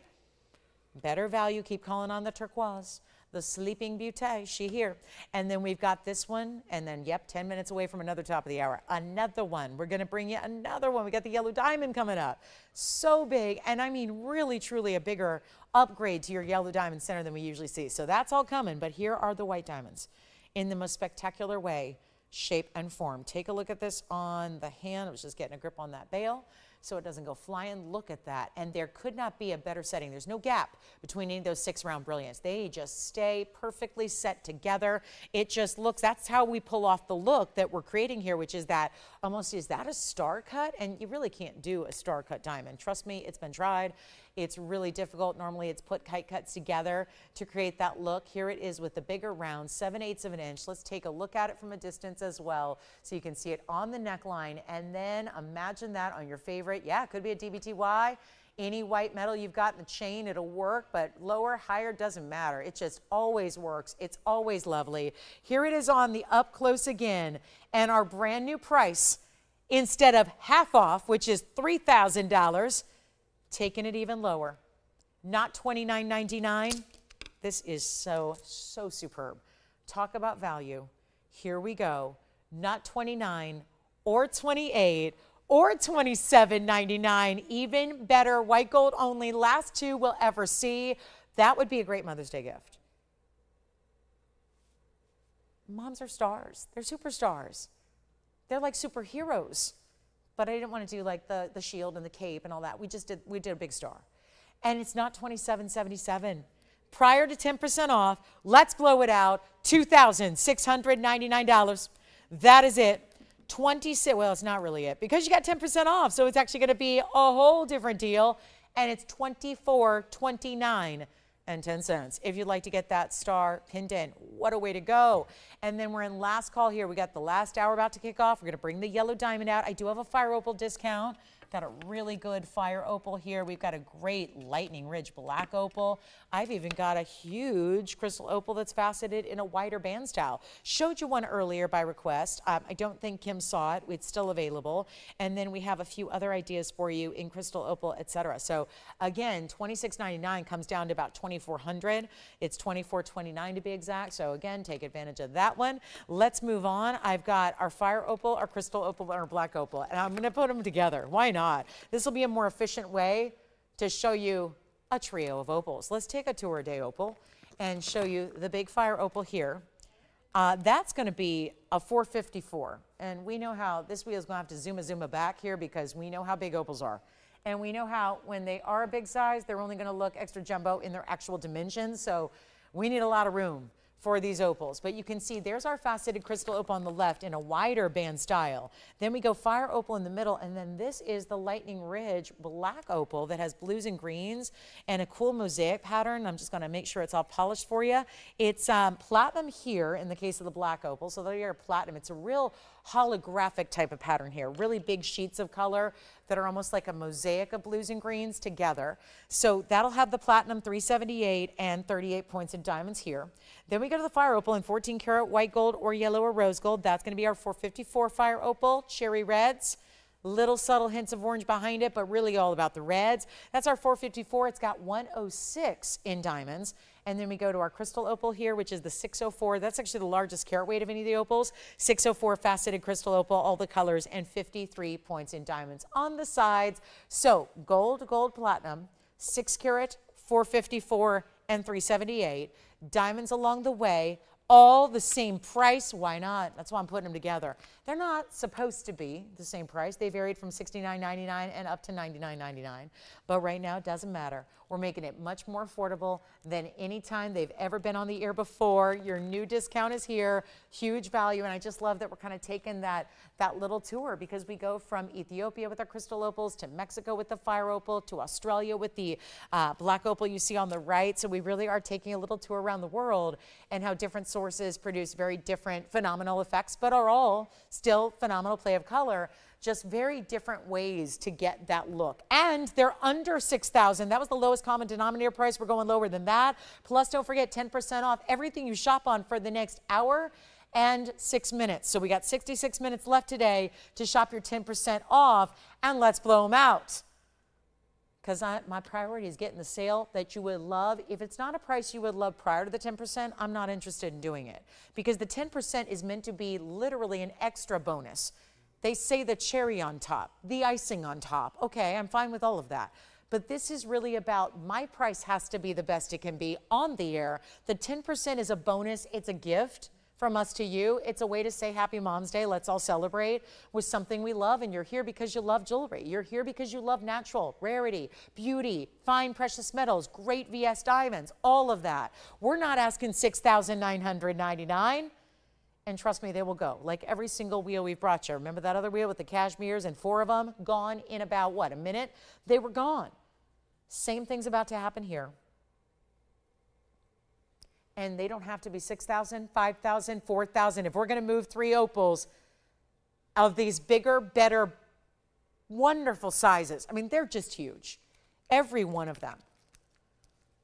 Better value, keep calling on the turquoise. The Sleeping Beauty, she here. And then we've got this one, and then, yep, 10 minutes away from another top of the hour. Another one. We're going to bring you another one. We got the yellow diamond coming up. So big, and I mean really, truly a bigger upgrade to your yellow diamond center than we usually see. So that's all coming, but here are the white diamonds in the most spectacular way, shape, and form. Take a look at this on the hand. I was just getting a grip on that bail so it doesn't go flying. Look at that. And there could not be a better setting. There's no gap between any of those 6-round brilliants. They just stay perfectly set together. It just looks, that's how we pull off the look that we're creating here, which is that almost, is that a star cut? And you really can't do a star cut diamond. Trust me, it's been tried. It's really difficult. Normally it's put kite cuts together to create that look. Here it is with the bigger round, 7/8 of an inch. Let's take a look at it from a distance as well so you can see it on the neckline, and then imagine that on your favorite. Yeah, it could be a DBTY. Any white metal you've got in the chain, it'll work, but lower, higher, doesn't matter. It just always works. It's always lovely. Here it is on the up close again, and our brand new price, instead of half off, which is $3,000, taking it even lower. Not $29.99. This is so, so superb. Talk about value. Here we go. Not $29 or $28 or $27.99. Even better. White gold only. Last 2 we'll ever see. That would be a great Mother's Day gift. Moms are stars. They're superstars. They're like superheroes. But I didn't want to do like the shield and the cape and all that. We did a big star. And it's not $27.77. Prior to 10% off, let's blow it out, $2,699. That is it. 26, well, it's not really it, because you got 10% off, so it's actually going to be a whole different deal, and it's $24.29 and 10 cents. If you'd like to get that star pendant, what a way to go. And then we're in last call here. We got the last hour about to kick off. We're going to bring the yellow diamond out. I do have a fire opal discount Got a really good fire opal here. We've got a great lightning ridge black opal. I've even got a huge crystal opal that's faceted in a wider band style. Showed you one earlier by request. I don't think Kim saw it. It's still available. And then we have a few other ideas for you in crystal opal, etc. So again, $26.99 comes down to about $2,400. It's $24.29 to be exact. So again, take advantage of that one. Let's move on. I've got our fire opal, our crystal opal, and our black opal, and I'm going to put them together. Why not? This will be a more efficient way to show you a trio of opals. Let's take a tour day opal and show you the big fire opal here. That's going to be a 454, and we know how this wheel is going to have to zoom back here because we know how big opals are. And we know how when they are a big size, they're only going to look extra jumbo in their actual dimensions. So we need a lot of room for these opals. But you can see there's our faceted crystal opal on the left in a wider band style. Then we go fire opal in the middle, and then this is the lightning ridge black opal that has blues and greens and a cool mosaic pattern. I'm just going to make sure it's all polished for you. It's platinum here in the case of the black opal. So there you're platinum. It's a real holographic type of pattern here. Really big sheets of color that are almost like a mosaic of blues and greens together. So that'll have the platinum 378 and 38 points in diamonds here. Then we go to the fire opal in 14 karat white gold or yellow or rose gold. That's going to be our 454 fire opal, cherry reds. Little subtle hints of orange behind it, but really all about the reds. That's our 454. It's got 106 in diamonds. And then we go to our crystal opal here, which is the 604. That's actually the largest carat weight of any of the opals. 604 faceted crystal opal, all the colors, and 53 points in diamonds on the sides. So gold, gold, platinum, 6 karat, 454, and 378. Diamonds along the way. All the same price. Why not? That's why I'm putting them together. They're not supposed to be the same price. They varied from $69.99 and up to $99.99. But right now, it doesn't matter. We're making it much more affordable than any time they've ever been on the air before. Your new discount is here. Huge value. And I just love that we're kind of taking that little tour because we go from Ethiopia with our crystal opals to Mexico with the fire opal to Australia with the black opal you see on the right. So we really are taking a little tour around the world and how different sources produce very different phenomenal effects, but are all still phenomenal play of color. Just very different ways to get that look. And they're under $6,000. That was the lowest common denominator price. We're going lower than that. Plus, don't forget 10% off everything you shop on for the next hour and 6 minutes. So we got 66 minutes left today to shop your 10% off, and let's blow them out. Because my priority is getting the sale that you would love. If it's not a price you would love prior to the 10%, I'm not interested in doing it. Because the 10% is meant to be literally an extra bonus. They say the cherry on top, the icing on top. Okay, I'm fine with all of that. But this is really about my price has to be the best it can be on the air. The 10% is a bonus. It's a gift from us to you. It's a way to say Happy Mom's Day. Let's all celebrate with something we love. And you're here because you love jewelry. You're here because you love natural, rarity, beauty, fine precious metals, great VS diamonds, all of that. We're not asking $6,999. And trust me, they will go. Like every single wheel we've brought you. Remember that other wheel with the Kashmirs and 4 of them gone in about, what, a minute? They were gone. Same thing's about to happen here. And they don't have to be 6,000, 5,000, 4,000. If we're going to move 3 opals of these bigger, better, wonderful sizes, I mean, they're just huge. Every one of them.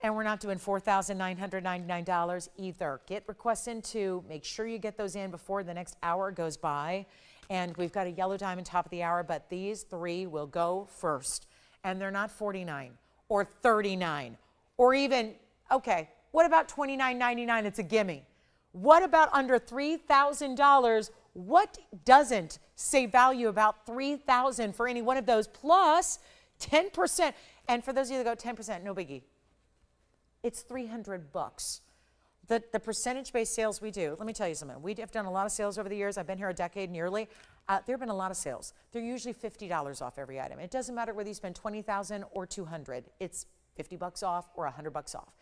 And we're not doing $4,999 either. Get requests in too. Make sure you get those in before the next hour goes by. And we've got a yellow diamond top of the hour, but these 3 will go first. And they're not $49 or $39 or even, okay, what about $29.99? It's a gimme. What about under $3,000? What doesn't say value about $3,000 for any one of those plus 10%? And for those of you that go 10%, no biggie. It's $300. The percentage-based sales we do, let me tell you something. We have done a lot of sales over the years. I've been here a decade nearly. There have been a lot of sales. They're usually $50 off every item. It doesn't matter whether you spend $20,000 or $200. It's $50 off or $100 off.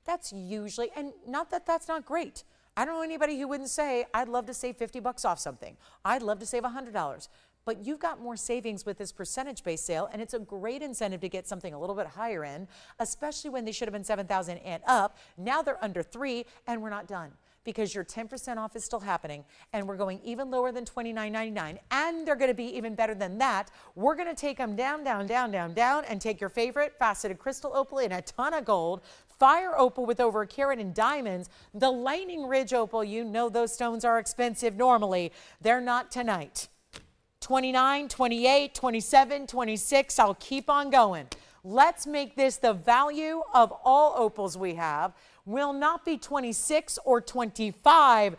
That's usually, and not that that's not great. I don't know anybody who wouldn't say, I'd love to save $50 off something. I'd love to save $100. But you've got more savings with this percentage-based sale, and it's a great incentive to get something a little bit higher in, especially when they should have been $7,000 and up. Now they're under $3,000, and we're not done. because your 10% off is still happening, and we're going even lower than $29.99, and they're going to be even better than that. We're going to take them down, down, down, down, down, and take your favorite faceted crystal opal in a ton of gold, fire opal with over a carat in diamonds, the lightning ridge opal. You know those stones are expensive normally. They're not tonight. 29, 28, 27, 26. I'll keep on going. Let's make this the value of all opals we have. Will not be 26 or 25.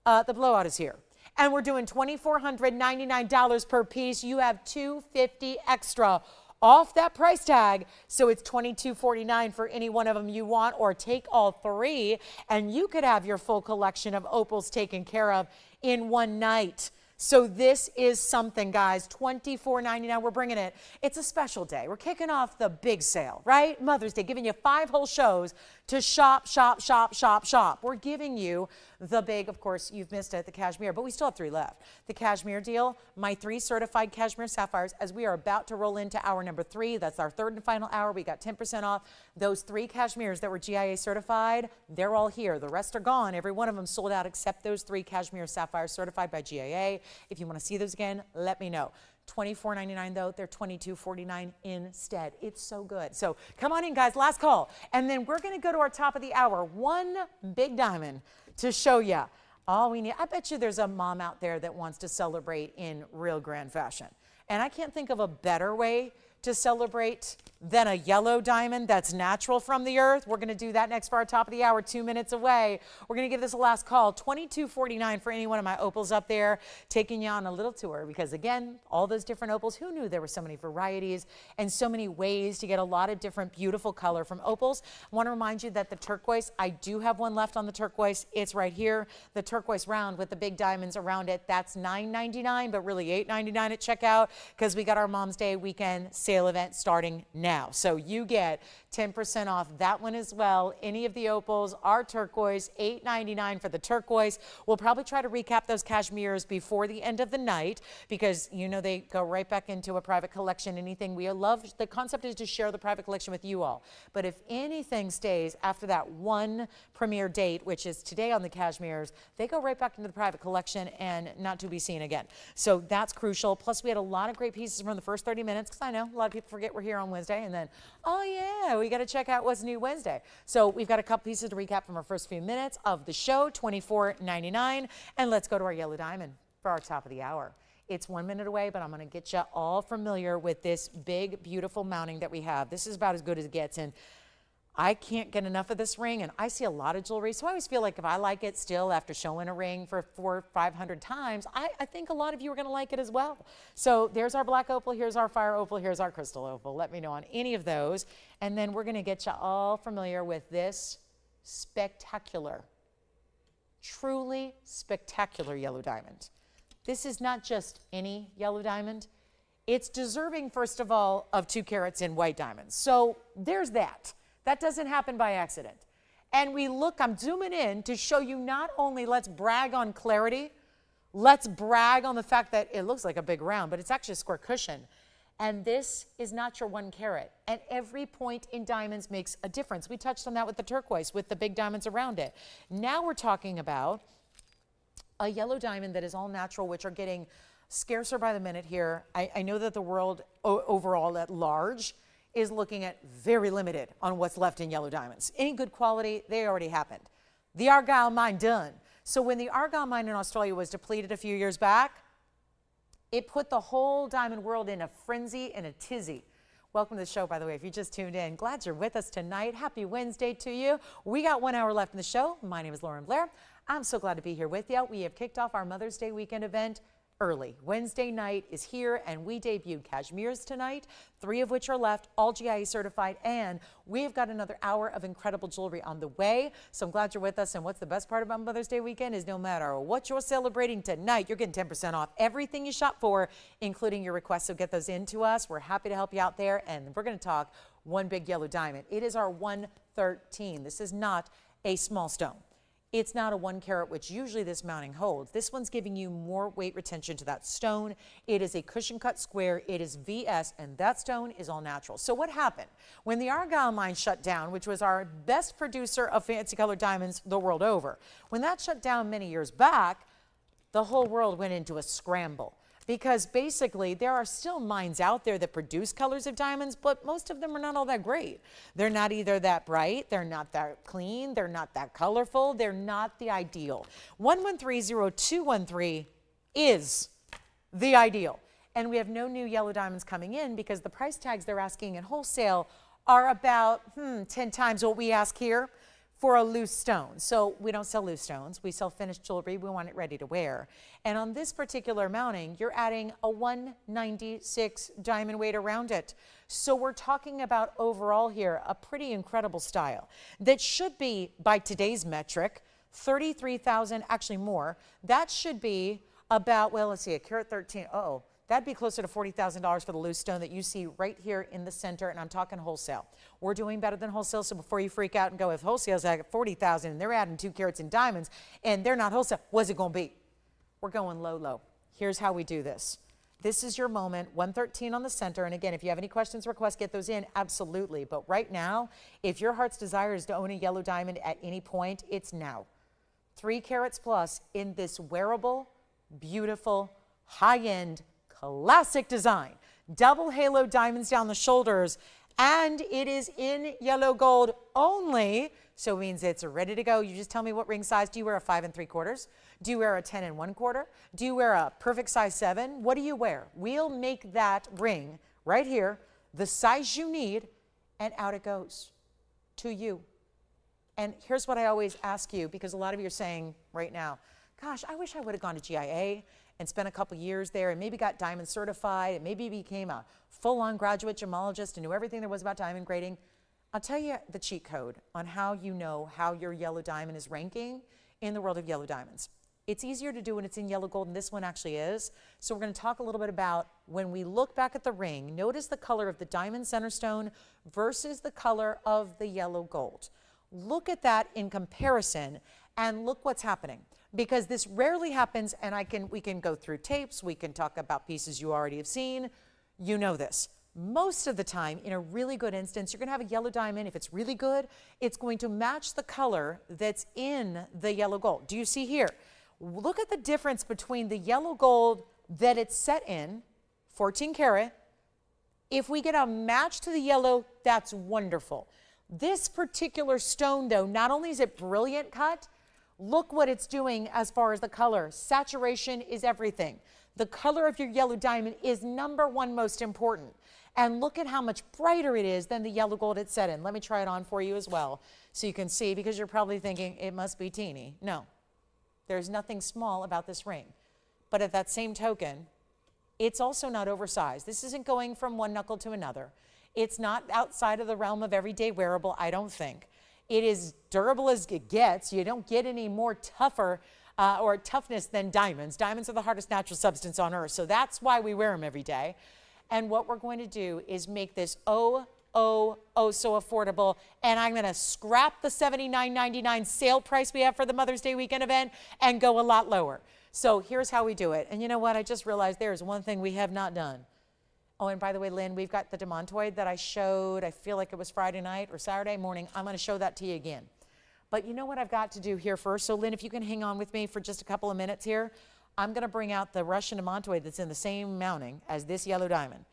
The blowout is here. And we're doing $2,499 per piece. You have $250 extra off that price tag. So it's $22.49 for any one of them you want, or take all three and you could have your full collection of opals taken care of in one night. So this is something, guys. $24.99. We're bringing it. It's a special day. We're kicking off the big sale, right? Mother's Day, giving you 5 whole shows to shop, shop, shop, shop, shop. We're giving you the big, of course, you've missed it, the Kashmir, but we still have 3 left. The Kashmir deal, my 3 certified Kashmir sapphires, as we are about to roll into hour number 3. That's our 3rd and final hour. We got 10% off. Those 3 Kashmirs that were GIA certified, they're all here. The rest are gone. Every one of them sold out except those 3 Kashmir sapphires certified by GIA. If you want to see those again, let me know. $24.99 though, they're $22.49 instead. It's so good. So come on in, guys, last call. And then we're going to go to our top of the hour. One big diamond to show you all we need. I bet you there's a mom out there that wants to celebrate in real grand fashion. And I can't think of a better way to celebrate than a yellow diamond that's natural from the earth. We're going to do that next for our top of the hour, 2 minutes away. We're going to give this a last call, $22.49 for any one of my opals up there, taking you on a little tour, because again, all those different opals, who knew there were so many varieties and so many ways to get a lot of different beautiful color from opals. I want to remind you that the turquoise, I do have one left on the turquoise. It's right here. The turquoise round with the big diamonds around it, that's $9.99, but really $8.99 at checkout, because we got our Mom's Day weekend sale event starting now. So you get 10% off that one as well. Any of the opals are turquoise, $8.99 for the turquoise. We'll probably try to recap those Kashmirs before the end of the night, because you know they go right back into a private collection. Anything we love, the concept is to share the private collection with you all. But if anything stays after that one premiere date, which is today on the Kashmirs, they go right back into the private collection and not to be seen again. So that's crucial. Plus we had a lot of great pieces from the first 30 minutes, because I know a lot of people forget we're here on Wednesday, and then, oh yeah, we got to check out what's new Wednesday. So we've got a couple pieces to recap from our first few minutes of the show, $24.99, and let's go to our yellow diamond for our top of the hour. It's 1 minute away, but I'm going to get you all familiar with this big, beautiful mounting that we have. This is about as good as it gets, and I can't get enough of this ring, and I see a lot of jewelry, so I always feel like if I like it still after showing a ring for 400 or 500 times, I think a lot of you are going to like it as well. So there's our black opal, here's our fire opal, here's our crystal opal. Let me know on any of those, and then we're going to get you all familiar with this spectacular, truly spectacular yellow diamond. This is not just any yellow diamond. It's deserving, first of all, of 2 carats in white diamonds. So there's that. That doesn't happen by accident. And we look, I'm zooming in to show you not only let's brag on clarity, let's brag on the fact that it looks like a big round, but it's actually a square cushion. And this is not your 1 carat. And every point in diamonds makes a difference. We touched on that with the turquoise, with the big diamonds around it. Now we're talking about a yellow diamond that is all natural, which are getting scarcer by the minute here. I know that the world overall at large is looking at very limited on what's left in yellow diamonds. Any good quality, they already happened. The Argyle mine done. So when the Argyle mine in Australia was depleted a few years back, it put the whole diamond world in a frenzy and a tizzy. Welcome to the show, by the way, if you just tuned in. Glad you're with us tonight. Happy Wednesday to you. We got 1 hour left in the show. My name is Blair. I'm so glad to be here with you. We have kicked off our Mother's Day weekend event early. Wednesday night is here, and we debuted Kashmirs tonight, 3 of which are left, all GIA certified, and we've got another hour of incredible jewelry on the way. So I'm glad you're with us. And what's the best part about Mother's Day weekend is no matter what you're celebrating tonight, you're getting 10% off everything you shop for, including your requests. So get those into us. We're happy to help you out there. And we're going to talk one big yellow diamond. It is our 113. This is not a small stone. It's not a 1 carat, which usually this mounting holds. This one's giving you more weight retention to that stone. It is a cushion cut square. It is VS, and that stone is all natural. So what happened? When the Argyle mine shut down, which was our best producer of fancy colored diamonds the world over, when that shut down many years back, the whole world went into a scramble. Because basically there are still mines out there that produce colors of diamonds, but most of them are not all that great. They're not either that bright, they're not that clean, they're not that colorful, they're not the ideal. 1130213 is the ideal. And we have no new yellow diamonds coming in because the price tags they're asking at wholesale are about 10 times what we ask here for a loose stone. So we don't sell loose stones. We sell finished jewelry. We want it ready to wear. And on this particular mounting, you're adding a 196 diamond weight around it. So we're talking about overall here a pretty incredible style that should be, by today's metric, 33,000, actually more. That should be about, well, let's see, a carat 13. That'd be closer to $40,000 for the loose stone that you see right here in the center, and I'm talking wholesale. We're doing better than wholesale, so before you freak out and go, if wholesale's at 40,000 and they're adding 2 carats in diamonds and they're not wholesale, what's it gonna be? We're going low, low. Here's how we do this. This is your moment, 113 on the center, and again, if you have any questions or requests, get those in, absolutely. But right now, if your heart's desire is to own a yellow diamond at any point, it's now. 3 carats plus in this wearable, beautiful, high-end, classic design, double halo diamonds down the shoulders, and it is in yellow gold only, so it means it's ready to go. You just tell me what ring size. Do you wear a 5 3/4? Do you wear a 10 1/4? Do you wear a perfect size 7? What do you wear? We'll make that ring right here the size you need, and out it goes to you. And here's what I always ask you, because a lot of you are saying right now, gosh, I wish I would have gone to GIA and spent a couple years there and maybe got diamond certified and maybe became a full-on graduate gemologist and knew everything there was about diamond grading. I'll tell you the cheat code on how you know how your yellow diamond is ranking in the world of yellow diamonds. It's easier to do when it's in yellow gold, and this one actually is. So we're going to talk a little bit about when we look back at the ring, notice the color of the diamond center stone versus the color of the yellow gold. Look at that in comparison and look what's happening. Because this rarely happens, and we can go through tapes, we can talk about pieces you already have seen, you know this. Most of the time, in a really good instance, you're gonna have a yellow diamond. If it's really good, it's going to match the color that's in the yellow gold. Do you see here? Look at the difference between the yellow gold that it's set in, 14 karat. If we get a match to the yellow, that's wonderful. This particular stone, though, not only is it brilliant cut, look what it's doing as far as the color. Saturation is everything. The color of your yellow diamond is #1 most important. And look at how much brighter it is than the yellow gold it's set in. Let me try it on for you as well so you can see, because you're probably thinking it must be teeny. No, there's nothing small about this ring. But at that same token, it's also not oversized. This isn't going from one knuckle to another. It's not outside of the realm of everyday wearable, I don't think. It is durable as it gets. You don't get any more tougher or toughness than diamonds. Diamonds are the hardest natural substance on earth, so that's why we wear them every day. And what we're going to do is make this so affordable, and I'm going to scrap the $79.99 sale price we have for the Mother's Day weekend event and go a lot lower. So here's how we do it. And you know what? I just realized there's one thing we have not done. Oh, and by the way, Lynn, we've got the demontoid that I showed, I feel like it was Friday night or Saturday morning. I'm going to show that to you again. But you know what I've got to do here first? So Lynn, if you can hang on with me for just a couple of minutes here, I'm going to bring out the Russian demontoid that's in the same mounting as this yellow diamond.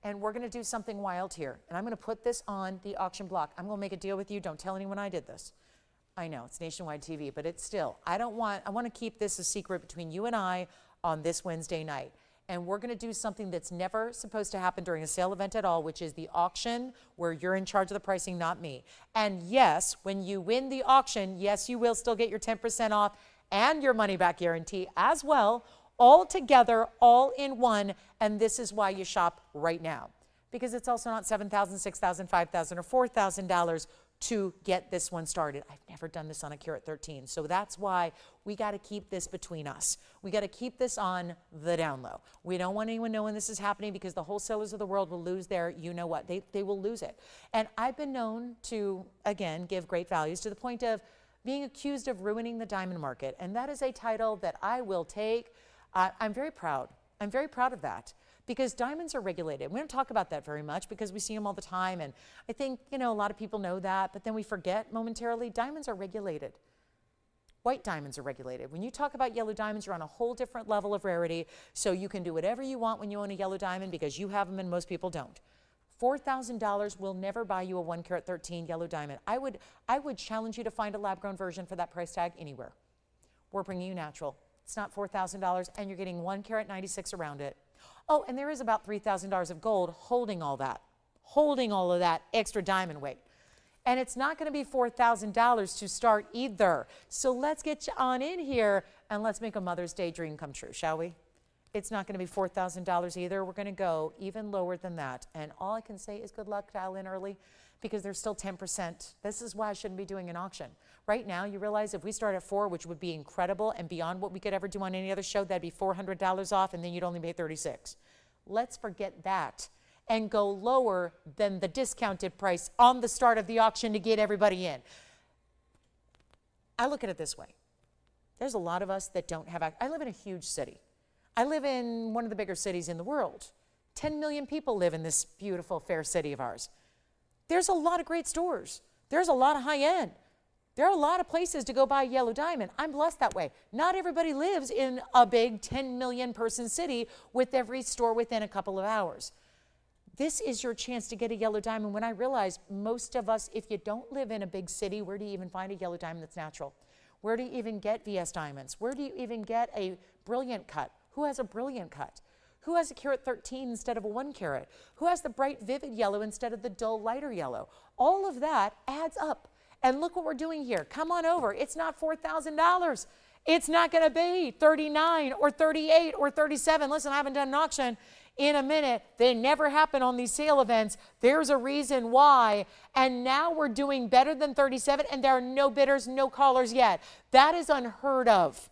And we're going to do something wild here. And I'm going to put this on the auction block. I'm going to make a deal with you. Don't tell anyone I did this. I know, it's nationwide TV, but it's still, I want to keep this a secret between you and I on this Wednesday night. And we're going to do something that's never supposed to happen during a sale event at all, which is the auction where you're in charge of the pricing, not me. And yes, when you win the auction, yes, you will still get your 10% off and your money back guarantee as well, all together, all in one. And this is why you shop right now, because it's also not $7,000, $6,000, $5,000, or $4,000 to get this one started. I've never done this on a carat 13. So that's why we got to keep this between us. We got to keep this on the down low. We don't want anyone knowing this is happening, because the wholesalers of the world will lose their, you know what, they will lose it. And I've been known to, again, give great values to the point of being accused of ruining the diamond market. And that is a title that I will take. I'm very proud. I'm very proud of that, because diamonds are regulated. We don't talk about that very much because we see them all the time. And I think, you know, a lot of people know that, but then we forget momentarily, diamonds are regulated. White diamonds are regulated. When you talk about yellow diamonds, you're on a whole different level of rarity. So you can do whatever you want when you own a yellow diamond because you have them and most people don't. $4,000 will never buy you a 1 carat 13 yellow diamond. I would challenge you to find a lab-grown version for that price tag anywhere. We're bringing you natural. It's not $4,000, and you're getting 1 carat 96 around it. Oh, and there is about $3,000 of gold holding all of that extra diamond weight. And it's not going to be $4,000 to start either. So let's get you on in here and let's make a Mother's Day dream come true, shall we? It's not going to be $4,000 either. We're going to go even lower than that. And all I can say is good luck, dial in early, because there's still 10%. This is why I shouldn't be doing an auction. Right now, you realize if we start at 4, which would be incredible and beyond what we could ever do on any other show, that'd be $400 off, and then you'd only pay 36. Let's forget that and go lower than the discounted price on the start of the auction to get everybody in. I look at it this way. There's a lot of us that don't have access. I live in a huge city. I live in one of the bigger cities in the world. 10 million people live in this beautiful, fair city of ours. There's a lot of great stores. There's a lot of high-end. There are a lot of places to go buy yellow diamond. I'm blessed that way. Not everybody lives in a big 10 million person city with every store within a couple of hours. This is your chance to get a yellow diamond. When I realized most of us, if you don't live in a big city, where do you even find a yellow diamond that's natural? Where do you even get VS diamonds? Where do you even get a brilliant cut? Who has a brilliant cut? Who has a carat 13 instead of a 1 carat? Who has the bright vivid yellow instead of the dull lighter yellow? All of that adds up. And look what we're doing here. Come on over. It's not $4,000. It's not going to be 39 or 38 or 37. Listen, I haven't done an auction in a minute. They never happen on these sale events. There's a reason why. And now we're doing better than 37, and there are no bidders, no callers yet. That is unheard of.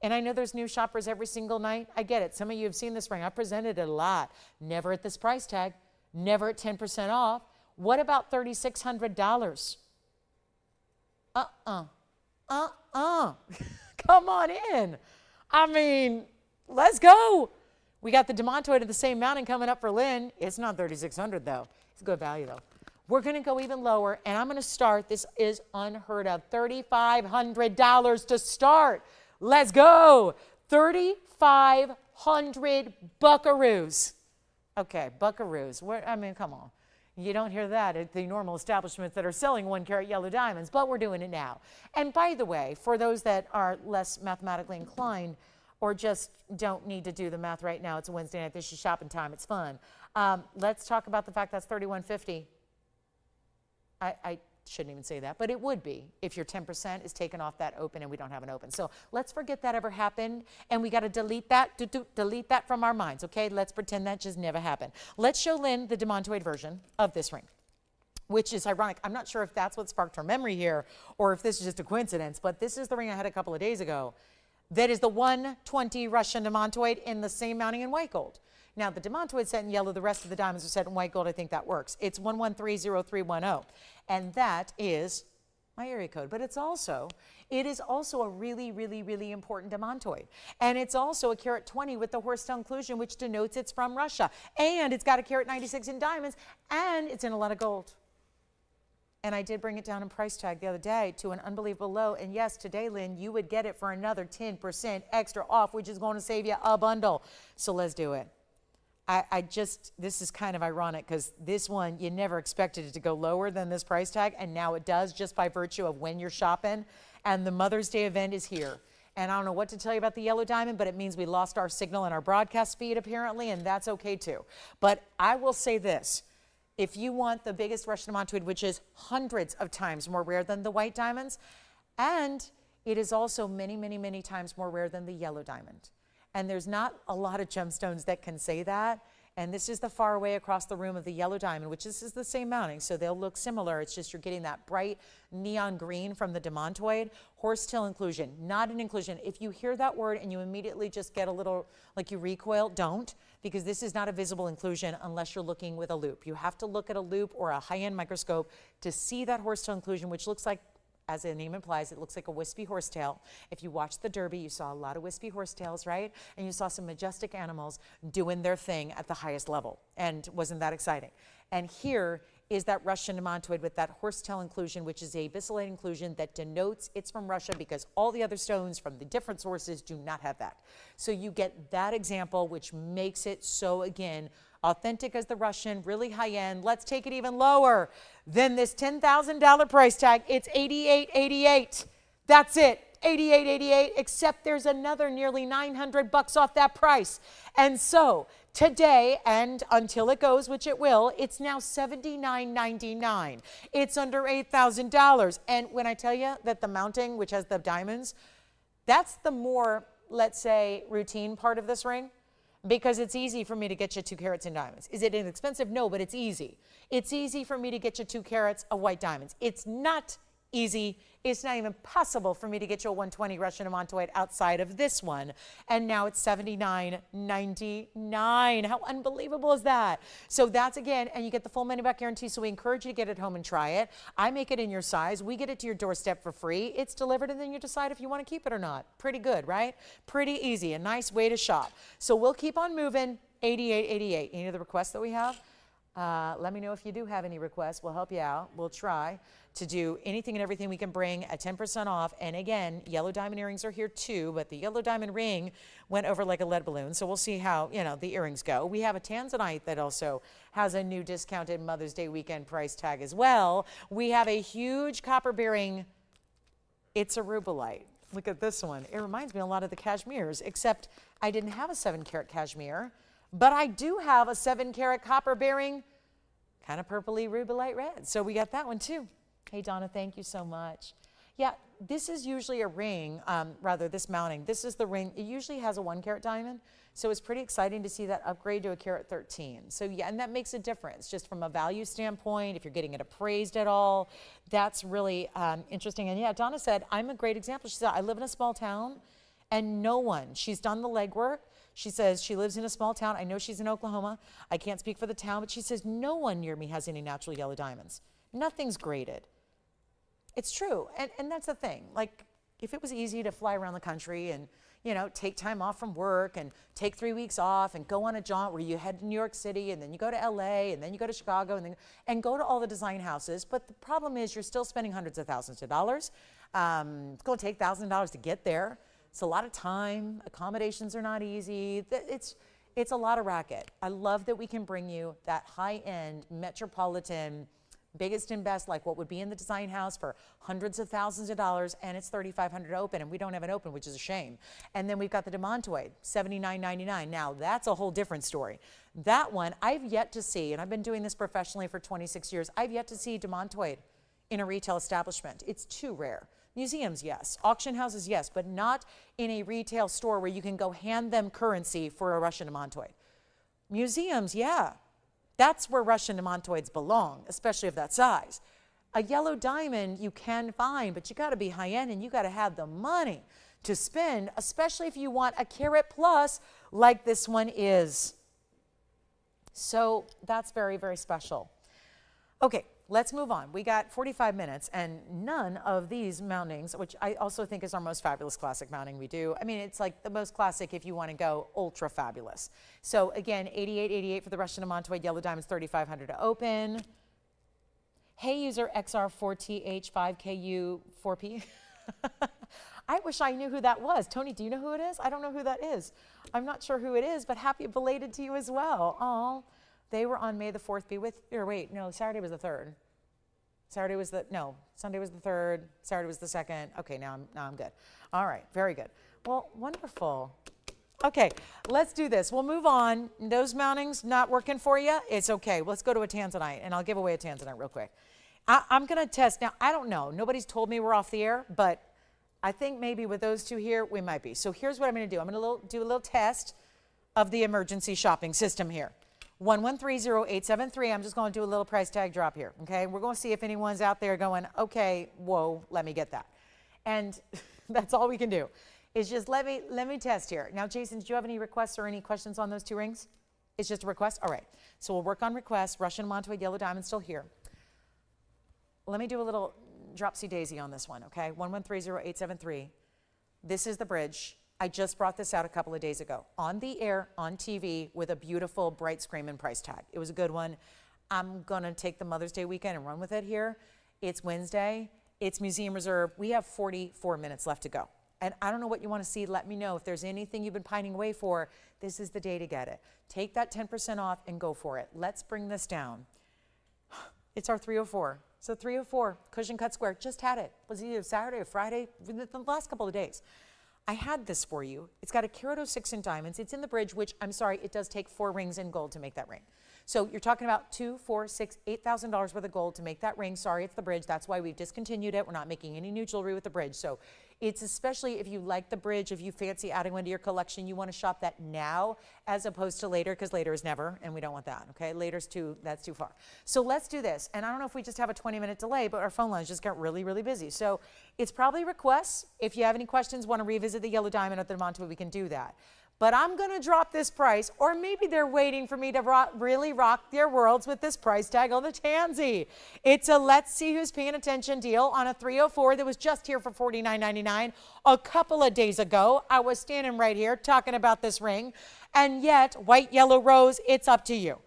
And I know there's new shoppers every single night. I get it. Some of you have seen this ring. I've presented it a lot. Never at this price tag. Never at 10% off. What about $3,600? Come on in. I mean, let's go. We got the demontoid of the same mountain coming up for Lynn. It's not $3,600 though. It's a good value though. We're going to go even lower, and I'm going to start. This is unheard of. $3,500 to start. Let's go. 3,500 buckaroos. Okay, buckaroos. I mean, come on. You don't hear that at the normal establishments that are selling 1 carat yellow diamonds, but we're doing it now. And by the way, for those that are less mathematically inclined or just don't need to do the math right now, it's a Wednesday night, this is shopping time, it's fun. Let's talk about the fact that's $3,150. I shouldn't even say that, but it would be if your 10% is taken off that open and we don't have an open. So let's forget that ever happened, and we got to delete that from our minds, okay? Let's pretend that just never happened. Let's show Lynn the demontoid version of this ring, which is ironic. I'm not sure if that's what sparked her memory here or if this is just a coincidence, but this is the ring I had a couple of days ago. That is the 120 Russian demontoid in the same mounting in white gold. Now, the demontoid set in yellow, the rest of the diamonds are set in white gold. I think that works. It's 1130310, and that is my area code. But it is also a really, really, really important demontoid. And it's also a carat 20 with the horstone inclusion, which denotes it's from Russia. And it's got a carat 96 in diamonds, and it's in a lot of gold. And I did bring it down in price tag the other day to an unbelievable low. And yes, today, Lynn, you would get it for another 10% extra off, which is going to save you a bundle. So let's do it. This is kind of ironic because this one, you never expected it to go lower than this price tag, and now it does just by virtue of when you're shopping. And the Mother's Day event is here. And I don't know what to tell you about the yellow diamond, but it means we lost our signal and our broadcast speed apparently, and that's okay too. But I will say this. If you want the biggest Russian demontoid, which is hundreds of times more rare than the white diamonds, and it is also many, many, many times more rare than the yellow diamond. And there's not a lot of gemstones that can say that. And this is the far away across the room of the yellow diamond, which is the same mounting, so they'll look similar. It's just you're getting that bright neon green from the demontoid. Horsetail inclusion, not an inclusion. If you hear that word and you immediately just get a little, like you recoil, don't, because this is not a visible inclusion unless you're looking with a loop. You have to look at a loop or a high-end microscope to see that horsetail inclusion, which looks like as the name implies, it looks like a wispy horsetail. If you watched the Derby, you saw a lot of wispy horsetails, right? And you saw some majestic animals doing their thing at the highest level. And wasn't that exciting? And here is that Russian demantoid with that horsetail inclusion, which is a bisellate inclusion that denotes it's from Russia, because all the other stones from the different sources do not have that. So you get that example, which makes it so, again, authentic as the Russian, really high end. Let's take it even lower than this $10,000 price tag. It's $88.88. That's it. $88.88, except there's another nearly $900 off that price. And so today, and until it goes, which it will, it's now $79.99. It's under $8,000. And when I tell you that the mounting, which has the diamonds, that's the more, let's say, routine part of this ring, because it's easy for me to get you 2 carats in diamonds. Is it inexpensive? No, but it's easy. It's easy for me to get you 2 carats of white diamonds. It's not easy. It's not even possible for me to get you a 120 Russian demantoid outside of this one. And now it's $79.99. How unbelievable is that? So that's, again, and you get the full money back guarantee, so we encourage you to get it home and try it. I make it in your size. We get it to your doorstep for free. It's delivered, and then you decide if you want to keep it or not. Pretty good, right? Pretty easy. A nice way to shop. So we'll keep on moving. $88.88. Any of the requests that we have? Let me know if you do have any requests. We'll help you out. We'll try to do anything and everything we can bring at 10% off. And again, yellow diamond earrings are here too, but the yellow diamond ring went over like a lead balloon. So we'll see how, the earrings go. We have a Tanzanite that also has a new discounted Mother's Day weekend price tag as well. We have a huge copper bearing, it's a rubellite. Look at this one. It reminds me a lot of the Kashmirs, except I didn't have a 7-carat Kashmir, but I do have a 7-carat copper bearing, kind of purpley rubellite red. So we got that one too. Hey, Donna, thank you so much. Yeah, this is usually a ring, this mounting. This is the ring. It usually has a 1-carat diamond. So it's pretty exciting to see that upgrade to a carat 13. So yeah, and that makes a difference just from a value standpoint. If you're getting it appraised at all, that's really interesting. And yeah, Donna said, I'm a great example. She said, I live in a small town and no one, she's done the legwork. She says she lives in a small town. I know she's in Oklahoma. I can't speak for the town, but she says no one near me has any natural yellow diamonds. Nothing's graded. It's true. And that's the thing. Like, if it was easy to fly around the country and, take time off from work and take 3 weeks off and go on a jaunt where you head to New York City and then you go to LA and then you go to Chicago and go to all the design houses. But the problem is you're still spending hundreds of thousands of dollars. It's going to take thousands of dollars to get there. It's a lot of time. Accommodations are not easy. It's a lot of racket. I love that we can bring you that high-end metropolitan, biggest and best, like what would be in the design house for hundreds of thousands of dollars, and it's $3,500 to open, and we don't have it open, which is a shame. And then we've got the demantoid, $79.99. Now, that's a whole different story. That one, I've yet to see, and I've been doing this professionally for 26 years, I've yet to see demantoid in a retail establishment. It's too rare. Museums, yes. Auction houses, yes, but not in a retail store where you can go hand them currency for a Russian demantoid. Museums, yeah. That's where Russian demantoids belong, especially of that size. A yellow diamond you can find, but you got to be high-end and you got to have the money to spend, especially if you want a carat plus like this one is. So that's very, very special. Okay, let's move on. We got 45 minutes and none of these mountings, which I also think is our most fabulous classic mounting we do. I mean, it's like the most classic if you want to go ultra fabulous. So again, $88.88 for the Russian demantoid yellow diamonds, $3,500 to open. Hey, user XR4TH5KU4P. I wish I knew who that was. Tony, do you know who it is? I don't know who that is. I'm not sure who it is, but happy belated to you as well. Oh. They were on May the 4th, Saturday was the 3rd. Sunday was the 3rd, Saturday was the 2nd. Okay, now I'm good. All right, very good. Well, wonderful. Okay, let's do this. We'll move on. Those mountings not working for you, it's okay. Let's go to a Tanzanite, and I'll give away a Tanzanite real quick. I'm gonna test, now I don't know, nobody's told me we're off the air, but I think maybe with those two here, we might be. So here's what I'm gonna do. I'm gonna do a little test of the emergency shopping system here. 1130873. I'm just going to do a little price tag drop here, okay? We're going to see if anyone's out there going, okay, whoa, let me get that. And that's all we can do is just let me test here. Now, Jason, do you have any requests or any questions on those two rings? It's just a request? All right. So we'll work on requests. Russian demantoid yellow diamond still here. Let me do a little dropsy daisy on this one, okay? 1130873. This is the bridge. I just brought this out a couple of days ago on the air, on TV, with a beautiful, bright screaming price tag. It was a good one. I'm going to take the Mother's Day weekend and run with it here. It's Wednesday. It's Museum Reserve. We have 44 minutes left to go. And I don't know what you want to see. Let me know. If there's anything you've been pining away for, this is the day to get it. Take that 10% off and go for it. Let's bring this down. It's our 304. So 304, cushion cut square. Just had it. Was it either Saturday or Friday? The last couple of days. I had this for you. It's got a carat 06 in diamonds. It's in the bridge, which, I'm sorry, it does take 4 rings in gold to make that ring. So you're talking about $2,000, $4,000, $6,000, $8,000 worth of gold to make that ring. Sorry, it's the bridge. That's why we've discontinued it. We're not making any new jewelry with the bridge. So it's especially if you like the bridge, if you fancy adding one to your collection, you want to shop that now as opposed to later, because later is never, and we don't want that, okay? Later's that's too far. So let's do this. And I don't know if we just have a 20-minute delay, but our phone lines just got really, really busy. So it's probably requests. If you have any questions, want to revisit the yellow diamond at the Monte, we can do that. But I'm going to drop this price, or maybe they're waiting for me to really rock their worlds with this price tag on the Tanzy. It's a let's see who's paying attention deal on a 304 that was just here for $49.99 a couple of days ago. I was standing right here talking about this ring, and yet white, yellow, rose, it's up to you.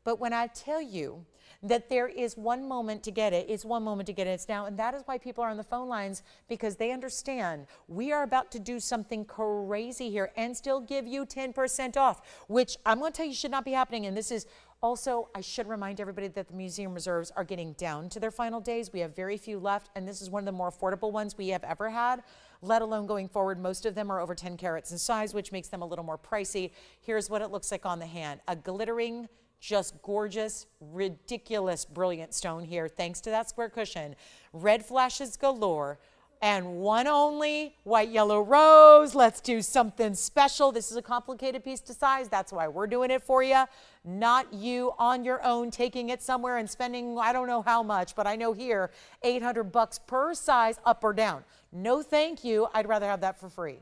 But when I tell you that there is one moment to get it, it's one moment to get it, it's now. And that is why people are on the phone lines, because they understand we are about to do something crazy here and still give you 10% off, which I'm going to tell you should not be happening. And this is also, I should remind everybody that the museum reserves are getting down to their final days. We have very few left, and this is one of the more affordable ones we have ever had, let alone going forward. Most of them are over 10 carats in size, which makes them a little more pricey. Here's what it looks like on the hand. A glittering, just gorgeous, ridiculous, brilliant stone here, thanks to that square cushion. Red flashes galore, and one only white, yellow, rose. Let's do something special. This is a complicated piece to size. That's why we're doing it for you, not you on your own taking it somewhere and spending, I don't know how much, but I know here, $800 per size, up or down. No, thank you. I'd rather have that for free.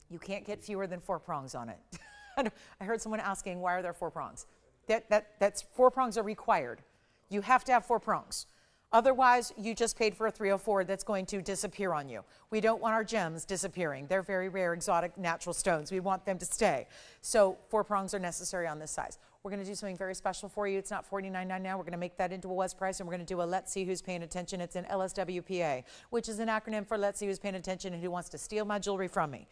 You can't get fewer than 4 prongs on it. I heard someone asking, why are there 4 prongs? That's 4 prongs are required. You have to have 4 prongs. Otherwise, you just paid for a 304 that's going to disappear on you. We don't want our gems disappearing. They're very rare, exotic, natural stones. We want them to stay. So 4 prongs are necessary on this size. We're going to do something very special for you. It's not $49.99 now. We're going to make that into a West price, and we're going to do a Let's See Who's Paying Attention. It's an LSWPA, which is an acronym for Let's See Who's Paying Attention and Who Wants to Steal My Jewelry from Me.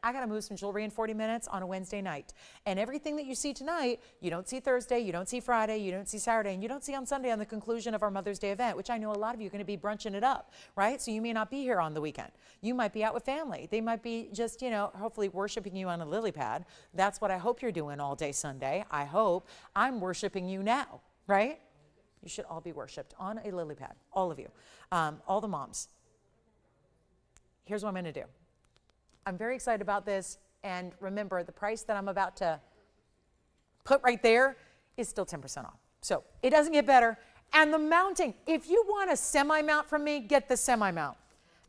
I got to move some jewelry in 40 minutes on a Wednesday night. And everything that you see tonight, you don't see Thursday, you don't see Friday, you don't see Saturday, and you don't see on Sunday on the conclusion of our Mother's Day event, which I know a lot of you are going to be brunching it up, right? So you may not be here on the weekend. You might be out with family. They might be just, hopefully worshiping you on a lily pad. That's what I hope you're doing all day Sunday. I hope. I'm worshiping you now, right? You should all be worshiped on a lily pad, all of you, all the moms. Here's what I'm going to do. I'm very excited about this, and remember, the price that I'm about to put right there is still 10% off. So it doesn't get better. And the mounting, if you want a semi-mount from me, get the semi-mount,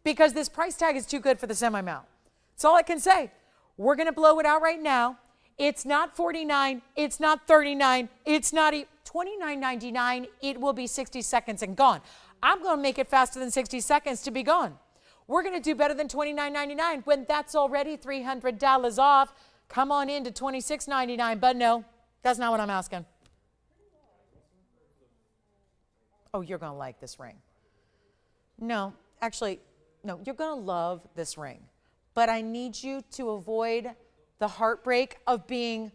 because this price tag is too good for the semi-mount. That's all I can say. We're going to blow it out right now. It's not $49, it's not $39, it's not $29.99. It will be 60 seconds and gone. I'm going to make it faster than 60 seconds to be gone. We're going to do better than $29.99 when that's already $300 off. Come on into $26.99, but no, that's not what I'm asking. Oh, you're going to like this ring. No, actually, no, you're going to love this ring. But I need you to avoid the heartbreak of being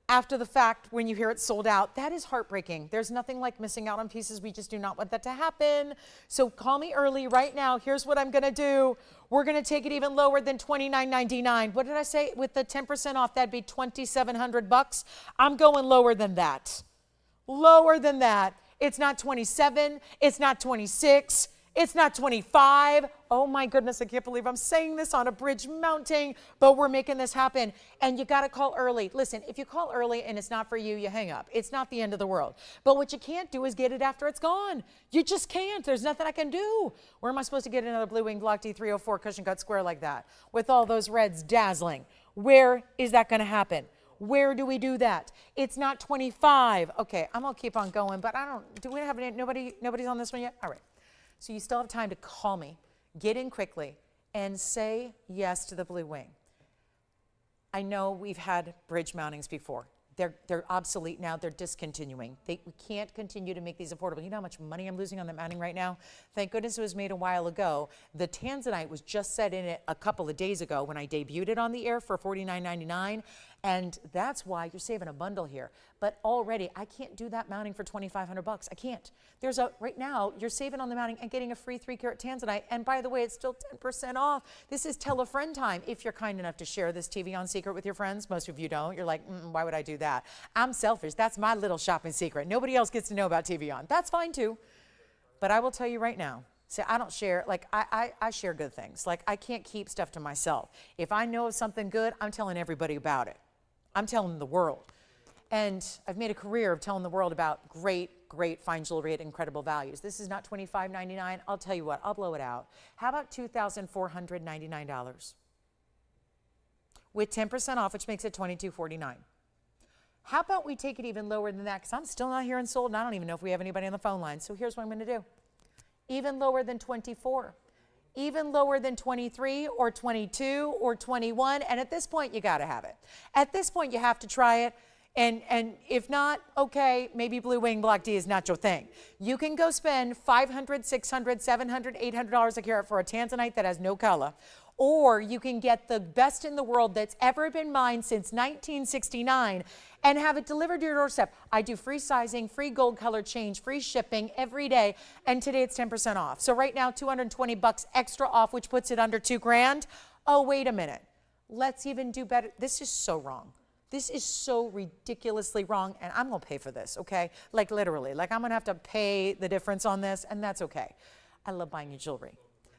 after the fact when you hear it's sold out. That is heartbreaking. There's nothing like missing out on pieces. We just do not want that to happen. So call me early right now. Here's what I'm going to do. We're going to take it even lower than $29.99. What did I say? With the 10% off, that'd be $2,700. I'm going lower than that. Lower than that. It's not 27. It's not 26. It's not 25. Oh my goodness, I can't believe I'm saying this on a bridge mounting, but we're making this happen. And you got to call early. Listen, if you call early and it's not for you, you hang up. It's not the end of the world. But what you can't do is get it after it's gone. You just can't. There's nothing I can do. Where am I supposed to get another Blue Wing Block D304 cushion cut square like that with all those reds dazzling? Where is that going to happen? Where do we do that? It's not 25. Okay, I'm gonna keep on going, but do we have any, nobody's on this one yet? All right, so you still have time to call me, get in quickly, and say yes to the blue wing. I know we've had bridge mountings before. They're obsolete now. They're discontinuing. We can't continue to make these affordable. You know how much money I'm losing on the mounting right now? Thank goodness it was made a while ago. The Tanzanite was just set in it a couple of days ago when I debuted it on the air for $49.99. And that's why you're saving a bundle here. But already, I can't do that mounting for $2,500. I can't. Right now, you're saving on the mounting and getting a free 3-carat Tanzanite. And by the way, it's still 10% off. This is tell a friend time if you're kind enough to share this TVON secret with your friends. Most of you don't. You're like, why would I do that? I'm selfish. That's my little shopping secret. Nobody else gets to know about TVON. That's fine too. But I will tell you right now, see, I don't share, like I share good things. Like I can't keep stuff to myself. If I know of something good, I'm telling everybody about it. I'm telling the world. And I've made a career of telling the world about great fine jewelry at incredible values. This is not $25.99. I'll tell you what, I'll blow it out. How about $2,499? With 10% off, which makes it $2,249. How about we take it even lower than that? Because I'm still not hearing sold, and I don't even know if we have anybody on the phone line. So here's what I'm going to do. Even lower than 24. Even lower than 23 or 22 or 21. And at this point, you got to have it. At this point, you have to try it. And if not, okay, maybe Blue Wing Block D is not your thing. You can go spend $500, $600, $700, $800 a carat for a Tanzanite that has no color. Or you can get the best in the world that's ever been mined since 1969 and have it delivered to your doorstep. I do free sizing, free gold color change, free shipping every day, and today it's 10% off. So right now, $220 extra off, which puts it under $2,000. Oh, wait a minute. Let's even do better. This is so wrong. This is so ridiculously wrong, and I'm gonna pay for this, okay? Like literally, like I'm gonna have to pay the difference on this, and that's okay. I love buying you jewelry.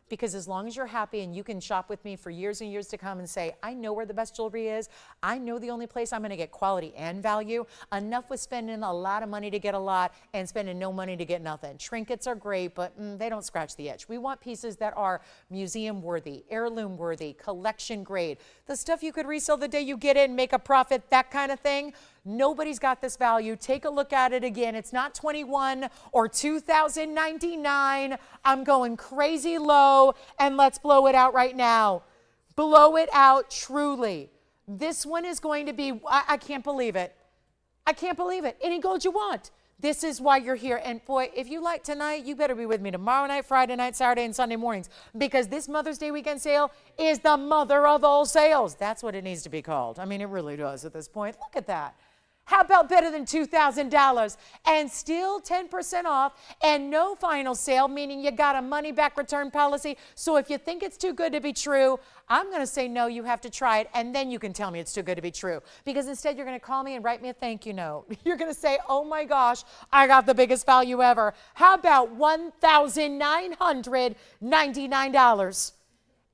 Because as long as you're happy and you can shop with me for years and years to come and say, I know where the best jewelry is. I know the only place I'm going to get quality and value. Enough with spending a lot of money to get a lot and spending no money to get nothing. Trinkets are great, but they don't scratch the itch. We want pieces that are museum worthy, heirloom worthy, collection grade. The stuff you could resell the day you get it and make a profit, that kind of thing. Nobody's got this value. Take a look at it again. It's not 21 or 2099. I'm going crazy low, and let's blow it out right now. Blow it out truly. This one is going to be, I can't believe it. I can't believe it. Any gold you want. This is why you're here. And boy, if you like tonight, you better be with me tomorrow night, Friday night, Saturday, and Sunday mornings, because this Mother's Day weekend sale is the mother of all sales. That's what it needs to be called. I mean, it really does at this point. Look at that. How about better than $2,000 and still 10% off and no final sale, meaning you got a money back return policy. So if you think it's too good to be true, I'm going to say no, you have to try it, and then you can tell me it's too good to be true. Because instead you're going to call me and write me a thank you note. You're going to say, oh my gosh, I got the biggest value ever. How about $1,999?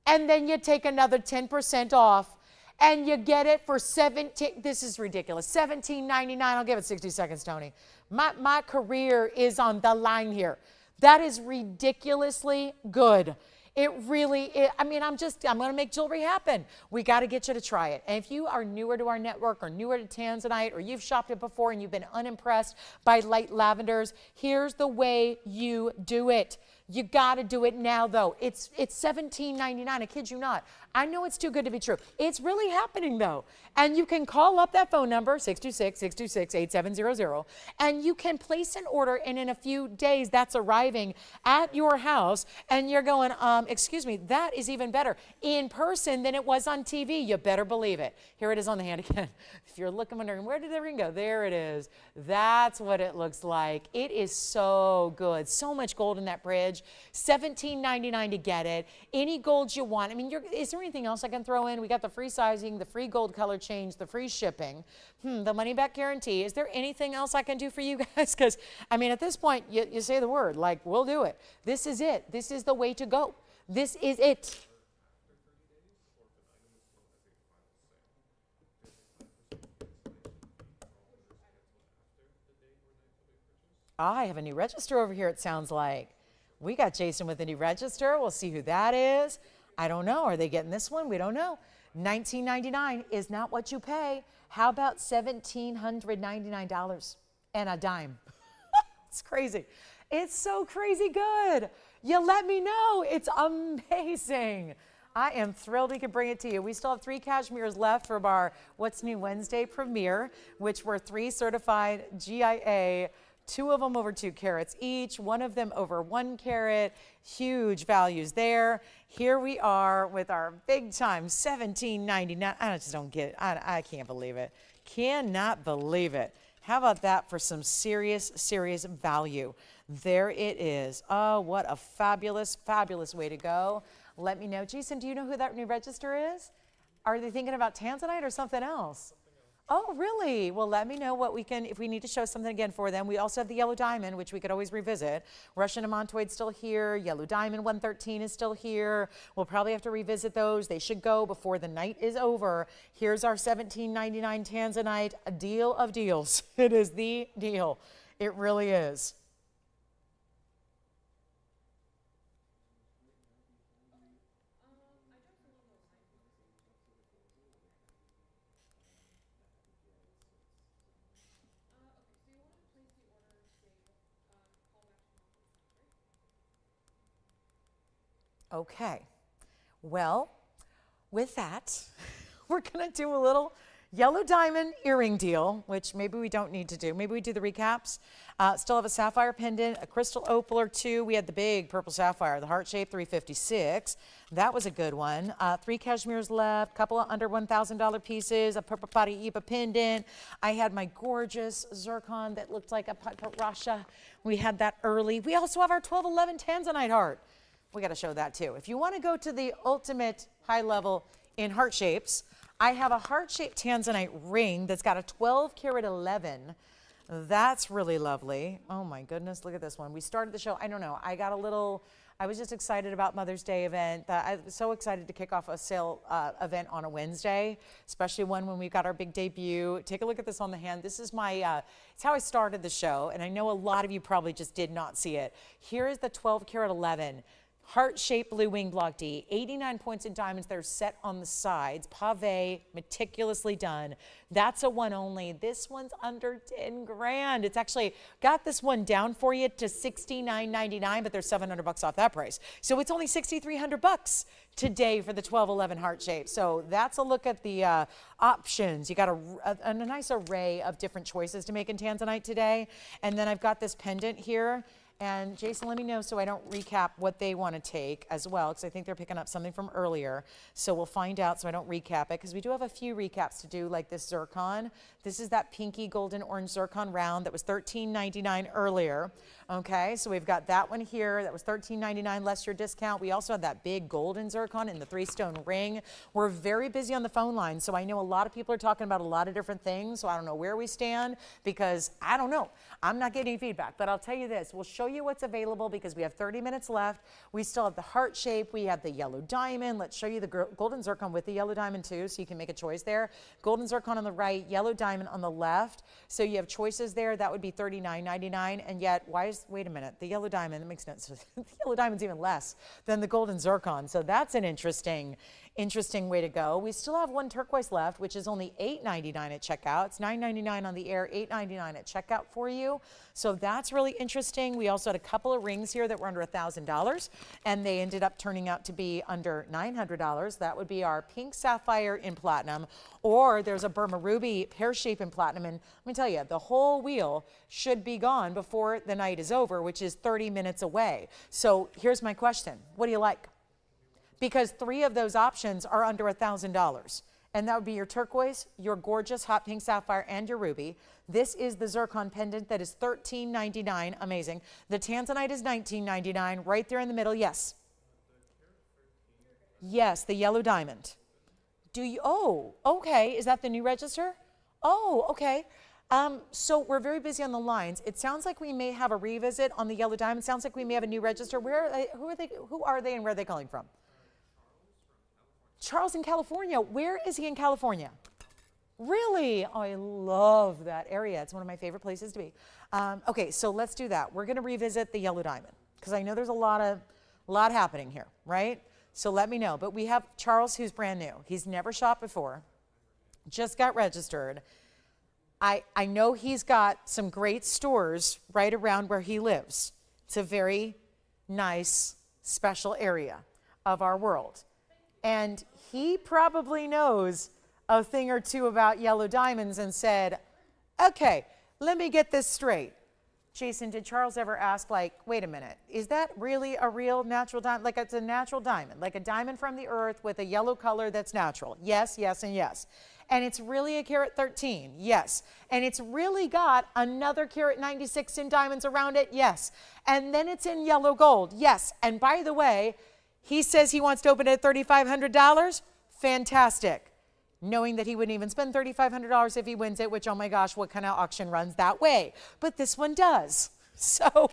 And then you take another 10% off. And you get it for this is ridiculous, $17.99. I'll give it 60 seconds, Tony. My career is on the line here. That is ridiculously good. It really is. I mean, I'm going to make jewelry happen. We got to get you to try it. And if you are newer to our network or newer to Tanzanite or you've shopped it before and you've been unimpressed by light lavenders, here's the way you do it. You got to do it now, though. It's $17.99. I kid you not. I know it's too good to be true. It's really happening, though. And you can call up that phone number, 626-626-8700, and you can place an order, and in a few days, that's arriving at your house, and you're going, excuse me, that is even better in person than it was on TV. You better believe it. Here it is on the hand again. If you're looking, wondering, where did the ring go? There it is. That's what it looks like. It is so good. So much gold in that bridge. $17.99 to get it. Any gold you want. I mean, is there anything else I can throw in? We got the free sizing, the free gold color change, the free shipping, the money back guarantee. Is there anything else I can do for you guys? Because, I mean, at this point, you say the word, like, we'll do it. This is it. This is the way to go. This is it. I have a new register over here, it sounds like. We got Jason with a new register. We'll see who that is. I don't know. Are they getting this one? We don't know. $19.99 is not what you pay. How about $1,799 and a dime? It's crazy. It's so crazy good. You let me know. It's amazing. I am thrilled we can bring it to you. We still have 3 cashmeres left from our What's New Wednesday premiere, which were 3 certified GIA, 2 of them over 2 carats each, 1 of them over 1 carat. Huge values there. Here we are with our big time $17.99. I just don't get it. I can't believe it. Cannot believe it. How about that for some serious, serious value? There it is. Oh, what a fabulous, fabulous way to go. Let me know. Jason, do you know who that new register is? Are they thinking about Tanzanite or something else? Oh, really? Well, let me know what we can, if we need to show something again for them. We also have the yellow diamond, which we could always revisit. Russian amantoid still here. Yellow diamond 113 is still here. We'll probably have to revisit those. They should go before the night is over. Here's our $17.99 Tanzanite, a deal of deals. It is the deal. It really is. Okay, well, with that, we're gonna do a little yellow diamond earring deal, which maybe we don't need to do. Maybe we do the recaps. Still have a sapphire pendant, a crystal opal or 2. We had the big purple sapphire, the heart-shaped 356. That was a good one. 3 cashmeres left, couple of under $1,000 pieces, a purple paraiba pendant. I had my gorgeous zircon that looked like a parasha. We had that early. We also have our 1211 Tanzanite heart. We got to show that too. If you want to go to the ultimate high level in heart shapes, I have a heart-shaped Tanzanite ring that's got a 12 karat 11. That's really lovely. Oh my goodness, look at this one. We started the show, I don't know, I was just excited about Mother's Day event. I was so excited to kick off a sale event on a Wednesday, especially one when we got our big debut. Take a look at this on the hand. This is my, it's how I started the show, and I know a lot of you probably just did not see it. Here is the 12 karat 11. Heart-shaped blue wing block D, 89 points in diamonds that are set on the sides, pave, meticulously done. That's a one only. This one's under 10 grand. It's actually got this one down for you to $69.99, but there's $700 off that price. So it's only $6,300 today for the 1211 heart shape. So that's a look at the options. You got a nice array of different choices to make in Tanzanite today. And then I've got this pendant here. And Jason, let me know so I don't recap what they want to take as well, because I think they're picking up something from earlier. So we'll find out so I don't recap it, because we do have a few recaps to do, like this zircon. This is that pinky golden orange zircon round that was $13.99 earlier. Okay, so we've got that one here. That was $13.99 less your discount. We also had that big golden zircon in the 3-stone ring. We're very busy on the phone line, so I know a lot of people are talking about a lot of different things, so I don't know where we stand, because I don't know. I'm not getting feedback, but I'll tell you this. We'll show you what's available because we have 30 minutes left. We still have the heart shape. We have the yellow diamond. Let's show you the golden zircon with the yellow diamond too, so you can make a choice there. Golden zircon on the right, yellow diamond on the left. So you have choices there. That would be $39.99. And yet, wait a minute, the yellow diamond, that makes no sense. The yellow diamond's even less than the golden zircon. So that's an interesting way to go. We still have one turquoise left, which is only $8.99 at checkout. It's $9.99 on the air, $8.99 at checkout for you. So that's really interesting. We also had a couple of rings here that were under $1,000, and they ended up turning out to be under $900. That would be our pink sapphire in platinum, or there's a Burma ruby pear-shaped in platinum. And let me tell you, the whole wheel should be gone before the night is over, which is 30 minutes away. So here's my question. What do you like? Because 3 of those options are under $1,000. And that would be your turquoise, your gorgeous hot pink sapphire, and your ruby. This is the zircon pendant that is $13.99. Amazing. The Tanzanite is $19.99. Right there in the middle. Yes. Yes, the yellow diamond. Do you? Oh, okay. Is that the new register? Oh, okay. So we're very busy on the lines. It sounds like we may have a revisit on the yellow diamond. Sounds like we may have a new register. Where are they? Who are they and where are they calling from? Charles in California. Where is he in California? Really? Oh, I love that area. It's one of my favorite places to be. Okay, so let's do that. We're going to revisit the yellow diamond because I know there's a lot happening here, right? So let me know. But we have Charles, who's brand new. He's never shopped before. just got registered. I know he's got some great stores right around where he lives. It's a very nice, special area of our world. And he probably knows a thing or two about yellow diamonds and said, okay, let me get this straight. Jason, did Charles ever ask, like, wait a minute, is that really a real natural diamond? Like, it's a natural diamond, like a diamond from the earth with a yellow color that's natural. Yes, yes, and yes. And it's really a carat 13. Yes. And it's really got another carat 96 in diamonds around it. Yes. And then it's in yellow gold. Yes. And by the way, he says he wants to open it at $3,500. Fantastic. Knowing that he wouldn't even spend $3,500 if he wins it, which, oh my gosh, what kind of auction runs that way? But this one does. So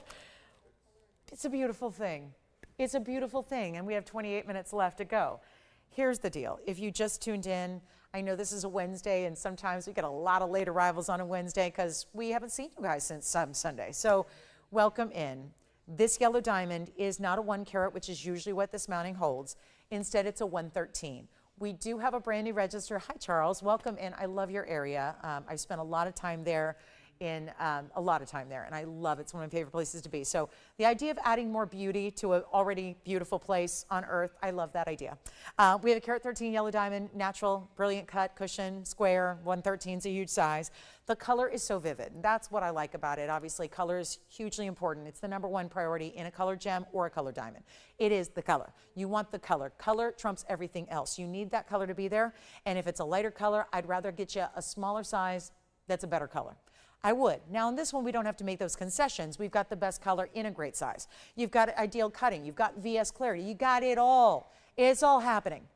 it's a beautiful thing. It's a beautiful thing. And we have 28 minutes left to go. Here's the deal. If you just tuned in, I know this is a Wednesday, and sometimes we get a lot of late arrivals on a Wednesday because we haven't seen you guys since Sunday. So welcome in. This yellow diamond is not a 1 carat, which is usually what this mounting holds. Instead, it's a 113. We do have a brand new register. Hi, Charles. Welcome in. I love your area. I've spent a lot of time there and I love it. It's one of my favorite places to be. So the idea of adding more beauty to an already beautiful place on earth, I love that idea. We have a carat 13 yellow diamond, natural, brilliant cut, cushion, square, 113 is a huge size. The color is so vivid. That's what I like about it. Obviously, color is hugely important. It's the #1 priority in a colored gem or a colored diamond. It is the color. You want the color. Color trumps everything else. You need that color to be there. And if it's a lighter color, I'd rather get you a smaller size that's a better color. I would. Now in this one, we don't have to make those concessions. We've got the best color in a great size. You've got ideal cutting. You've got VS clarity. You got it all. It's all happening.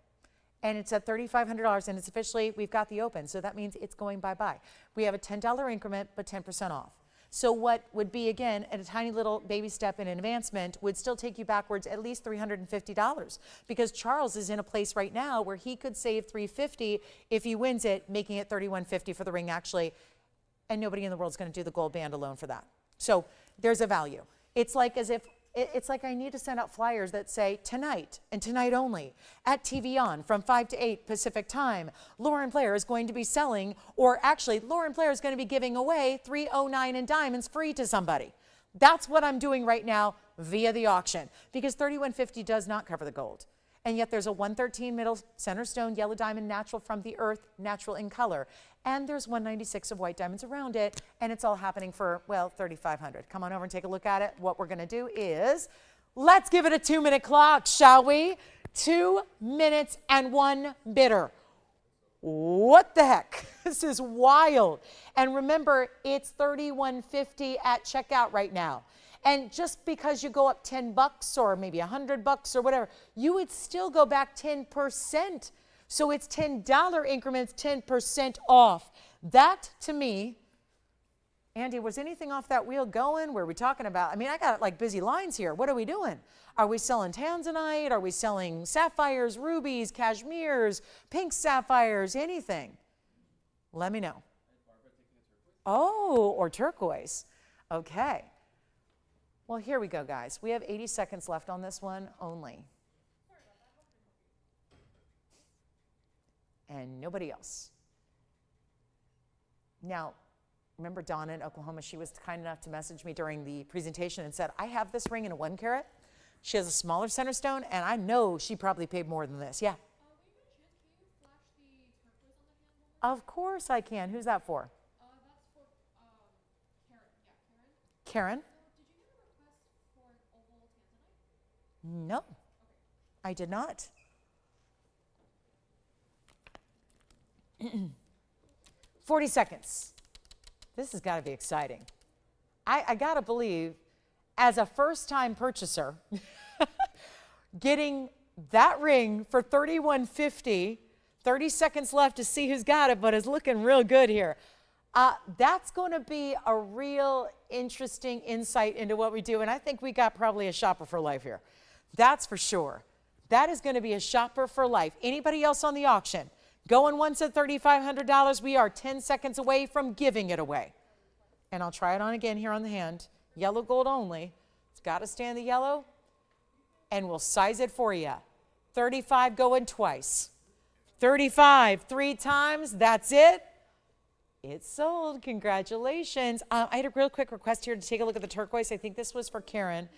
And it's at $3,500, and it's officially, we've got the open. So that means it's going bye-bye. We have a $10 increment, but 10% off. So what would be, again, at a tiny little baby step in advancement would still take you backwards at least $350, because Charles is in a place right now where he could save $350 if he wins it, making it $3,150 for the ring actually. And nobody in the world is going to do the gold band alone for that. So there's a value. It's like I need to send out flyers that say tonight and tonight only at TVON from 5 to 8 Pacific time. Lauren Blair is going to be selling, or actually Lauren Blair is going to be giving away 309 in diamonds free to somebody. That's what I'm doing right now via the auction, because $3,150 does not cover the gold. And yet there's a 113 middle center stone yellow diamond, natural from the earth, natural in color. And there's 196 of white diamonds around it, and it's all happening for, well, $3,500. Come on over and take a look at it. What we're gonna do is, let's give it a 2-minute clock, shall we? 2 minutes and 1 bidder. What the heck? This is wild. And remember, it's $3,150 at checkout right now. And just because you go up $10 or maybe $100 or whatever, you would still go back 10%. So it's $10 increments, 10% off. That, to me, Andy, was anything off that wheel going? Were we talking about, I mean, I got like busy lines here. What are we doing? Are we selling Tanzanite? Are we selling sapphires, rubies, Kashmirs, pink sapphires, anything? Let me know. Oh, or turquoise. Okay. Well, here we go, guys. We have 80 seconds left on this one only. And nobody else. Now, remember Donna in Oklahoma? She was kind enough to message me during the presentation and said, I have this ring in a 1 carat. She has a smaller center stone, and I know she probably paid more than this. Yeah. Of course I can. Who's that for? That's for Karen. Yeah, Karen? Did you get a request for an opal Tanzanite? No, I did not. 40 seconds. This has got to be exciting. I got to believe, as a first-time purchaser, getting that ring for $3,150, 30 seconds left to see who's got it, but it's looking real good here. That's going to be a real interesting insight into what we do, and I think we got probably a shopper for life here. That's for sure. That is going to be a shopper for life. Anybody else on the auction? Going once at $3,500, we are 10 seconds away from giving it away. And I'll try it on again here on the hand. Yellow gold only. It's got to stay in the yellow. And we'll size it for you. 35 going twice. 35, 3 times, that's it. It's sold. Congratulations. I had a real quick request here to take a look at the turquoise. I think this was for Karen.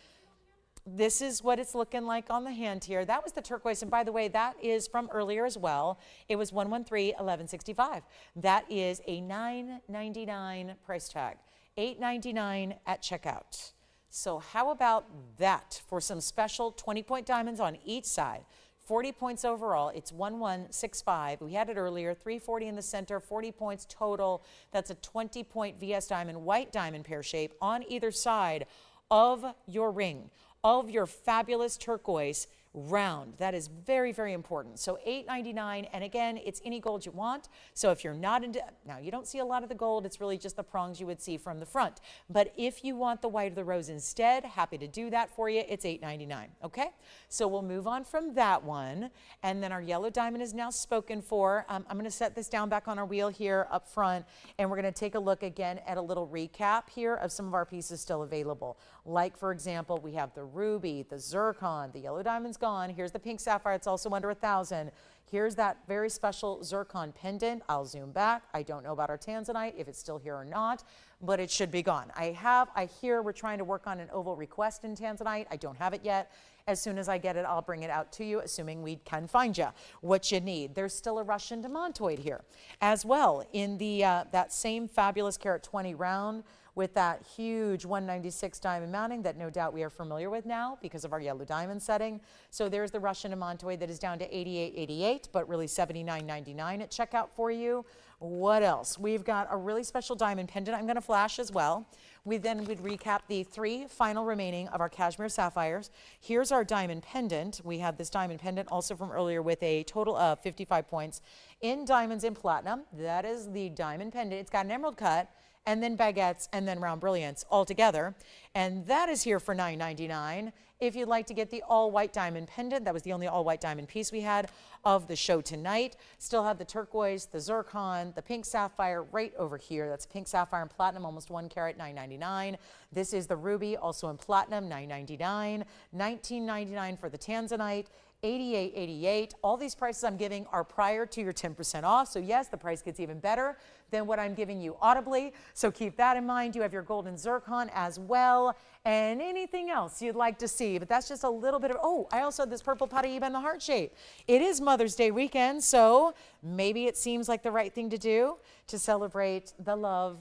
This is what it's looking like on the hand here. That was the turquoise. And by the way, that is from earlier as well. It was 113-1165. That is a $9.99 price tag. $8.99 at checkout. So how about that for some special 20-point diamonds on each side? 40 points overall. It's 1165. We had it earlier. 340 in the center, 40 points total. That's a 20-point VS diamond, white diamond pear shape on either side of your ring, of your fabulous turquoise round. That is very, very important. So $8.99, and again, it's any gold you want. So if you're not into, now you don't see a lot of the gold, it's really just the prongs you would see from the front. But if you want the white of the rose instead, happy to do that for you. It's $8.99, okay? So we'll move on from that one, and then our yellow diamond is now spoken for. I'm gonna set this down back on our wheel here up front, and we're gonna take a look again at a little recap here of some of our pieces still available. Like, for example, we have the ruby, the zircon, the yellow diamond's gone. Here's the pink sapphire, it's also under 1,000. Here's that very special zircon pendant. I'll zoom back. I don't know about our Tanzanite, if it's still here or not, but it should be gone. I hear we're trying to work on an oval request in Tanzanite. I don't have it yet. As soon as I get it, I'll bring it out to you, assuming we can find you what you need. There's still a Russian demontoid here as well in the that same fabulous carat 20 round, with that huge 196 diamond mounting that no doubt we are familiar with now because of our yellow diamond setting. So there's the Russian demontoid that is down to $88.88, but really $79.99 at checkout for you. What else? We've got a really special diamond pendant I'm going to flash as well. We then would recap the 3 final remaining of our Kashmir sapphires. Here's our diamond pendant. We had this diamond pendant also from earlier with a total of 55 points in diamonds and platinum. That is the diamond pendant. It's got an emerald cut, and then baguettes, and then round brilliants all together. And that is here for $9.99. If you'd like to get the all-white diamond pendant, that was the only all-white diamond piece we had of the show tonight. Still have the turquoise, the zircon, the pink sapphire right over here. That's pink sapphire and platinum, almost 1 carat, $9.99. This is the ruby, also in platinum, $9.99. $19.99 for the Tanzanite. $88.88. All these prices I'm giving are prior to your 10% off. So yes, the price gets even better than what I'm giving you audibly. So keep that in mind. You have your golden zircon as well, and anything else you'd like to see. But that's just a little bit of, oh, I also have this purple paraiba in the heart shape. It is Mother's Day weekend, so maybe it seems like the right thing to do to celebrate the love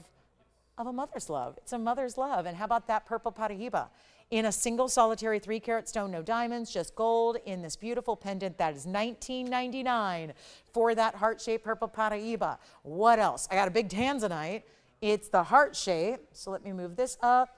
of a mother's love. It's a mother's love. And how about that purple paraiba? In a single solitary 3 carat stone, no diamonds, just gold in this beautiful pendant. That is $19.99 for that heart-shaped purple paraiba. What else? I got a big Tanzanite. It's the heart shape. So let me move this up,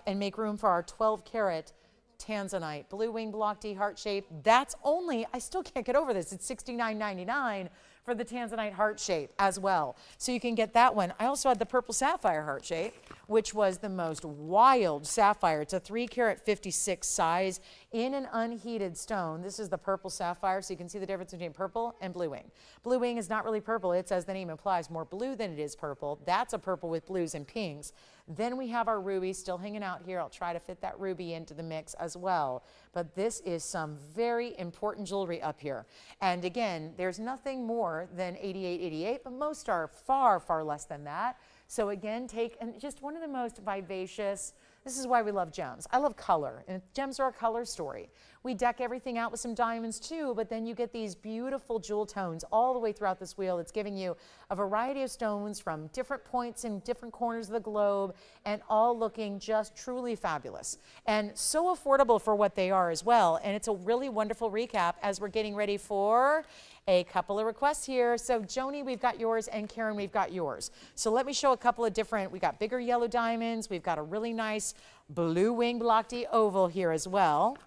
and make room for our 12 carat Tanzanite. Blue wing block D heart shape. That's only, I still can't get over this. It's $69.99 for the Tanzanite heart shape as well. So you can get that one. I also had the purple sapphire heart shape, which was the most wild sapphire. It's a 3 carat 56 size in an unheated stone. This is the purple sapphire, so you can see the difference between purple and blue wing. Blue wing is not really purple. It's, as the name implies, more blue than it is purple. That's a purple with blues and pinks. Then we have our ruby still hanging out here. I'll try to fit that ruby into the mix as well. But this is some very important jewelry up here. And again, there's nothing more than $88.88, but most are far, far less than that. So again, and just one of the most vivacious, this is why we love gems. I love color, and gems are a color story. We deck everything out with some diamonds too, but then you get these beautiful jewel tones all the way throughout this wheel. It's giving you a variety of stones from different points in different corners of the globe, and all looking just truly fabulous. And so affordable for what they are as well. And it's a really wonderful recap as we're getting ready for a couple of requests here. So Joni, we've got yours, and Karen, we've got yours. So let me show a couple of different, we got bigger yellow diamonds. We've got a really nice blue wing block D oval here as well.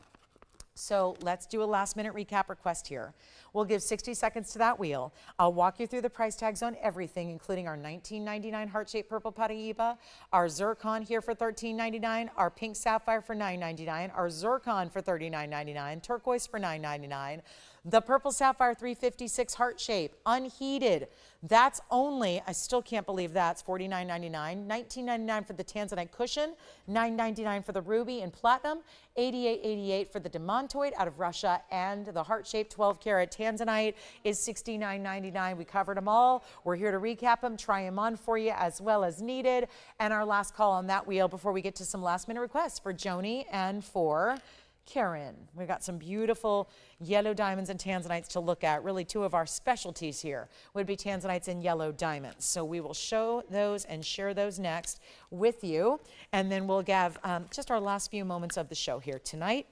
So let's do a last minute recap request here. We'll give 60 seconds to that wheel. I'll walk you through the price tags on everything, including our $19.99 heart-shaped purple paraiba, our zircon here for $13.99, our pink sapphire for $9.99, our zircon for $39.99, turquoise for $9.99, the purple sapphire 356 heart shape, unheated. That's only, I still can't believe that's $49.99, $19.99 for the Tanzanite cushion, $9.99 for the ruby and platinum, $88.88 for the demontoid out of Russia, and the heart-shaped 12 carat Tanzanite is $69.99. We covered them all. We're here to recap them, try them on for you as well as needed. And our last call on that wheel before we get to some last minute requests for Joni and for Karen. We've got some beautiful yellow diamonds and tanzanites to look at. Really, two of our specialties here would be tanzanites and yellow diamonds. So we will show those and share those next with you. And then we'll have just our last few moments of the show here tonight.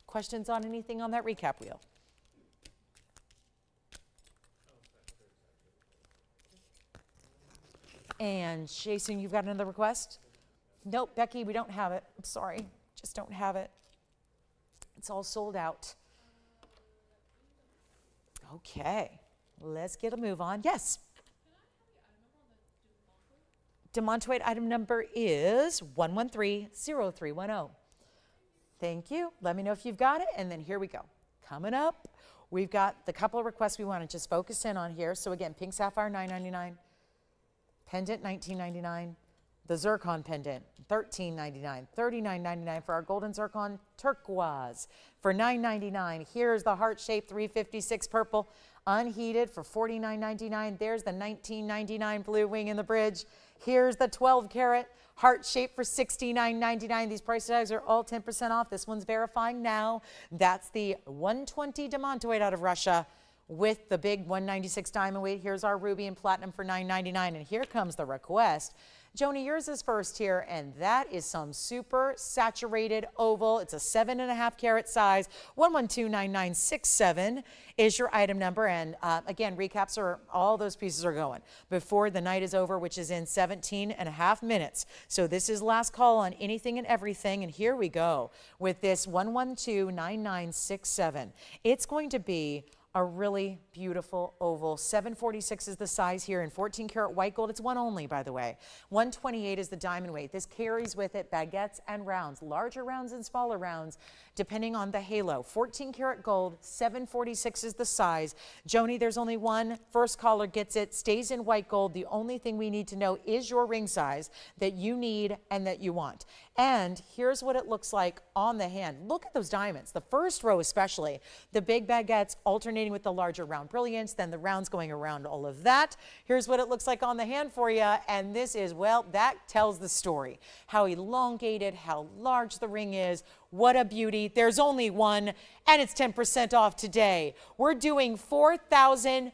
Questions on anything on that recap wheel? And Jason, you've got another request? Nope, Becky, we don't have it. I'm sorry, just don't have it. It's all sold out. Okay, let's get a move on. Yes? Demontoid item number is 1130310. Thank you. Let me know if you've got it, and then here we go. Coming up, we've got the couple of requests we want to just focus in on here. So again, pink sapphire, $9.99. Pendant, $19.99. The Zircon pendant, $13.99, $39.99 for our golden zircon turquoise for $9.99. Here's the heart-shaped 356 purple unheated for $49.99. There's the $19.99 blue wing in the bridge. Here's the 12-carat heart-shaped for $69.99. These price tags are all 10% off. This one's verifying now. That's the 120 demontoid out of Russia with the big 196 diamond weight. Here's our ruby and platinum for $9.99. And here comes the request. Joni, yours is first here, and that is some super saturated oval. It's a 7.5 carat size. 1129967 is your item number. And again, recaps are, all those pieces are going before the night is over, which is in 17.5 minutes. So this is last call on anything and everything. And here we go with this 1129967. It's going to be a really beautiful oval. 746 is the size here in 14 karat white gold. It's one only, by the way. 128 is the diamond weight. This carries with it baguettes and rounds, larger rounds and smaller rounds, depending on the halo. 14 karat gold, 746 is the size. Joni, there's only one. First caller gets it, stays in white gold. The only thing we need to know is your ring size that you need and that you want. And here's what it looks like on the hand. Look at those diamonds. The first row especially, the big baguettes alternating with the larger round brilliance, then the rounds going around all of that. Here's what it looks like on the hand for you. And this is, well, that tells the story. How elongated, how large the ring is. What a beauty. There's only one, and it's 10% off today. We're doing $4,009.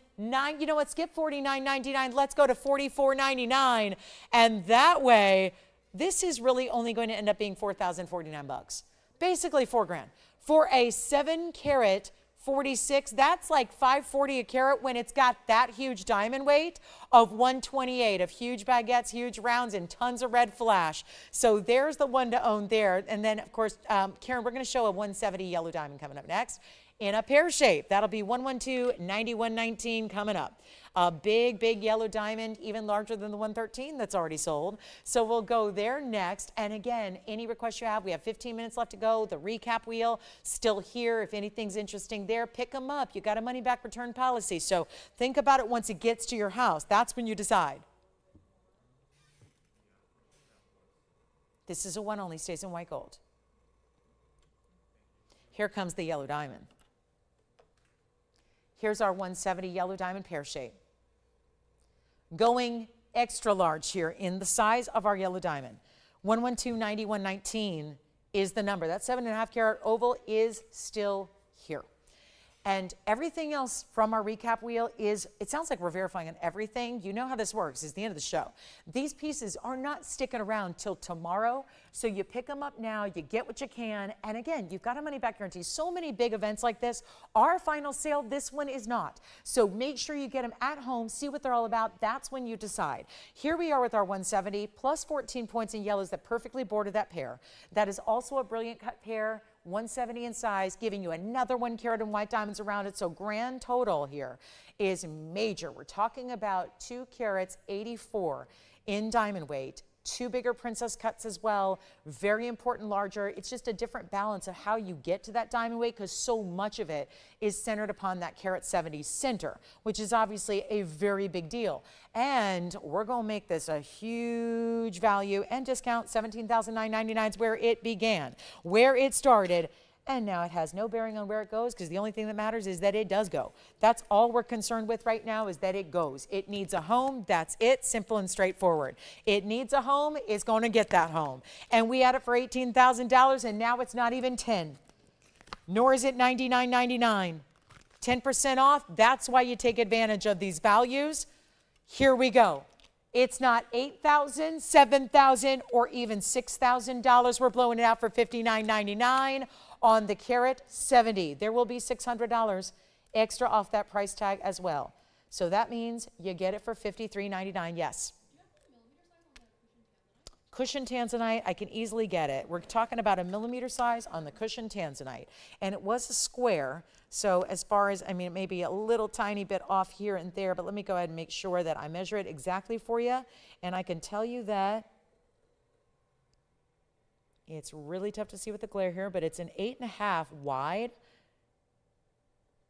You know what? Skip $49.99. Let's go to $44.99. And that way, this is really only going to end up being $4,049. Basically $4,000 for a 7 carat 46. That's like $540 a carat when it's got that huge diamond weight of 128 of huge baguettes, huge rounds, and tons of red flash. So there's the one to own there. And then of course, Karen, we're going to show a 170 yellow diamond coming up next in a pear shape. That'll be 112-9119 coming up. A big, big yellow diamond, even larger than the 113 that's already sold. So we'll go there next. And again, any requests you have, we have 15 minutes left to go. The recap wheel still here. If anything's interesting there, pick them up. You got a money back return policy. So think about it once it gets to your house. That's when you decide. This is a one only, stays in white gold. Here comes the yellow diamond. Here's our 170 yellow diamond pear shape. Going extra large here in the size of our yellow diamond. 112-9119 is the number. That 7.5 carat oval is still here. And everything else from our recap wheel is, it sounds like we're verifying on everything. You know how this works. It's the end of the show. These pieces are not sticking around till tomorrow. So you pick them up now, you get what you can. And again, you've got a money back guarantee. So many big events like this, our final sale, this one is not. So make sure you get them at home, see what they're all about. That's when you decide. Here we are with our 170 plus 14 points in yellows that perfectly border that pair. That is also a brilliant cut pair. 170 in size, giving you another 1 carat in white diamonds around it. So grand total here is major. We're talking about 2 carats 84 in diamond weight. 2 bigger princess cuts as well. Very important, larger. It's just a different balance of how you get to that diamond weight because so much of it is centered upon that carat 70 center, which is obviously a very big deal. And we're going to make this a huge value and discount. $17,999 is where it began, where it started. And now it has no bearing on where it goes because the only thing that matters is that it does go. That's all we're concerned with right now is that it goes. It needs a home. That's it. Simple and straightforward. It needs a home. It's going to get that home. And we had it for $18,000 and now it's not even 10. Nor is it $99.99. 10% off. That's why you take advantage of these values. Here we go. It's not $8,000, $7,000, or even $6,000. We're blowing it out for $59.99 on the carat 70. There will be $600 extra off that price tag as well. So that means you get it for $53.99. Yes. Cushion Tanzanite, I can easily get it. We're talking about a millimeter size on the cushion Tanzanite. And it was a square, so as far as, I mean, it may be a little tiny bit off here and there, but let me go ahead and make sure that I measure it exactly for you. And I can tell you that it's really tough to see with the glare here, but it's an 8.5 wide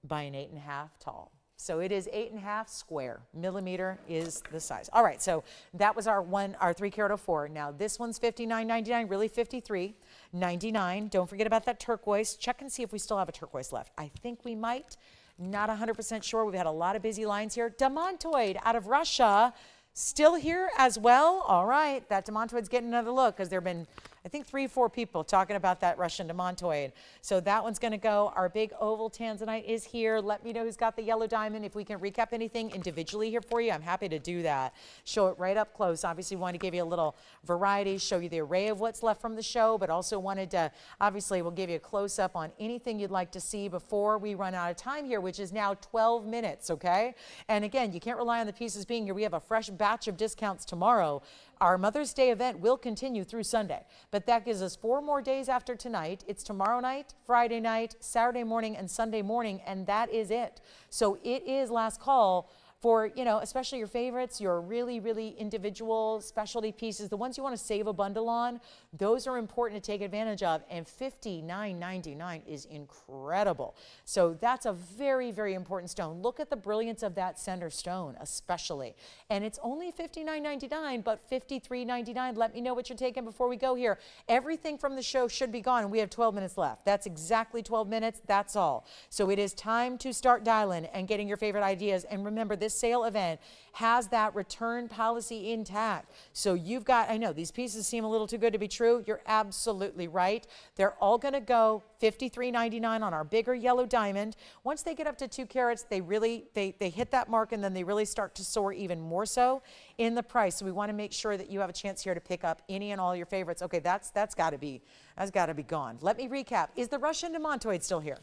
by an 8.5 tall. So it is 8.5 square. Millimeter is the size. All right, so that was our 3 carat 04. Now this one's $59.99, really $53.99. Don't forget about that turquoise. Check and see if we still have a turquoise left. I think we might. Not 100% sure. We've had a lot of busy lines here. Demontoid out of Russia. Still here as well. All right, that demontoid's getting another look because there have been, I think, 3 or 4 people talking about that Russian demontoid. So that one's going to go. Our big oval Tanzanite is here. Let me know who's got the yellow diamond. If we can recap anything individually here for you, I'm happy to do that. Show it right up close. Obviously, wanted to give you a little variety, show you the array of what's left from the show, but also wanted to, obviously, we'll give you a close-up on anything you'd like to see before we run out of time here, which is now 12 minutes, okay? And again, you can't rely on the pieces being here. We have a fresh batch of discounts tomorrow. Our Mother's Day event will continue through Sunday, but that gives us 4 more days after tonight. It's tomorrow night, Friday night, Saturday morning, and Sunday morning, and that is it. So it is last call for, you know, especially your favorites, your really, really individual specialty pieces, the ones you want to save a bundle on. Those are important to take advantage of, and $59.99 is incredible. So that's a very, very important stone. Look at the brilliance of that center stone, especially. And it's only $59.99, but $53.99. Let me know what you're taking before we go here. Everything from the show should be gone, and we have 12 minutes left. That's exactly 12 minutes. That's all. So it is time to start dialing and getting your favorite ideas. And remember, this sale event has that return policy intact. So you've got, I know these pieces seem a little too good to be true. You're absolutely right. They're all going to go $53.99 on our bigger yellow diamond. Once they get up to 2 carats, they really, they hit that mark, and then they really start to soar even more so in the price. So we want to make sure that you have a chance here to pick up any and all your favorites. Okay, that's got to be gone. Let me recap. Is the Russian demontoid still here?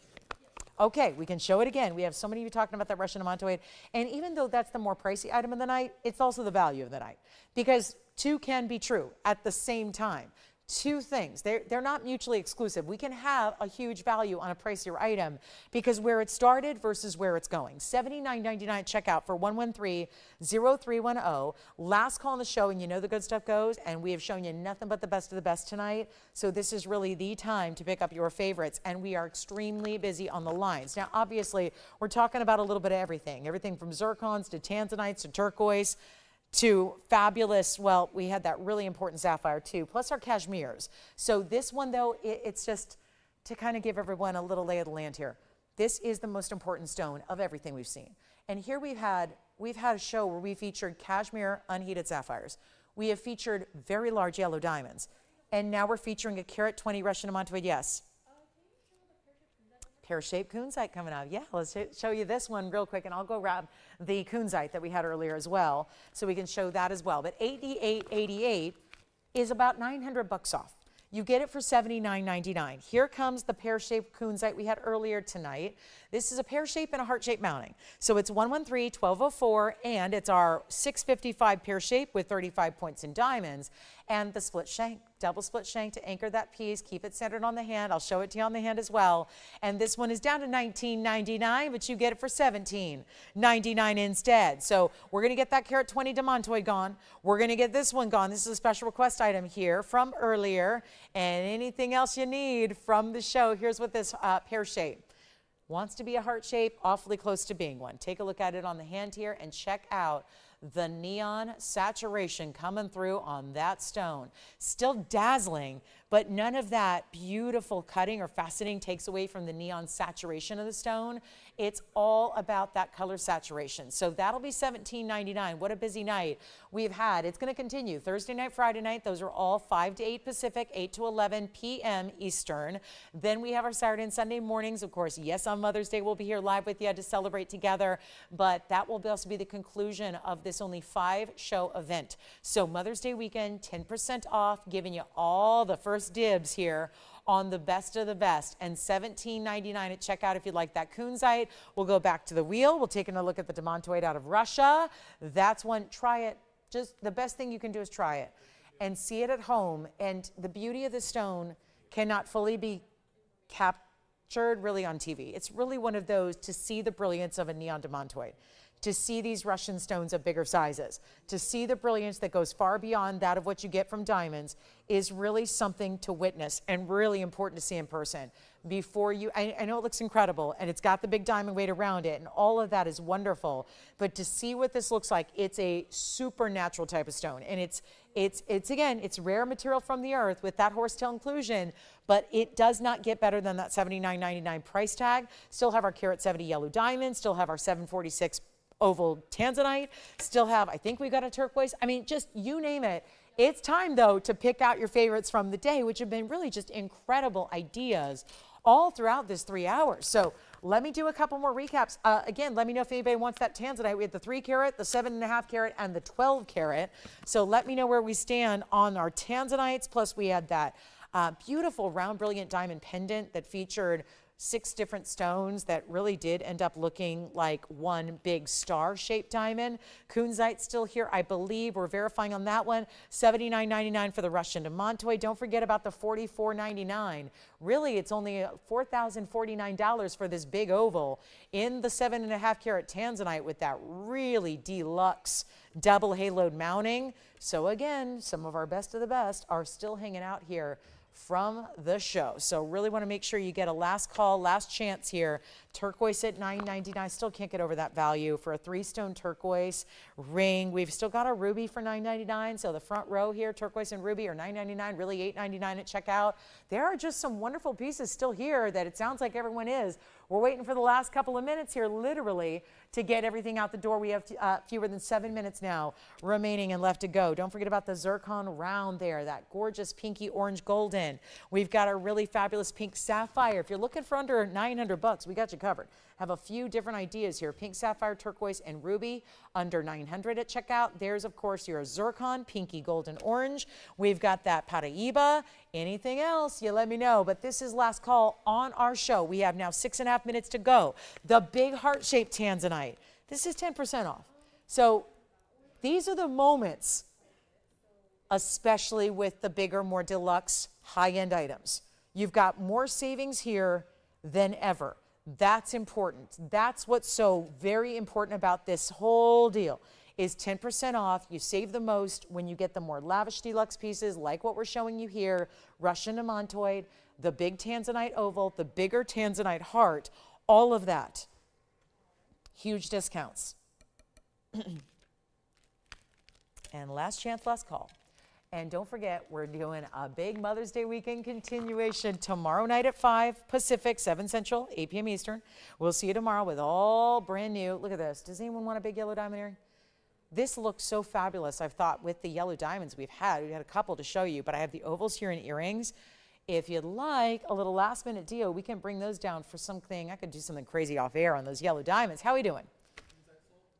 Okay, we can show it again. We have so many of you talking about that Russian demontoid. And even though that's the more pricey item of the night, it's also the value of the night. Because 2 can be true at the same time. 2 things. They're not mutually exclusive. We can have a huge value on a pricier item because where it started versus where it's going. $79.99 checkout for 113-0310. Last call on the show, and you know the good stuff goes, and we have shown you nothing but the best of the best tonight. So this is really the time to pick up your favorites, and we are extremely busy on the lines. Now, obviously, we're talking about a little bit of everything. Everything from zircons to tanzanites to turquoise, to fabulous, well, we had that really important sapphire too, plus our Kashmirs. So this one though, it's just to kind of give everyone a little lay of the land here. This is the most important stone of everything we've seen. And here we've had a show where we featured Kashmir unheated sapphires. We have featured very large yellow diamonds. And now we're featuring a carat 20 Russian demontoid, yes. Pear-shaped Kunzite coming out. Yeah, let's show you this one real quick, and I'll go grab the Kunzite that we had earlier as well, so we can show that as well. But $88.88 is about $900 off. You get it for $79.99. Here comes the pear-shaped Kunzite we had earlier tonight. This is a pear-shaped and a heart-shaped mounting. So it's 113-1204, and it's our 655 pear-shaped with 35 points in diamonds, and the split shank, double split shank to anchor that piece, keep it centered on the hand. I'll show it to you on the hand as well. And this one is down to $19.99, but you get it for $17.99 instead. So we're going to get that carat 20 demontoid gone. We're going to get this one gone. This is a special request item here from earlier. And anything else you need from the show, here's what this pear shape wants to be a heart shape, awfully close to being one. Take a look at it on the hand here and check out the neon saturation coming through on that stone. Still dazzling, but none of that beautiful cutting or faceting takes away from the neon saturation of the stone. It's all about that color saturation. So that'll be $17.99. What a busy night we've had. It's going to continue Thursday night, Friday night. Those are all 5 to 8 Pacific, 8 to 11 p.m. Eastern. Then we have our Saturday and Sunday mornings. Of course, yes, on Mother's Day, we'll be here live with you to celebrate together, but that will also be the conclusion of this only 5-show event. So Mother's Day weekend, 10% off, giving you all the first dibs here on the best of the best, and $17.99 at checkout if you'd like that Kunzite. We'll go back to the wheel. We'll take a look at the demantoid out of Russia. That's one. Try it. Just the best thing you can do is try it and see it at home. And the beauty of the stone cannot fully be captured really on TV. It's really one of those to see the brilliance of a neon demantoid, to see these Russian stones of bigger sizes, to see the brilliance that goes far beyond that of what you get from diamonds is really something to witness and really important to see in person. Before you, I know it looks incredible and it's got the big diamond weight around it and all of that is wonderful, but to see what this looks like, it's a supernatural type of stone. And it's again, it's rare material from the earth with that horsetail inclusion, but it does not get better than that $79.99 price tag. Still have our carat 70 yellow diamonds, still have our 746 oval Tanzanite, still have, I think we got a turquoise. I mean, just you name it. It's time though to pick out your favorites from the day, which have been really just incredible ideas all throughout this 3 hours. So let me do a couple more recaps. Again, let me know if anybody wants that Tanzanite. We had the 3 carat, the 7.5 carat, and the 12 carat. So let me know where we stand on our Tanzanites. Plus we had that beautiful round brilliant diamond pendant that featured 6 different stones that really did end up looking like one big star-shaped diamond. Kunzite still here, I believe. We're verifying on that one. $79.99 for the Russian demantoid. Don't forget about the $44.99. Really, it's only $4,049 for this big oval in the 7.5 carat Tanzanite with that really deluxe double haloed mounting. So again, some of our best of the best are still hanging out here from the show. So really want to make sure you get a last call, last chance here. Turquoise at $9.99. Still can't get over that value for a 3-stone turquoise ring. We've still got a ruby for $9.99. So the front row here, turquoise and ruby are $9.99, really $8.99 at checkout. There are just some wonderful pieces still here that it sounds like everyone is. We're waiting for the last couple of minutes here, literally, to get everything out the door. We have fewer than 7 minutes now remaining and left to go. Don't forget about the Zircon round there, that gorgeous pinky orange golden. We've got a really fabulous pink sapphire. If you're looking for under $900, we got you covered. Have a few different ideas here. Pink sapphire, turquoise, and ruby under $900 at checkout. There's, of course, your Zircon, pinky golden orange. We've got that paraiba. Anything else, you let me know. But this is last call on our show. We have now 6.5 minutes to go. The big heart-shaped Tanzanite. This is 10% off. So these are the moments, especially with the bigger, more deluxe, high-end items. You've got more savings here than ever. That's important. That's what's so very important about this whole deal is 10% off. You save the most when you get the more lavish deluxe pieces like what we're showing you here, Russian demantoid, the big Tanzanite oval, the bigger Tanzanite heart, all of that. Huge discounts. And last chance, last call. And don't forget, we're doing a big Mother's Day weekend continuation tomorrow night at 5 Pacific, 7 Central, 8 p.m. Eastern. We'll see you tomorrow with all brand new. Look at this. Does anyone want a big yellow diamond earring? This looks so fabulous. I've thought with the yellow diamonds we've had a couple to show you, but I have the ovals here in earrings. If you'd like a little last minute deal, we can bring those down for something. I could do something crazy off air on those yellow diamonds. How are we doing?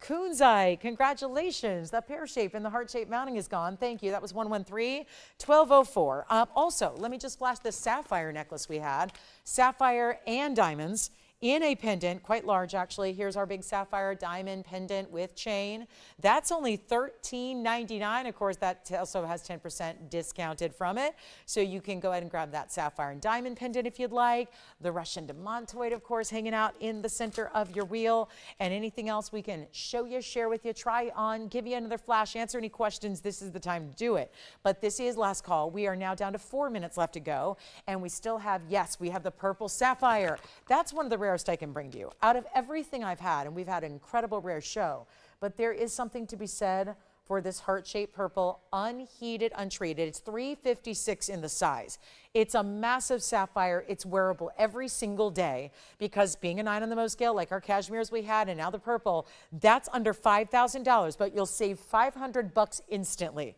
Kunzite, congratulations. The pear-shaped and the heart-shaped mounting is gone. Thank you. That was 113, 1204. Also, let me just flash this sapphire necklace we had. Sapphire and diamonds in a pendant, quite large actually. Here's our big sapphire diamond pendant with chain. That's only $13.99. Of course, that also has 10% discounted from it. So you can go ahead and grab that sapphire and diamond pendant if you'd like. The Russian demantoid, of course, hanging out in the center of your wheel. And anything else we can show you, share with you, try on, give you another flash, answer any questions. This is the time to do it. But this is last call. We are now down to 4 minutes left to go. And we still have, yes, we have the purple sapphire. That's one of the rarest I can bring to you. Out of everything I've had, and we've had an incredible rare show, but there is something to be said for this heart-shaped purple, unheated, untreated. It's 356 in the size. It's a massive sapphire. It's wearable every single day because being a 9 on the Mohs scale, like our cashmeres we had, and now the purple, that's under $5,000, but you'll save $500 instantly.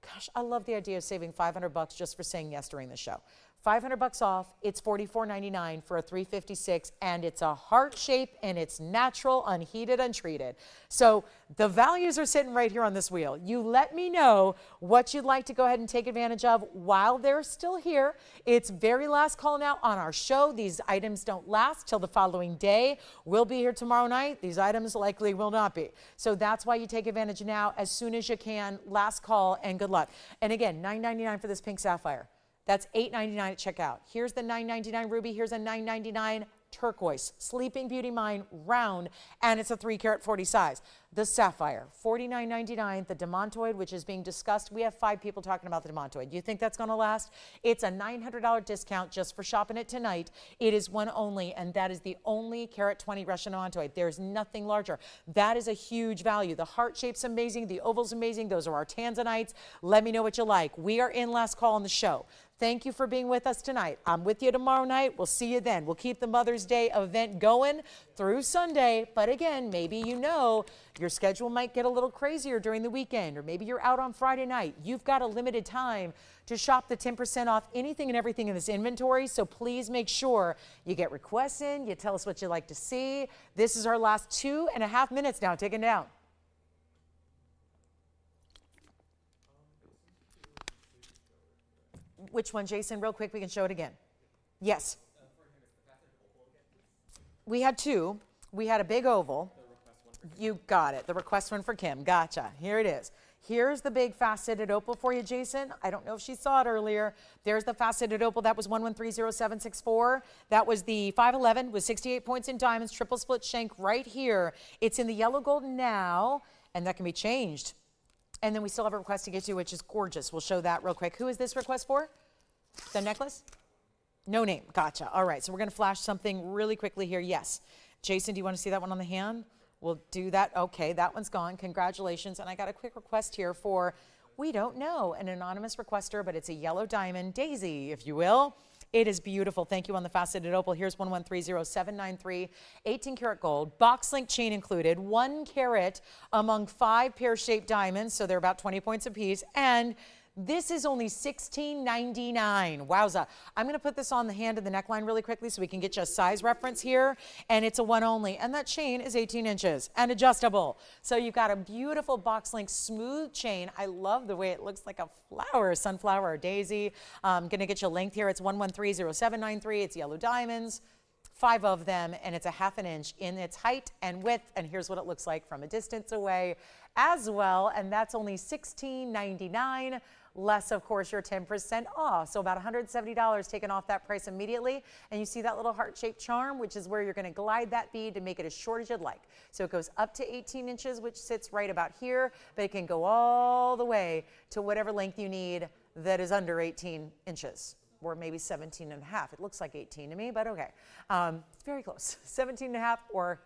Gosh, I love the idea of saving $500 just for saying yes during the show. $500 off, it's $44.99 for a 356, and it's a heart shape, and it's natural, unheated, untreated. So the values are sitting right here on this wheel. You let me know what you'd like to go ahead and take advantage of while they're still here. It's very last call now on our show. These items don't last till the following day. We'll be here tomorrow night. These items likely will not be. So that's why you take advantage now as soon as you can. Last call, and good luck. And again, $9.99 for this pink sapphire. That's $8.99 at checkout. Here's the $9.99 ruby. Here's a $9.99 turquoise, Sleeping Beauty Mine round, and it's a 3 carat 40 size. The sapphire, $49.99. The demontoid, which is being discussed. We have 5 people talking about the demontoid. Do you think that's going to last? It's a $900 discount just for shopping it tonight. It is one only, and that is the only carat 20 Russian demontoid. There's nothing larger. That is a huge value. The heart shape's amazing. The oval's amazing. Those are our Tanzanites. Let me know what you like. We are in last call on the show. Thank you for being with us tonight. I'm with you tomorrow night. We'll see you then. We'll keep the Mother's Day event going through Sunday. But again, maybe you know your schedule might get a little crazier during the weekend, or maybe you're out on Friday night. You've got a limited time to shop the 10% off anything and everything in this inventory. So please make sure you get requests in. You tell us what you'd like to see. This is our last 2.5 minutes now, ticking down. Which one, Jason? Real quick, we can show it again. Yes. We had 2. We had a big oval. You got it. The request one for Kim. Gotcha. Here it is. Here's the big faceted opal for you, Jason. I don't know if she saw it earlier. There's the faceted opal. That was 1130764. That was the 511 with 68 points in diamonds, triple split shank right here. It's in the yellow gold now, and that can be changed. And then we still have a request to get to, which is gorgeous. We'll show that real quick. Who is this request for? The necklace? No name. Gotcha. All right. So we're going to flash something really quickly here. Yes. Jason, do you want to see that one on the hand? We'll do that. Okay. That one's gone. Congratulations. And I got a quick request here for, we don't know, an anonymous requester, but it's a yellow diamond daisy, if you will. It is beautiful. Thank you on the faceted opal. Here's 1130793, 18 karat gold, box link chain included, 1 carat among 5 pear-shaped diamonds. So they're about 20 points apiece. And this is only $16.99. Wowza. I'm going to put this on the hand of the neckline really quickly so we can get you a size reference here. And it's a 1 only. And that chain is 18 inches and adjustable. So you've got a beautiful box link smooth chain. I love the way it looks like a flower, sunflower or daisy. I'm going to get you a length here. It's 1130793. It's yellow diamonds. 5 of them, and it's a 1/2 inch in its height and width. And here's what it looks like from a distance away as well. And that's only $16.99. Less, of course, your 10% off. So about $170 taken off that price immediately. And you see that little heart-shaped charm, which is where you're going to glide that bead to make it as short as you'd like. So it goes up to 18 inches, which sits right about here, but it can go all the way to whatever length you need that is under 18 inches. Or maybe 17.5. It looks like 18 to me, but okay. It's very close. 17.5, or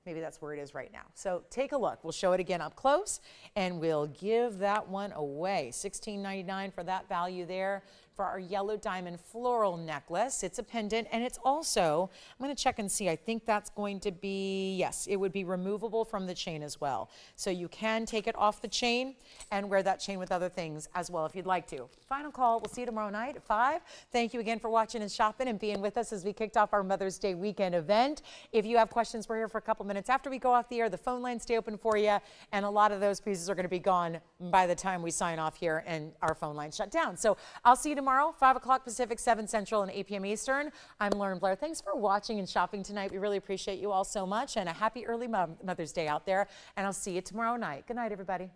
maybe that's where it is right now. So take a look. We'll show it again up close, and we'll give that one away. $16.99 for that value there for our yellow diamond floral necklace. It's a pendant, and it's also, I'm going to check and see, I think that's going to be, yes, it would be removable from the chain as well. So you can take it off the chain and wear that chain with other things as well if you'd like to. Final call. We'll see you tomorrow night at 5. Thank you again for watching and shopping and being with us as we kicked off our Mother's Day weekend event. If you have questions, we're here for a couple minutes after we go off the air. The phone lines stay open for you, and a lot of those pieces are going to be gone by the time we sign off here and our phone lines shut down. So I'll see you tomorrow, 5 o'clock Pacific, 7 Central, and 8 p.m. Eastern. I'm Lauren Blair. Thanks for watching and shopping tonight. We really appreciate you all so much, and a happy early Mother's Day out there, and I'll see you tomorrow night. Good night, everybody.